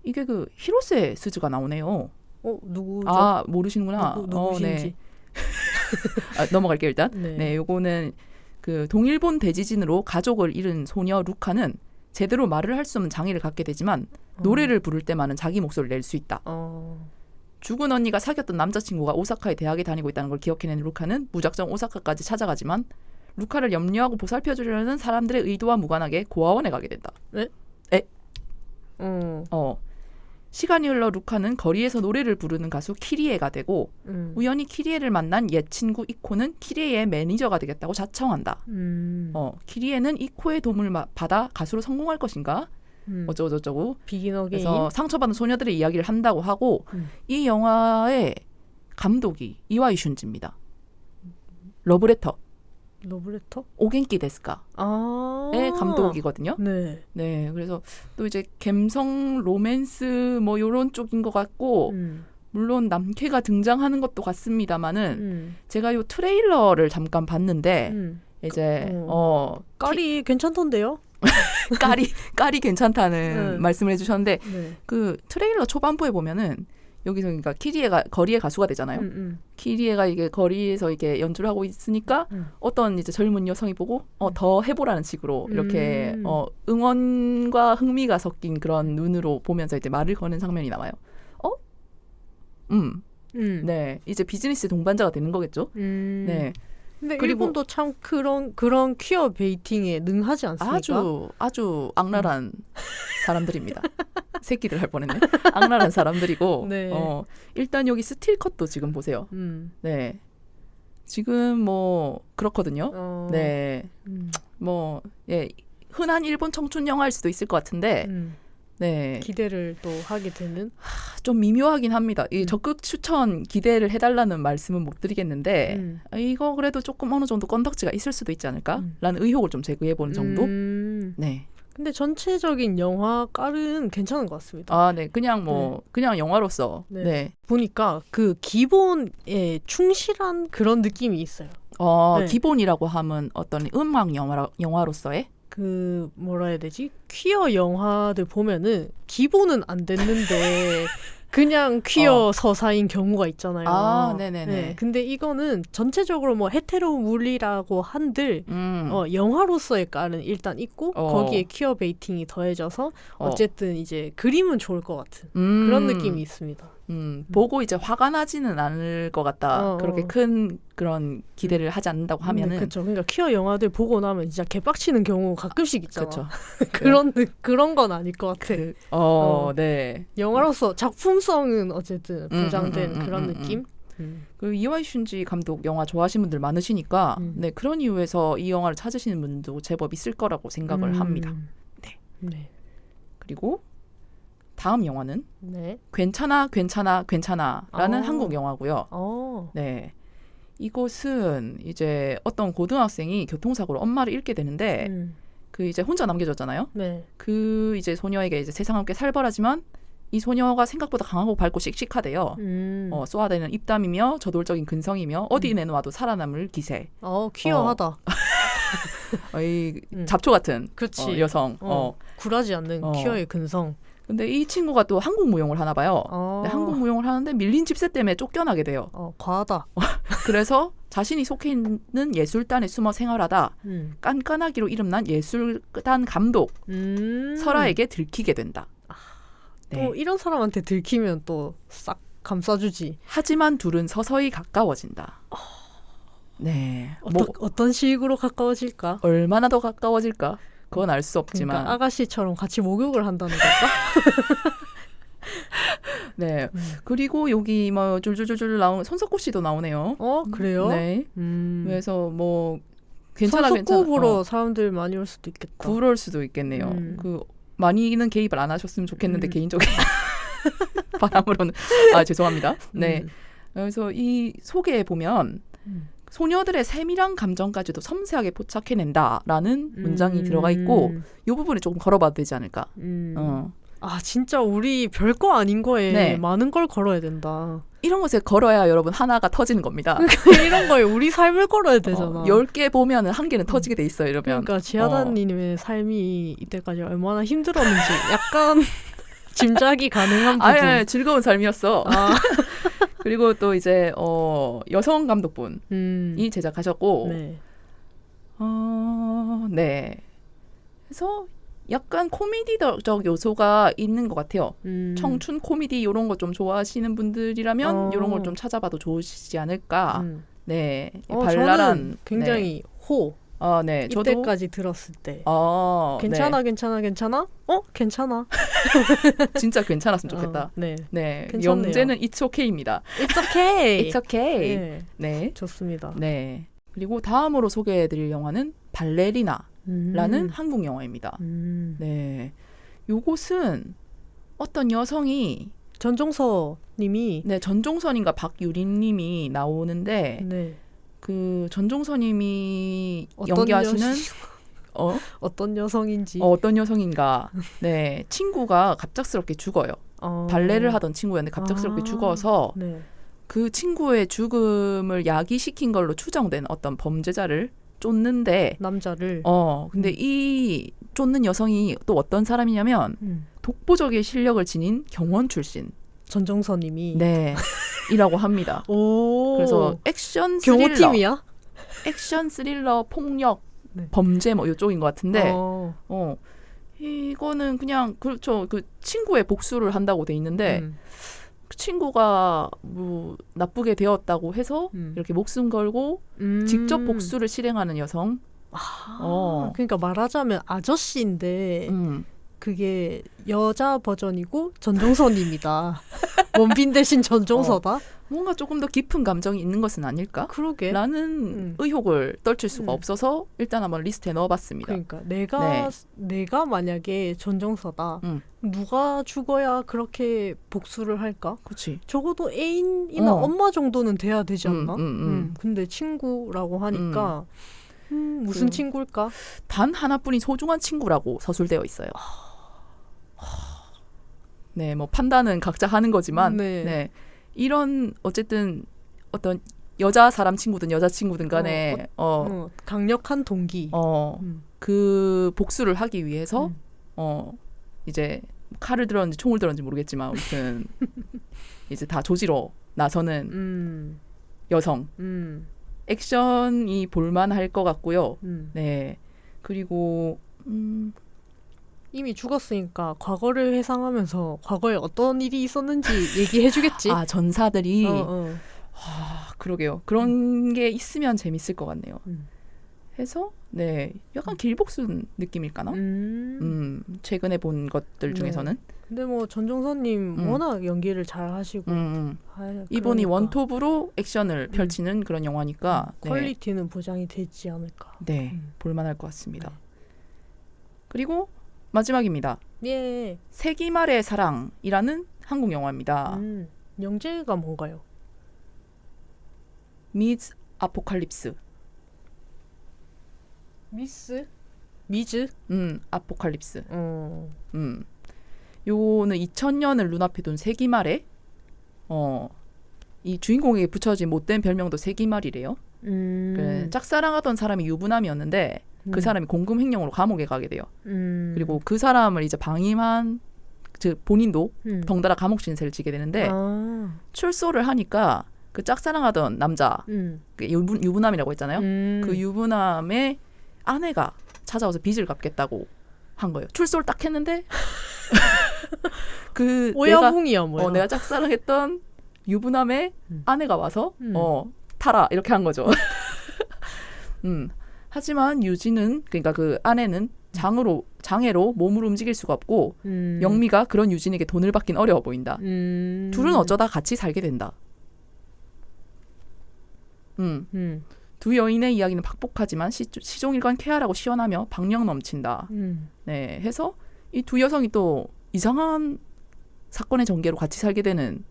이게 그 히로세 스즈가 나오네요. 누구죠? 아, 모르시는구나. 누구신지. 네. 넘어갈게요 일단. 네, 요거는 그 동일본 대지진으로 가족을 잃은 소녀 루카는 제대로 말을 할 수 없는 장애를 갖게 되지만 노래를 부를 때만은 자기 목소리를 낼 수 있다. 죽은 언니가 사귀었던 남자친구가 오사카에 대학에 다니고 있다는 걸 기억해낸 루카는 무작정 오사카까지 찾아가지만 루카를 염려하고 보살펴주려는 사람들의 의도와 무관하게 고아원에 가게 된다. 네? 시간이 흘러 루카는 거리에서 노래를 부르는 가수 키리에가 되고 우연히 키리에를 만난 옛 친구 이코는 키리에의 매니저가 되겠다고 자청한다. 키리에는 이코의 도움을 받아 가수로 성공할 것인가? 어쩌고저쩌고. 비긴 어게인. 그래서 상처받은 소녀들의 이야기를 한다고 하고 이 영화의 감독이 이와이 슌지입니다. 러브레터. 오겐키 데스카의 감독이거든요. 네. 네, 그래서 또 이제 감성 로맨스 뭐 요런 쪽인 것 같고 물론 남캐가 등장하는 것도 같습니다만은 제가 요 트레일러를 잠깐 봤는데 이제 깔이 괜찮던데요? 깔이 괜찮다는 말씀을 해주셨는데 네. 그 트레일러 초반부에 보면은 여기서 그러니까 키리에가 거리의 가수가 되잖아요. 키리에가 이게 거리에서 이게 연주를 하고 있으니까 어떤 이제 젊은 여성이 보고 더 해보라는 식으로 이렇게 응원과 흥미가 섞인 그런 눈으로 보면서 이제 말을 거는 장면이 나와요. 네, 이제 비즈니스 동반자가 되는 거겠죠. 네. 근데 일본도 참 그런 퀴어 베이팅에 능하지 않습니까? 아주 악랄한 사람들입니다. 새끼들 할 뻔했네. 악랄한 사람들이고 네. 일단 여기 스틸컷도 지금 보세요. 네, 지금 뭐 그렇거든요. 네, 뭐 예, 흔한 일본 청춘 영화일 수도 있을 것 같은데 네, 기대를 또 하게 되는 좀 미묘하긴 합니다. 이 적극 추천 기대를 해달라는 말씀은 못 드리겠는데 이거 그래도 조금 어느 정도 건덕지가 있을 수도 있지 않을까라는 의혹을 좀 제기해보는 정도. 네. 근데 전체적인 영화 깔은 괜찮은 것 같습니다. 아, 네, 그냥 그냥 영화로서 네. 보니까 그 기본에 충실한 그런 느낌이 있어요. 네. 기본이라고 하면 어떤 음악 영화로서의 그 뭐라 해야 되지? 퀴어 영화들 보면은 기본은 안 됐는데 그냥 퀴어 서사인 경우가 있잖아요. 아, 네네네. 네, 근데 이거는 전체적으로 뭐 헤테로물이라고 한들 영화로서의 깔은 일단 있고 거기에 퀴어 베이팅이 더해져서 어쨌든 이제 그림은 좋을 것 같은 그런 느낌이 있습니다. 보고 이제 화가 나지는 않을 것 같다. 그렇게 큰 그런 기대를 하지 않는다고 하면은. 그렇죠. 그러니까 퀴어 영화들 보고 나면 진짜 개빡치는 경우 가끔씩 있잖아. 그렇죠. 그런 건 아닐 것 같아. 네. 영화로서 작품성은 어쨌든 보장된 그런 느낌. 그 이와이 슌지 감독 영화 좋아하시는 분들 많으시니까 네, 그런 이유에서 이 영화를 찾으시는 분도 제법 있을 거라고 생각을 합니다. 네. 그리고 다음 영화는 괜찮아 라는 한국 영화고요. 네, 이곳은 이제 어떤 고등학생이 교통사고로 엄마를 잃게 되는데 그 이제 혼자 남겨졌잖아요. 네. 그 이제 소녀에게 이제 세상 함께 살벌하지만 이 소녀가 생각보다 강하고 밝고 씩씩하대요. 쏘아대는 입담이며 저돌적인 근성이며 어디 내놓아도 살아남을 기세. 퀴어하다. 잡초 같은 여성. 굴하지 않는 퀴어의 근성. 근데 이 친구가 또 한국 무용을 하나 봐요. 네, 한국 무용을 하는데 밀린 집세 때문에 쫓겨나게 돼요. 과하다. 그래서 자신이 속해 있는 예술단에 숨어 생활하다 깐깐하기로 이름난 예술단 감독 설아에게 들키게 된다. 네. 또 이런 사람한테 들키면 또 싹 감싸주지. 하지만 둘은 서서히 가까워진다. 네. 어떤 식으로 가까워질까? 얼마나 더 가까워질까? 그건 알 수 없지만 그러니까 아가씨처럼 같이 목욕을 한다는 걸까? 네. 그리고 여기 뭐 줄줄줄줄 나온 손석구 씨도 나오네요. 그래요? 네. 그래서 뭐 괜찮아. 손석구보러 사람들 많이 올 수도 있겠다. 그럴 수도 있겠네요. 그 많이는 개입을 안 하셨으면 좋겠는데 개인적인 바람으로는 죄송합니다. 네. 그래서 이 소개에 보면 소녀들의 세밀한 감정까지도 섬세하게 포착해낸다라는 문장이 들어가 있고 이 부분에 조금 걸어봐도 되지 않을까. 진짜 우리 별거 아닌 거에 네. 많은 걸 걸어야 된다. 이런 것에 걸어야 여러분 하나가 터지는 겁니다. 이런 거에 우리 삶을 걸어야 되잖아. 10개 보면 한 개는 터지게 돼 있어요. 이러면. 그러니까 지하다님의 삶이 이때까지 얼마나 힘들었는지 약간 짐작이 가능한 부분. 즐거운 삶이었어. 그리고 또 이제 여성 감독분이 제작하셨고 네. 네. 그래서 약간 코미디적 요소가 있는 것 같아요. 청춘 코미디 이런 거 좀 좋아하시는 분들이라면 이런 걸 좀 찾아봐도 좋으시지 않을까. 네, 발랄한. 저는 굉장히 네, 이때까지 들었을 때 괜찮아. 괜찮아? 괜찮아. 진짜 괜찮았으면 좋겠다. 네, 괜찮네요. 영재는 It's okay입니다. It's okay. It's okay. 네, 네, 좋습니다. 네. 그리고 다음으로 소개해드릴 영화는 발레리나라는 한국 영화입니다. 네, 요것은 어떤 여성이 전종서님이 전종선인가 박유린님이 나오는데 네. 그 전종서님이 연기하시는 어떤 여성인지 어떤 여성인가 네 친구가 갑작스럽게 죽어요. 발레를 하던 친구였는데 갑작스럽게 죽어서 네. 그 친구의 죽음을 야기시킨 걸로 추정된 어떤 범죄자를 쫓는데 남자를 근데 이 쫓는 여성이 또 어떤 사람이냐면 독보적인 실력을 지닌 경원 출신 전종서님이 네 이라고 합니다. 그래서 액션 스릴러 경호팀이야? 액션 스릴러 폭력 네. 범죄 뭐 이쪽인 것 같은데 이거는 그냥 그렇죠. 그 친구의 복수를 한다고 돼 있는데 그 친구가 뭐 나쁘게 되었다고 해서 이렇게 목숨 걸고 직접 복수를 실행하는 여성. 그러니까 말하자면 아저씨인데 그게 여자 버전이고 전종서님이다. 원빈 대신 전종서다. 뭔가 조금 더 깊은 감정이 있는 것은 아닐까? 그러게. 라는 의혹을 떨칠 수가 없어서 일단 한번 리스트에 넣어봤습니다. 그러니까 내가 만약에 전종서다. 누가 죽어야 그렇게 복수를 할까? 그치. 적어도 애인이나 엄마 정도는 돼야 되지 않나? 근데 친구라고 하니까 무슨 친구일까? 단 하나뿐인 소중한 친구라고 서술되어 있어요. 네, 뭐 판단은 각자 하는 거지만 네. 이런 어쨌든 어떤 여자 사람 친구든 여자 친구든 간에 강력한 동기 그 복수를 하기 위해서 이제 칼을 들었는지 총을 들었는지 모르겠지만 아무튼 이제 다 조지러 나서는 여성 액션이 볼만할 것 같고요. 네, 그리고 이미 죽었으니까 과거를 회상하면서 과거에 어떤 일이 있었는지 얘기해주겠지. 전사들이 그러게요. 그런 게 있으면 재밌을 것 같네요. 해서 네, 약간 길복순 느낌일까나? 최근에 본 것들 중에서는. 근데 뭐 전종서님 워낙 연기를 잘 하시고 이번이 그러니까. 원톱으로 액션을 펼치는 그런 영화니까 퀄리티는 보장이 되지 않을까. 네, 볼만할 것 같습니다. 그리고 마지막입니다. 예. 세기말의 사랑이라는 한국 영화입니다. 영재가 뭔가요? 미즈 아포칼립스. 미즈? 아포칼립스. 요는 2000년을 눈앞에 둔 세기말에 이 주인공에게 붙여진 못된 별명도 세기말이래요. 짝사랑하던 사람이 유부남이었는데 그 사람이 공금횡령으로 감옥에 가게 돼요. 그리고 그 사람을 이제 방임한 즉 본인도 덩달아 감옥 신세를 지게 되는데 출소를 하니까 그 짝사랑하던 남자 그 유부남이라고 했잖아요. 그 유부남의 아내가 찾아와서 빚을 갚겠다고 한 거예요. 출소를 딱 했는데 그 오야붕이야 뭐야. 내가 짝사랑했던 유부남의 아내가 와서 타라 이렇게 한 거죠. 하지만 유진은 그러니까 그 아내는 장애로 몸을 움직일 수가 없고 영미가 그런 유진에게 돈을 받긴 어려워 보인다. 둘은 어쩌다 같이 살게 된다. 두 여인의 이야기는 팍복하지만 시종일관 쾌활하고 시원하며 박력 넘친다. 네, 해서 이 두 여성이 또 이상한 사건의 전개로 같이 살게 되는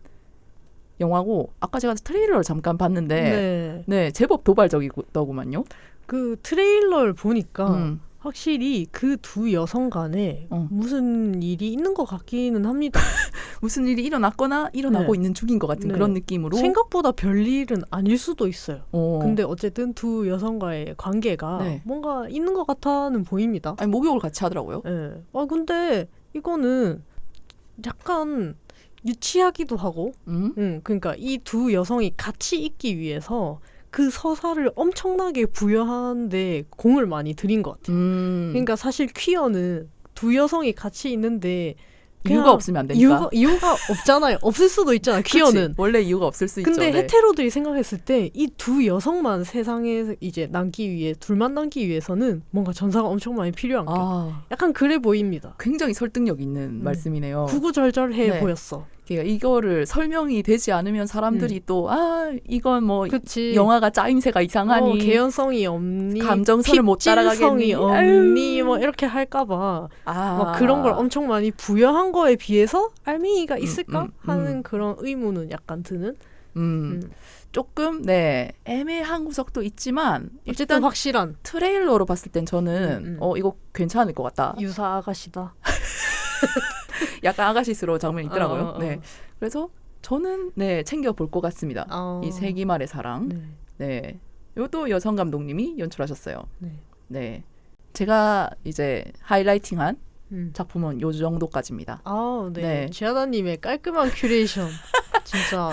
영화고 아까 제가 트레일러를 잠깐 봤는데 네 제법 도발적이더구만요. 그 트레일러를 보니까 확실히 그 두 여성 간에 무슨 일이 있는 것 같기는 합니다. 무슨 일이 일어났거나 일어나고 있는 중인 것 같은 그런 느낌으로 생각보다 별일은 아닐 수도 있어요. 근데 어쨌든 두 여성과의 관계가 뭔가 있는 것 같아는 보입니다. 아니 목욕을 같이 하더라고요. 네. 근데 이거는 약간 유치하기도 하고 그러니까 이 두 여성이 같이 있기 위해서 그 서사를 엄청나게 부여하는데 공을 많이 들인 것 같아요. 그러니까 사실 퀴어는 두 여성이 같이 있는데 이유가 없으면 안 되니까. 이유가 없잖아요. 없을 수도 있잖아요. 퀴어는. 원래 이유가 없을 수 있죠. 근데 헤테로들이 생각했을 때 이 두 여성만 세상에 이제 둘만 남기 위해서는 뭔가 전사가 엄청 많이 필요한 게 약간 그래 보입니다. 굉장히 설득력 있는 말씀이네요. 구구절절해 보였어. 그러니까 이거를 설명이 되지 않으면 사람들이 또 이건 뭐 영화가 짜임새가 이상하니 개연성이 없니 감정선을 못 따라가겠니 없니 뭐 이렇게 할까봐 막 그런 걸 엄청 많이 부여한 거에 비해서 알맹이가 있을까 하는 그런 의문은 약간 드는 조금 애매한 구석도 있지만 어쨌든 일단 확실한 트레일러로 봤을 땐 저는 이거 괜찮을 것 같다. 유사 아가씨다. 약간 아가씨스러운 장면이 있더라고요. 네, 그래서 저는 챙겨 볼 것 같습니다. 이 세기말의 사랑. 네, 이것도 여성 감독님이 연출하셨어요. 네, 제가 이제 하이라이팅한 작품은 요 정도까지입니다. 네. 지하다님의 깔끔한 큐레이션. 진짜.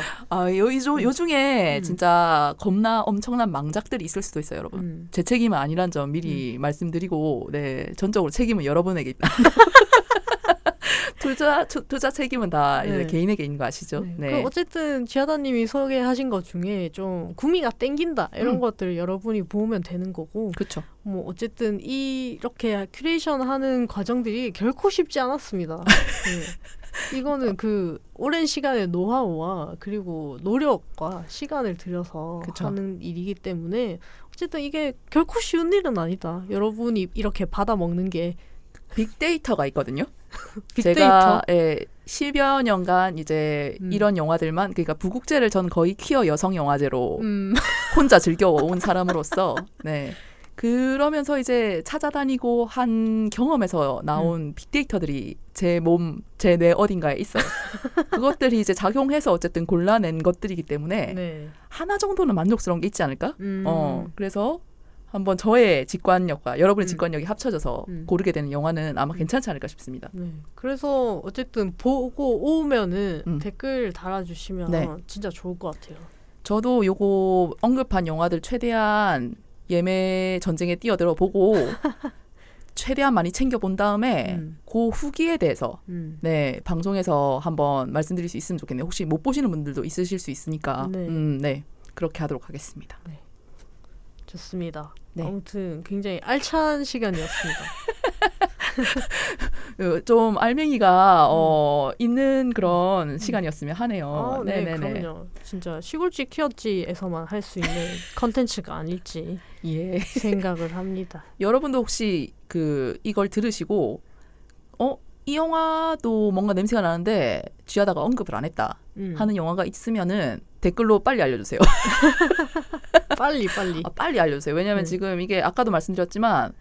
요 중에 진짜 겁나 엄청난 망작들이 있을 수도 있어요, 여러분. 제 책임은 아니란 점 미리 말씀드리고, 전적으로 책임은 여러분에게 있다. 투자 책임은 다 이제 개인에게 있는 거 아시죠? 그럼 어쨌든 지하다님이 소개하신 것 중에 좀 구미가 땡긴다 이런 것들 여러분이 보면 되는 거고. 그렇죠. 뭐 어쨌든 이렇게 큐레이션하는 과정들이 결코 쉽지 않았습니다. 이거는 그 오랜 시간의 노하우와 그리고 노력과 시간을 들여서 하는 일이기 때문에 어쨌든 이게 결코 쉬운 일은 아니다. 여러분이 이렇게 받아 먹는 게 빅데이터가 있거든요. 제가 10여 년간 이제 이런 영화들만 그러니까 부국제를 전 거의 퀴어 여성 영화제로 혼자 즐겨온 사람으로서 그러면서 이제 찾아다니고 한 경험에서 나온 빅데이터들이 제 뇌 어딘가에 있어요. 그것들이 이제 작용해서 어쨌든 골라낸 것들이기 때문에 하나 정도는 만족스러운 게 있지 않을까? 그래서 한번 저의 직관력과 여러분의 직관력이 합쳐져서 고르게 되는 영화는 아마 괜찮지 않을까 싶습니다. 그래서 어쨌든 보고 오면은 댓글 달아주시면 진짜 좋을 것 같아요. 저도 요거 언급한 영화들 최대한 예매 전쟁에 뛰어들어 보고 최대한 많이 챙겨본 다음에 그 후기에 대해서 방송에서 한번 말씀드릴 수 있으면 좋겠네요. 혹시 못 보시는 분들도 있으실 수 있으니까 그렇게 하도록 하겠습니다. 좋습니다. 아무튼 굉장히 알찬 시간이었습니다. 좀 알맹이가 있는 그런 시간이었으면 하네요. 그럼요. 진짜 시골지 키웠지에서만 할 수 있는 컨텐츠가 아닐지 생각을 합니다. 여러분도 혹시 이걸 들으시고 이 영화도 뭔가 냄새가 나는데 쥐하다가 언급을 안 했다 하는 영화가 있으면은 댓글로 빨리 알려주세요. 빨리 알려주세요. 왜냐하면 지금 이게 아까도 말씀드렸지만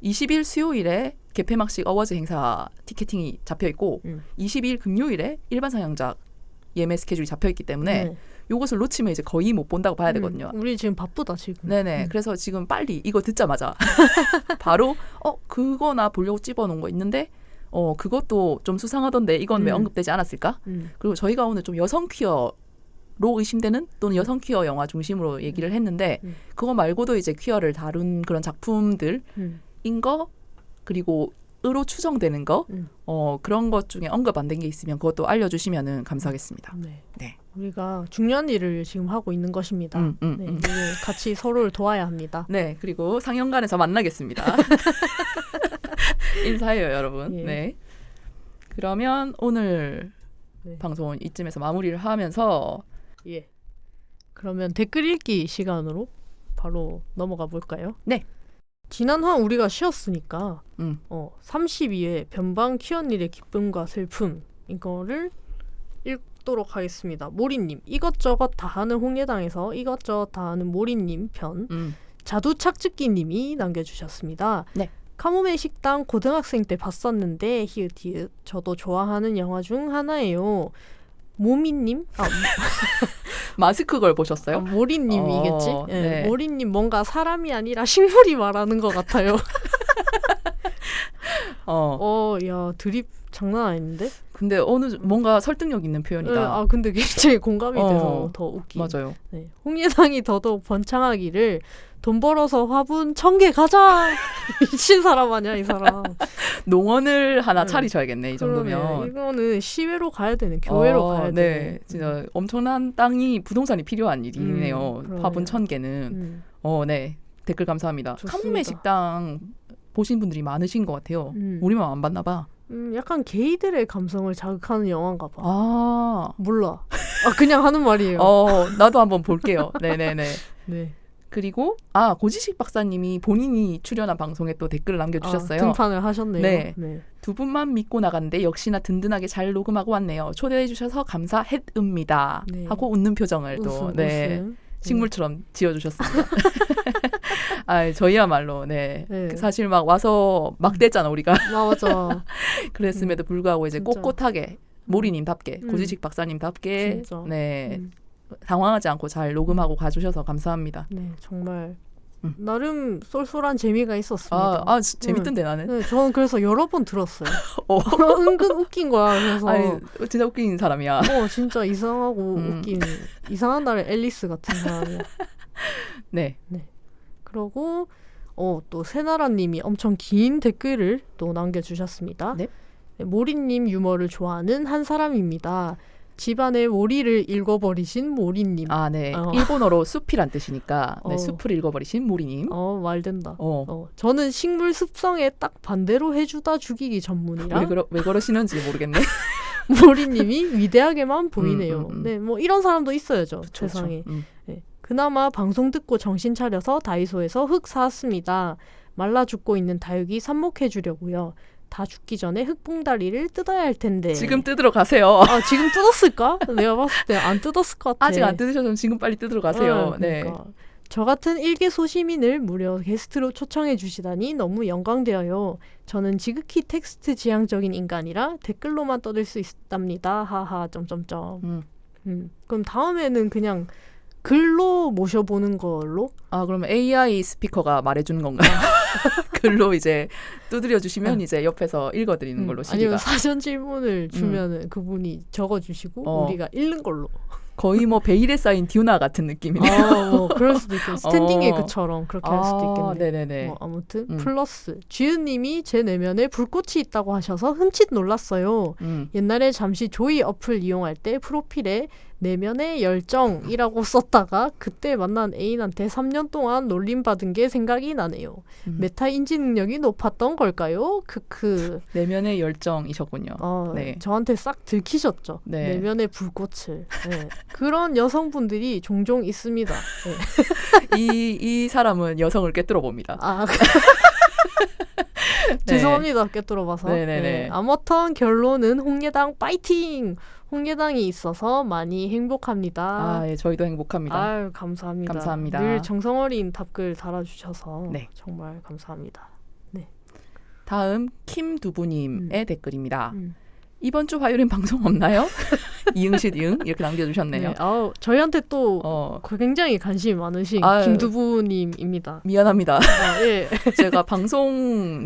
20일 수요일에 개폐막식 어워즈 행사 티켓팅이 잡혀있고 22일 금요일에 일반 상영작 예매 스케줄이 잡혀있기 때문에 요것을 놓치면 이제 거의 못 본다고 봐야 되거든요. 우리 지금 바쁘다 지금. 그래서 지금 빨리 이거 듣자마자 바로 그거 나 보려고 집어놓은 거 있는데 그것도 좀 수상하던데 이건 왜 언급되지 않았을까? 그리고 저희가 오늘 좀 여성 퀴어로 의심되는 또는 여성 퀴어 영화 중심으로 얘기를 했는데 그거 말고도 이제 퀴어를 다룬 그런 작품들인 거 그리고 으로 추정되는 거 그런 것 중에 언급 안 된 게 있으면 그것도 알려주시면 감사하겠습니다. 우리가 중요한 일을 지금 하고 있는 것입니다. 같이 서로를 도와야 합니다. 그리고 상영관에서 만나겠습니다. 인사해요, 여러분. 예. 네. 그러면 오늘 네. 방송은 이쯤에서 마무리를 하면서 예. 그러면 댓글 읽기 시간으로 바로 넘어가 볼까요? 네. 지난 한 우리가 쉬었으니까 32회 변방 키언일의 기쁨과 슬픔 이거를 읽도록 하겠습니다. 모리님 이것저것 다 하는 홍예당에서 이것저것 다 하는 모리님 편 자두착즙기님이 남겨주셨습니다. 네. 카모메 식당 고등학생 때 봤었는데 히읗히읗 저도 좋아하는 영화 중 하나예요. 모미님? 마스크 걸 보셨어요? 모리님이겠지? 네. 모리님 뭔가 사람이 아니라 식물이 말하는 것 같아요. 야 드립 장난 아닌데? 근데 뭔가 설득력 있는 표현이다. 근데 굉장히 공감이 돼서 더 웃기. 맞아요. 네. 홍예당이 더더욱 번창하기를 돈 벌어서 화분 1000개 가자. 미친 사람 아니야 이 사람. 농원을 하나 차리셔야겠네 이 정도면. 이거는 시외로 가야 되는 교회로 가야 네, 되는. 진짜 엄청난 부동산이 필요한 일이네요. 화분 1000개는. 네. 댓글 감사합니다. 카모메 식당 보신 분들이 많으신 것 같아요. 우리만 안 봤나 봐. 약간 게이들의 감성을 자극하는 영화인가 봐. 몰라. 그냥 하는 말이에요. 나도 한번 볼게요. 네네네. 네. 그리고 고지식 박사님이 본인이 출연한 방송에 또 댓글을 남겨주셨어요. 등판을 하셨네요. 네. 두 분만 믿고 나갔는데 역시나 든든하게 잘 녹음하고 왔네요. 초대해 주셔서 감사했습니다. 네. 하고 웃는 표정을 또 식물처럼 지어주셨습니다. 저희야말로 사실 막 와서 막 댔잖아 우리가. 맞아. 그랬음에도 불구하고 이제 진짜. 꼿꼿하게 모리님답게 고지식 박사님답게 진짜. 당황하지 않고 잘 녹음하고 가주셔서 감사합니다. 네, 정말 나름 쏠쏠한 재미가 있었습니다. 재밌던데 나는. 네, 저는 그래서 여러 번 들었어요. 은근 웃긴 거야. 그래서 진짜 웃긴 사람이야. 진짜 이상하고 웃긴 이상한 날의 앨리스 같은 사람이야. 네. 그리고 또 세나라님이 엄청 긴 댓글을 또 남겨주셨습니다. 네. 모리님 유머를 좋아하는 한 사람입니다. 집안의 모리를 읽어버리신 모리님. 네. 일본어로 숲이란 뜻이니까 숲을 읽어버리신 모리님. 말된다. 저는 식물 습성에 딱 반대로 해주다 죽이기 전문이라. 왜 그러시는지 모르겠네. 모리님이 위대하게만 보이네요. 네, 뭐 이런 사람도 있어야죠. 그쵸, 세상에. 네. 그나마 방송 듣고 정신 차려서 다이소에서 흙 사왔습니다. 말라 죽고 있는 다육이 삽목해 주려고요. 다 죽기 전에 흙봉다리를 뜯어야 할 텐데. 지금 뜯으러 가세요. 지금 뜯었을까? 내가 봤을 때 안 뜯었을 것 같아. 아직 안 뜯으셔서 지금 빨리 뜯으러 가세요. 그러니까. 저 같은 일개 소시민을 무려 게스트로 초청해 주시다니 너무 영광되어요. 저는 지극히 텍스트 지향적인 인간이라 댓글로만 떠들 수 있답니다. 하하 점점점. 그럼 다음에는 그냥 글로 모셔보는 걸로? 그러면 AI 스피커가 말해주는 건가요? 글로 이제 두드려 주시면 이제 옆에서 읽어드리는 걸로 시리가. 아니면 사전 질문을 주면은 그분이 적어주시고 우리가 읽는 걸로. 거의 뭐 베일에 쌓인 듀나 같은 느낌이네요. 그럴 수도 있고 스탠딩 에그처럼 그렇게 할 수도 있겠네. 네네네. 아무튼 플러스 지은님이 제 내면에 불꽃이 있다고 하셔서 흠칫 놀랐어요. 옛날에 잠시 조이 어플 이용할 때 프로필에 내면의 열정이라고 썼다가 그때 만난 애인한테 3년 동안 놀림받은 게 생각이 나네요. 메타 인지 능력이 높았던 걸까요? 크크. 내면의 열정이셨군요. 네. 저한테 싹 들키셨죠. 네. 내면의 불꽃을. 네. 그런 여성분들이 종종 있습니다. 네. 이 사람은 여성을 꿰뚫어 봅니다. 죄송합니다. 꿰뚫어봐서. 네네네. 네. 아무튼 결론은 홍예당 파이팅! 홍예당이 있어서 많이 행복합니다. 저희도 행복합니다. 감사합니다. 감사합니다. 늘 정성어린 답글 달아주셔서 정말 감사합니다. 네. 다음 김두부님의 댓글입니다. 이번 주 화요일엔 방송 없나요? 이응실 이응 이렇게 남겨주셨네요. 네. 저희한테 또 굉장히 관심이 많으신 김두부님입니다. 미안합니다. 예. 제가 방송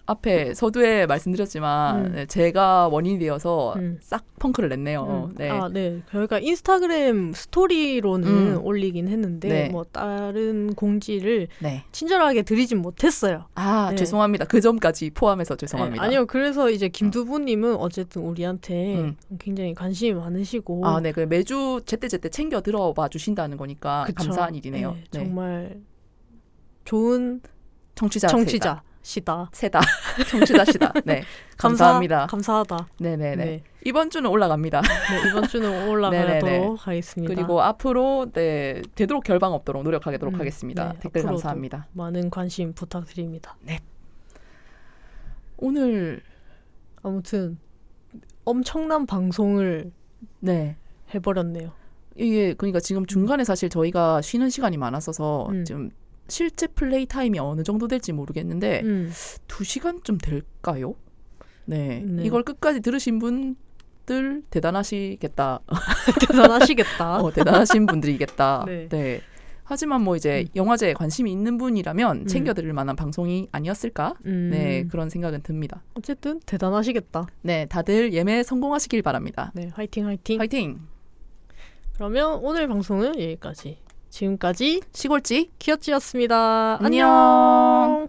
앞에 서두에 말씀드렸지만 제가 원인이 되어서 싹 펑크를 냈네요. 네. 저희가 인스타그램 스토리로는 올리긴 했는데 뭐 다른 공지를 친절하게 드리진 못했어요. 죄송합니다. 그 점까지 포함해서 죄송합니다. 아니요. 그래서 이제 김두부님은 어쨌든 우리한테 굉장히 관심이 많으시고 네. 매주 제때제때 챙겨 들어봐 주신다는 거니까 감사한 일이네요. 정말 좋은 청취자. 시다. 세다. 청취자시다. 네. 감사합니다. 감사하다. 네네네. 네. 이번 주는 올라갑니다. 네, 이번 주는 올라가도록 하겠습니다. 그리고 앞으로 네, 되도록 결방 없도록 노력하도록 하겠습니다. 네, 댓글 감사합니다. 많은 관심 부탁드립니다. 네. 오늘 아무튼 엄청난 방송을 네. 해버렸네요. 이게 그러니까 지금 중간에 사실 저희가 쉬는 시간이 많았어서 지금 실제 플레이 타임이 어느 정도 될지 모르겠는데 2시간쯤 될까요? 네. 이걸 끝까지 들으신 분들 대단하시겠다. 대단하시겠다. 대단하신 분들이겠다. 네. 네. 하지만 뭐 이제 영화제에 관심이 있는 분이라면 챙겨드릴 만한 방송이 아니었을까? 네, 그런 생각은 듭니다. 어쨌든 대단하시겠다. 네, 다들 예매 성공하시길 바랍니다. 네, 화이팅 화이팅. 화이팅! 그러면 오늘 방송은 여기까지. 지금까지 시골지 키어찌였습니다. 안녕. 안녕.